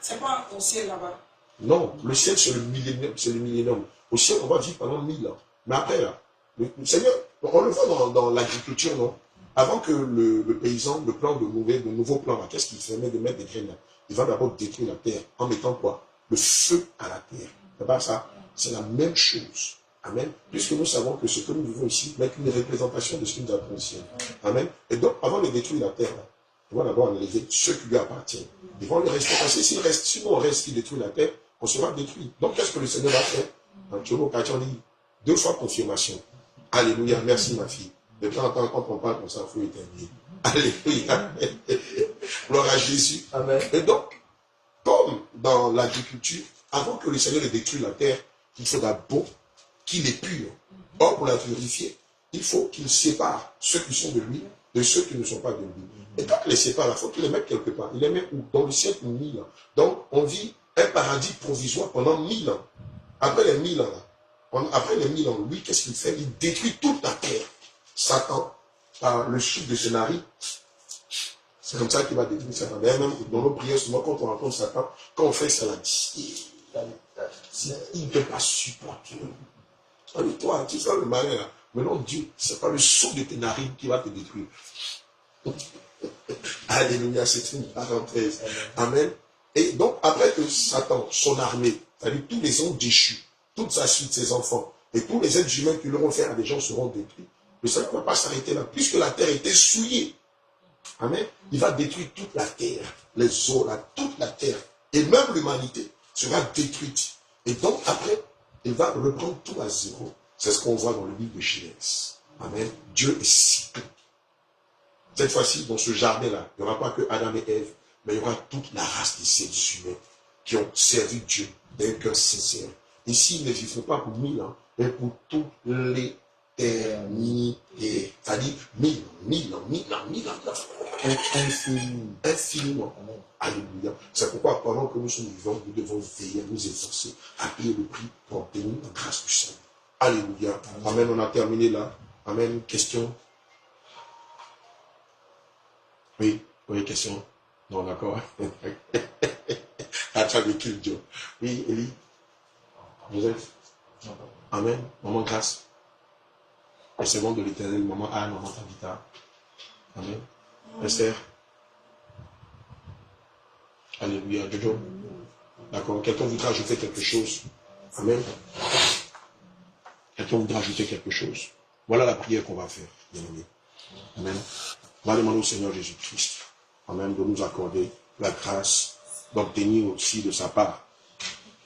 S6: C'est pas au ciel là-bas.
S2: Non, le ciel, c'est le millénium. Au ciel, on va vivre pendant 1000 ans. Mais après, là, le Seigneur, on le voit dans l'agriculture, non? Avant que le paysan, le plan de nouveaux plans, qu'est-ce qu'il fait? De mettre des graines là. Il va d'abord détruire la terre en mettant quoi? Le feu à la terre. C'est pas ça? C'est la même chose. Amen. Puisque nous savons que ce que nous vivons ici n'est qu'une représentation de ce que nous avons au ciel. Amen. Et donc, avant de détruire la terre, il va d'abord enlever ceux qui lui appartiennent. Ils vont les rester. Parce que si nous on reste qui détruit la terre, on sera détruit. Donc, qu'est-ce que le Seigneur va faire? En Théobo Kachan dit 2 fois confirmation. Alléluia. Merci, ma fille. De temps en temps, quand on parle comme ça, il faut éternuer. Alléluia. Gloire à Jésus.
S5: Amen.
S2: Et donc, comme dans l'agriculture, avant que le Seigneur ne détruise la terre, il faudra d'abord qu'il est pur. Or, pour la purifier, il faut qu'il sépare ceux qui sont de lui de ceux qui ne sont pas de lui. Et quand il les sépare, il faut qu'il les mette quelque part. Il les met où? Dans le ciel pour 1000 ans. Donc, on vit un paradis provisoire pendant 1000 ans. Après les 1000 ans, après les 1000 ans, lui, qu'est-ce qu'il fait? Il détruit toute la terre. Satan, par le souffle de Scénarii, c'est comme ça qu'il va détruire Satan. D'ailleurs, même dans nos prières, souvent, quand on rencontre Satan, quand on fait ça, il ne peut pas supporter. Toi, tu fais le malin là. Mais non, Dieu, ce n'est pas le souffle de tes narines qui va te détruire. Alléluia, c'est une parenthèse. Amen. Et donc, après que Satan, son armée, c'est-à-dire tous les hommes déchus, toute sa suite, ses enfants, et tous les êtres humains qui l'auront fait à des gens seront détruits. Le Seigneur ne va pas s'arrêter là, puisque la terre était souillée. Amen. Il va détruire toute la terre, les eaux, toute la terre, et même l'humanité sera détruite. Et donc, après, il va reprendre tout à zéro. C'est ce qu'on voit dans le livre de Genèse. Amen. Dieu est si bon. Cette fois-ci, dans ce jardin-là, il n'y aura pas que Adam et Ève, mais il y aura toute la race des êtres humains qui ont servi Dieu d'un cœur sincère. Ici, ils ne vivront pas pour 1000 ans, mais pour toute Éternité. Ça dit 1000 ans. Infiniment. Alléluia. C'est pourquoi pendant que nous sommes vivants, nous devons veiller, nous efforcer à payer le prix pour obtenir la grâce du Seigneur. Alléluia. Amen. On a terminé là. Amen. Question? Oui, question. Non, d'accord. Attends, kill Dieu. Oui, Élie. Joseph. Amen. Maman grâce. Le second de l'éternel, maman Anne, maman Tabitha. Amen. Esther. Alléluia. Jojo. D'accord. Quelqu'un voudra ajouter quelque chose. Amen. Quelqu'un voudra ajouter quelque chose. Voilà la prière qu'on va faire, bien aimé. Amen. On va demander au Seigneur Jésus-Christ, amen, de nous accorder la grâce d'obtenir aussi de sa part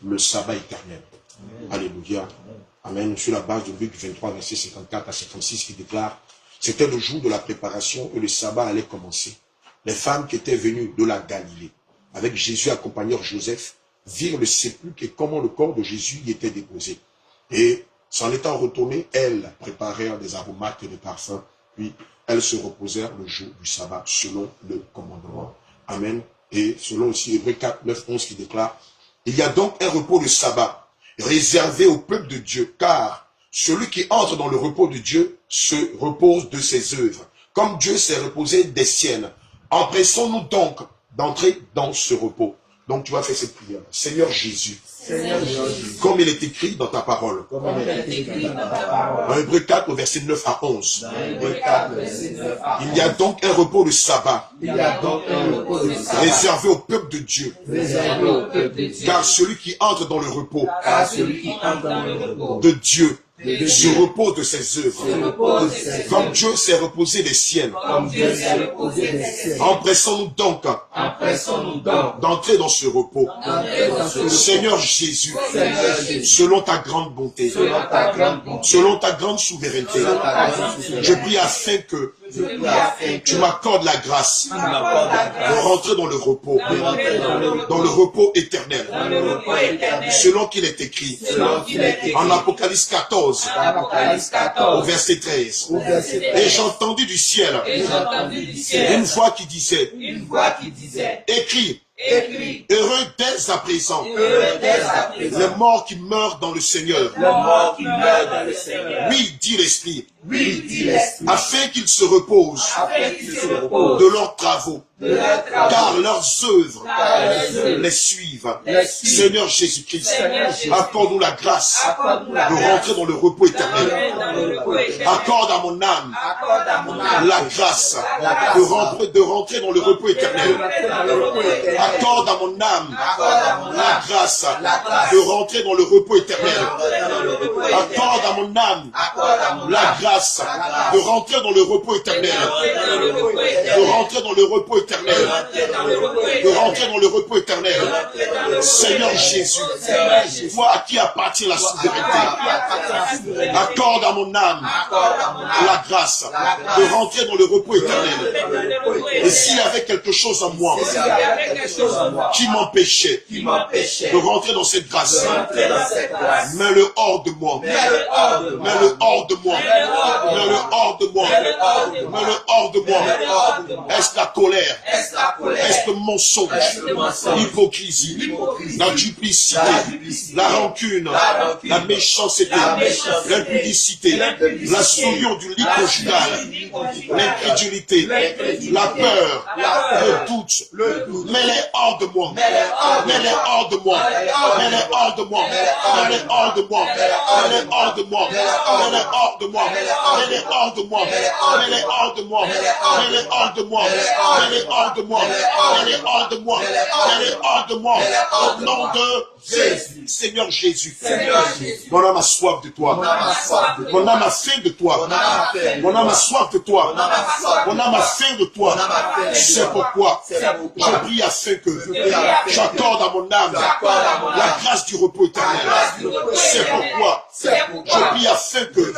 S2: le sabbat éternel. Amen. Alléluia. Amen. Sur la base de Luc 23, verset 54 à 56, qui déclare, c'était le jour de la préparation et le sabbat allait commencer. Les femmes qui étaient venues de la Galilée, avec Jésus accompagnant Joseph, virent le sépulcre et comment le corps de Jésus y était déposé. Et s'en étant retournées, elles préparèrent des aromates et des parfums, puis elles se reposèrent le jour du sabbat selon le commandement. Amen. Et selon aussi Hébreux 4, 9, 11 qui déclare, il y a donc un repos de sabbat réservé au peuple de Dieu, car celui qui entre dans le repos de Dieu se repose de ses œuvres, comme Dieu s'est reposé des siennes. Empressons-nous donc d'entrer dans ce repos. Donc tu vas faire cette prière. Seigneur Jésus, comme il est écrit dans ta parole. Dans Hébreux 4, verset 9 à 11. Il y a donc un repos de sabbat réservé au peuple de Dieu. Car celui qui entre dans le repos de Dieu se repose de ses œuvres, comme Dieu s'est reposé des siennes. Empressons-nous donc d'entrer dans ce repos. Seigneur Jésus, selon ta grande bonté, selon ta grande souveraineté, je prie afin que tu m'accordes la grâce de rentrer dans le repos éternel, selon qu'il est écrit en Apocalypse 14, au verset 13. Et j'ai entendu du ciel une voix qui disait, écris, heureux dès à présent les morts qui meurent dans le Seigneur. Oui, dit l'Esprit, afin qu'ils se reposent de leurs travaux, car leurs œuvres les suivent. Seigneur Jésus-Christ, accorde-nous la grâce de rentrer dans le repos éternel. Accorde à mon âme la grâce de rentrer dans le repos éternel. Accorde à mon âme la grâce de rentrer dans le repos éternel. Accorde à mon âme la grâce de rentrer dans le repos éternel. De rentrer dans le repos éternel. De rentrer dans le repos éternel. Seigneur Jésus, toi à qui appartient la souveraineté, accorde à mon âme la grâce de rentrer dans le repos éternel. Et s'il y avait quelque chose en moi qui m'empêchait de rentrer dans cette grâce, mets-le hors de moi. Mets-le hors de moi. Mets-le hors de moi. Mets-le hors de moi. Est-ce la colère? Est-ce le mensonge? L'hypocrisie? La duplicité? La rancune? La méchanceté? L'impudicité? La souillure du lit conjugal? L'incrédulité? La peur? Le doute? Mets-les hors de moi. Mets-les hors de moi. Mets-les hors de moi. Mets-les hors de moi. Mets-les hors de moi. Mets-les hors de moi. Mets-les hors de moi. Mets-les hors de moi. Mets-les hors de moi. Mets-les hors de moi. Mets-les hors de moi. Mets-les hors de moi. Au nom de Jésus. Seigneur Jésus. Mon âme a soif de toi. Mon âme a faim de toi. Mon âme a soif de toi. Mon âme a faim de toi. C'est pourquoi je prie afin que j'accorde à mon âme la grâce du repos éternel. C'est pourquoi je prie afin que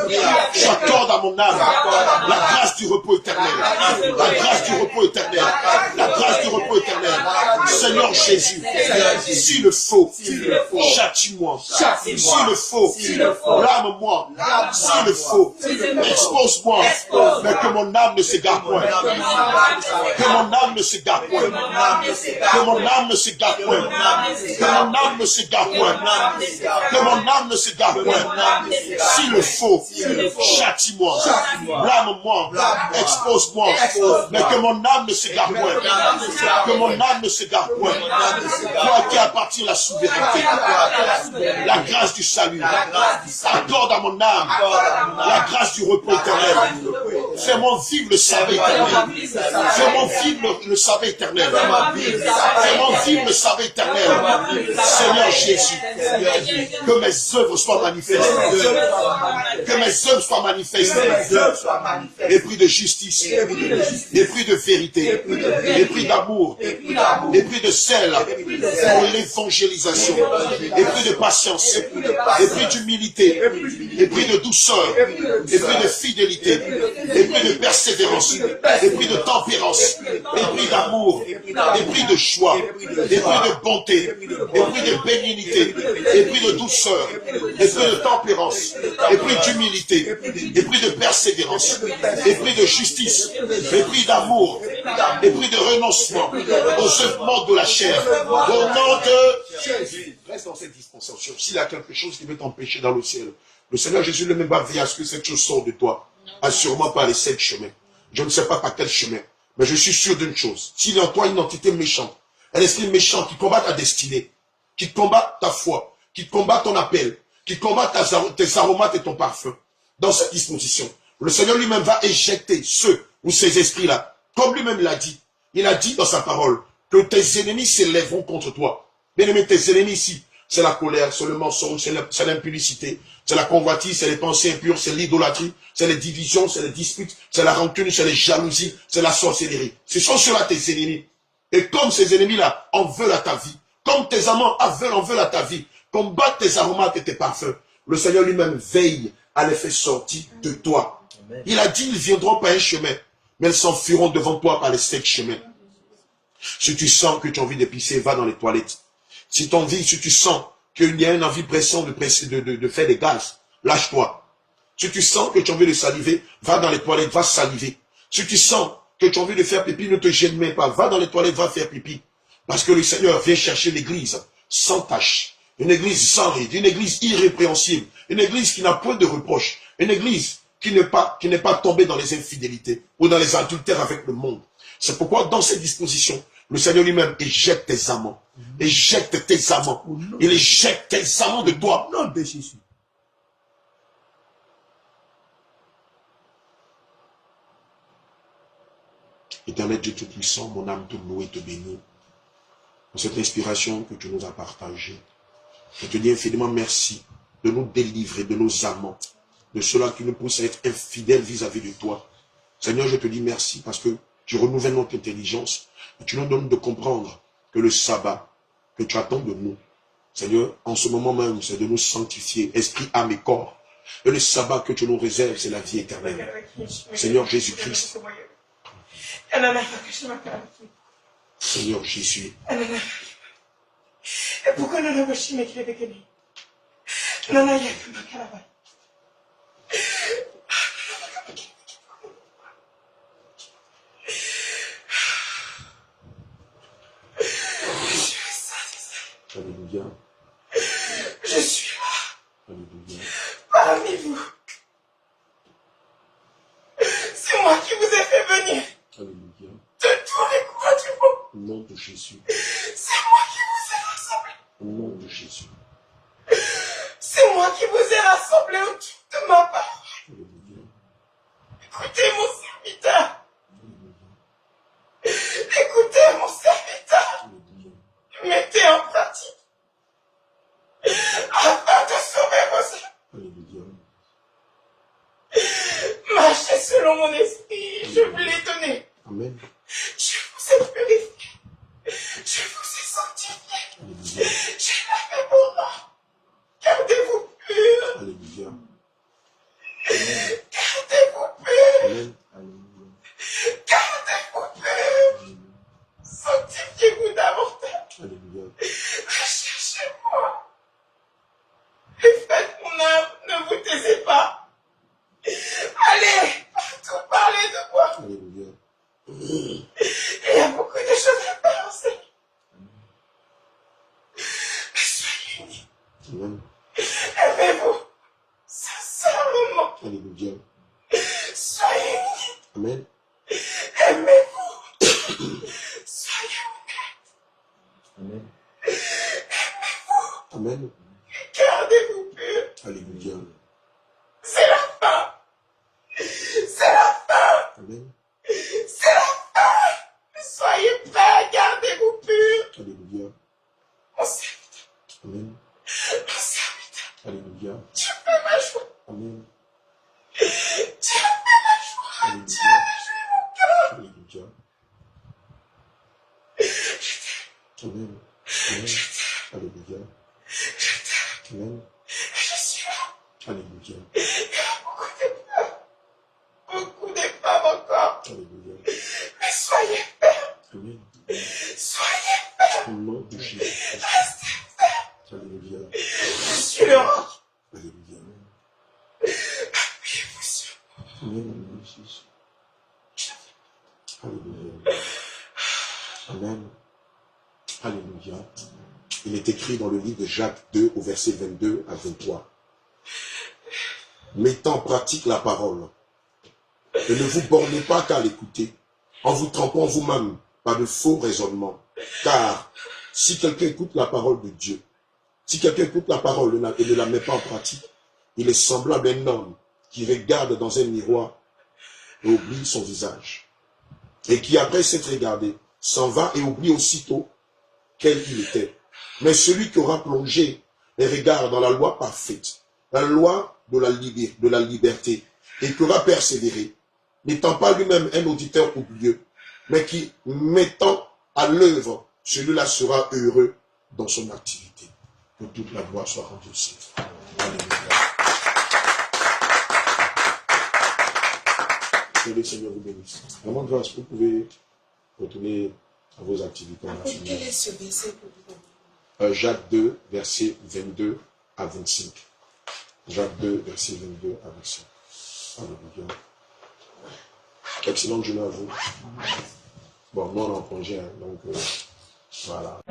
S2: j'accorde à mon âme la grâce du repos éternel. La grâce du repos éternel. La grâce du repos éternel. Seigneur Jésus, s'il le faut, châtie-moi. S'il le faut, blâme-moi. S'il le faut, expose-moi. Mais que mon âme ne s'égare point. Que mon âme ne s'égare point. Que mon âme ne s'égare point. Que mon âme ne s'égare point. Que mon âme ne s'égare point. S'il le faut, châtie-moi. Blâme-moi. Expose-moi. Mais que mon âme ne s'égare point. Que mon âme ne s'égare point. Toi qui appartiens à la souveraineté, la grâce du salut, accorde à mon âme la grâce du repos éternel. Fais-moi vivre le sabbat éternel. Fais-moi vivre le sabbat éternel. Fais-moi vivre le sabbat éternel. Seigneur Jésus, que mes œuvres soient manifestes. Que mes œuvres soient manifestes. Esprit de justice, esprit de vérité, esprit d'amour, esprit de zèle pour l'évangélisation, esprit de patience, esprit d'humilité, esprit de douceur, esprit de fidélité, esprit de persévérance, esprit de tempérance, esprit d'amour, esprit de joie, esprit de bonté, esprit de bénignité, esprit de douceur, esprit de tempérance, esprit d'humilité, esprit de persévérance, esprit de justice, esprit d'amour, esprit de renoncement aux œuvres de la chair, au nom de Jésus. Reste dans cette dispensation. S'il y a quelque chose qui veut t'empêcher dans le ciel, le Seigneur Jésus ne même pas veiller à ce que cette chose sorte de toi. Assurément par les 7 chemins. Je ne sais pas par quel chemin, mais je suis sûr d'une chose. S'il y a en toi une entité méchante, un esprit méchant qui combat ta destinée, qui combat ta foi, qui combat ton appel, qui combat tes aromates et ton parfum, dans cette disposition, le Seigneur lui-même va éjecter ceux ou ces esprits-là. Comme lui-même l'a dit, il a dit dans sa parole que tes ennemis s'élèveront contre toi. Bien aimé, tes ennemis ici, c'est la colère, c'est le mensonge, c'est l'impudicité, c'est la convoitise, c'est les pensées impures, c'est l'idolâtrie, c'est les divisions, c'est les disputes, c'est la rancune, c'est les jalousies, c'est la sorcellerie. Ce sont ceux-là tes ennemis. Et comme ces ennemis-là en veulent à ta vie, comme tes amants en veulent à ta vie, combattent tes aromates et tes parfums, le Seigneur lui-même veille à les faire sortir de toi. Il a dit, ils viendront par un chemin, mais ils s'enfuiront devant toi par les 7 chemins. Si tu sens que tu as envie de pisser, va dans les toilettes. Si tu sens qu'il y a une envie pressante de faire des gaz, lâche-toi. Si tu sens que tu as envie de saliver, va dans les toilettes, va saliver. Si tu sens que tu as envie de faire pipi, ne te gêne même pas, va dans les toilettes, va faire pipi. Parce que le Seigneur vient chercher l'église sans tache, une église sans ride, une église irrépréhensible, une église qui n'a point de reproche, une église qui n'est pas tombée dans les infidélités ou dans les adultères avec le monde. C'est pourquoi dans cette disposition, le Seigneur lui-même éjecte tes amants. Éjecte tes amants. Il éjecte tes amants de toi.
S8: Au nom de Jésus.
S2: Éternel Dieu Tout-Puissant, mon âme te loue et te bénit pour cette inspiration que tu nous as partagée. Je te dis infiniment merci de nous délivrer de nos amants, de ceux-là qui nous poussent à être infidèles vis-à-vis de toi. Seigneur, je te dis merci parce que tu renouvelles notre intelligence et tu nous donnes de comprendre que le sabbat que tu attends de nous, Seigneur, en ce moment même, c'est de nous sanctifier, esprit, âme et corps. Et le sabbat que tu nous réserves, c'est la vie éternelle. Seigneur Jésus-Christ. Seigneur Jésus. Alléluia.
S6: Je suis là.
S2: Alléluia.
S6: Parmi vous. C'est moi qui vous ai fait venir.
S2: Alléluia.
S6: De tous les coins du monde.
S2: Au nom de Jésus.
S6: C'est moi qui vous ai rassemblés.
S2: Au nom de Jésus.
S6: C'est moi qui vous ai rassemblés autour de ma parole.
S2: Alléluia.
S6: Écoutez mon serviteur. Écoutez mon serviteur.
S2: Alléluia.
S6: Mettez en pratique. Afin de sauver vos âmes.
S2: Alléluia.
S6: Marchez selon mon esprit. Je vous l'ai donné.
S2: Amen.
S6: Je vous ai purifié. Je vous ai sanctifié.
S2: Alléluia.
S6: J'ai lavé vos mains. Gardez-vous purs.
S2: Alléluia.
S6: Gardez-vous purs.
S2: Amen.
S6: Gardez-vous purs.
S2: Amen.
S6: Aimez-vous sincèrement.
S2: Alléluia.
S6: Soyez unis.
S2: Amen.
S6: Aimez-vous. Soyez
S5: Amen.
S2: Amen.
S6: Gardez-vous purs.
S2: Alléluia.
S6: C'est la fin. C'est la fin.
S2: Amen.
S6: C'est la fin. Soyez prêts. Gardez-vous purs.
S2: Alléluia.
S6: Mon serviteur.
S2: Amen.
S6: Mon serviteur.
S2: Alléluia.
S6: Tu fais ma joie.
S2: Amen.
S6: Tu fais ma joie. Tu as réjoui mon cœur.
S2: Alléluia. Amen. Amen. Alléluia. Amen.
S6: Je suis là.
S2: Alléluia.
S6: Il y a beaucoup de femmes encore.
S2: Alléluia.
S6: Mais soyez fermes.
S2: Amen.
S6: Soyez fermes.
S2: Au nom de Jésus.
S6: Restez fermes.
S2: Alléluia.
S6: Je suis le roi.
S2: Alléluia.
S6: Appuyez-vous sur moi.
S2: Amen. Alléluia. Amen. Alléluia. Il est écrit dans le livre de Jacques 2 au verset 22 à 23. Mettant en pratique la parole et ne vous bornez pas qu'à l'écouter en vous trompant vous-même par de faux raisonnements. Car si quelqu'un écoute la parole de Dieu, si quelqu'un écoute la parole et ne la met pas en pratique, il est semblable à un homme qui regarde dans un miroir et oublie son visage. Et qui, après s'être regardé, s'en va et oublie aussitôt quel il était. Mais celui qui aura plongé les regards dans la loi parfaite, la loi de la liberté, et qui aura persévéré, n'étant pas lui-même un auditeur oublieux, mais qui, mettant à l'œuvre, celui-là sera heureux dans son activité. Que toute la gloire soit rendue au Seigneur. Alléluia. Que le Seigneur vous bénisse. Vraiment grâce, vous pouvez retourner à vos activités.
S6: Quel est ce verset pour vous?
S2: Jacques 2, verset 22 à 25. Jacques 2, verset 22 à 25. Alléluia. Excellente journée à vous. Bon, nous on est en congé, hein, donc voilà.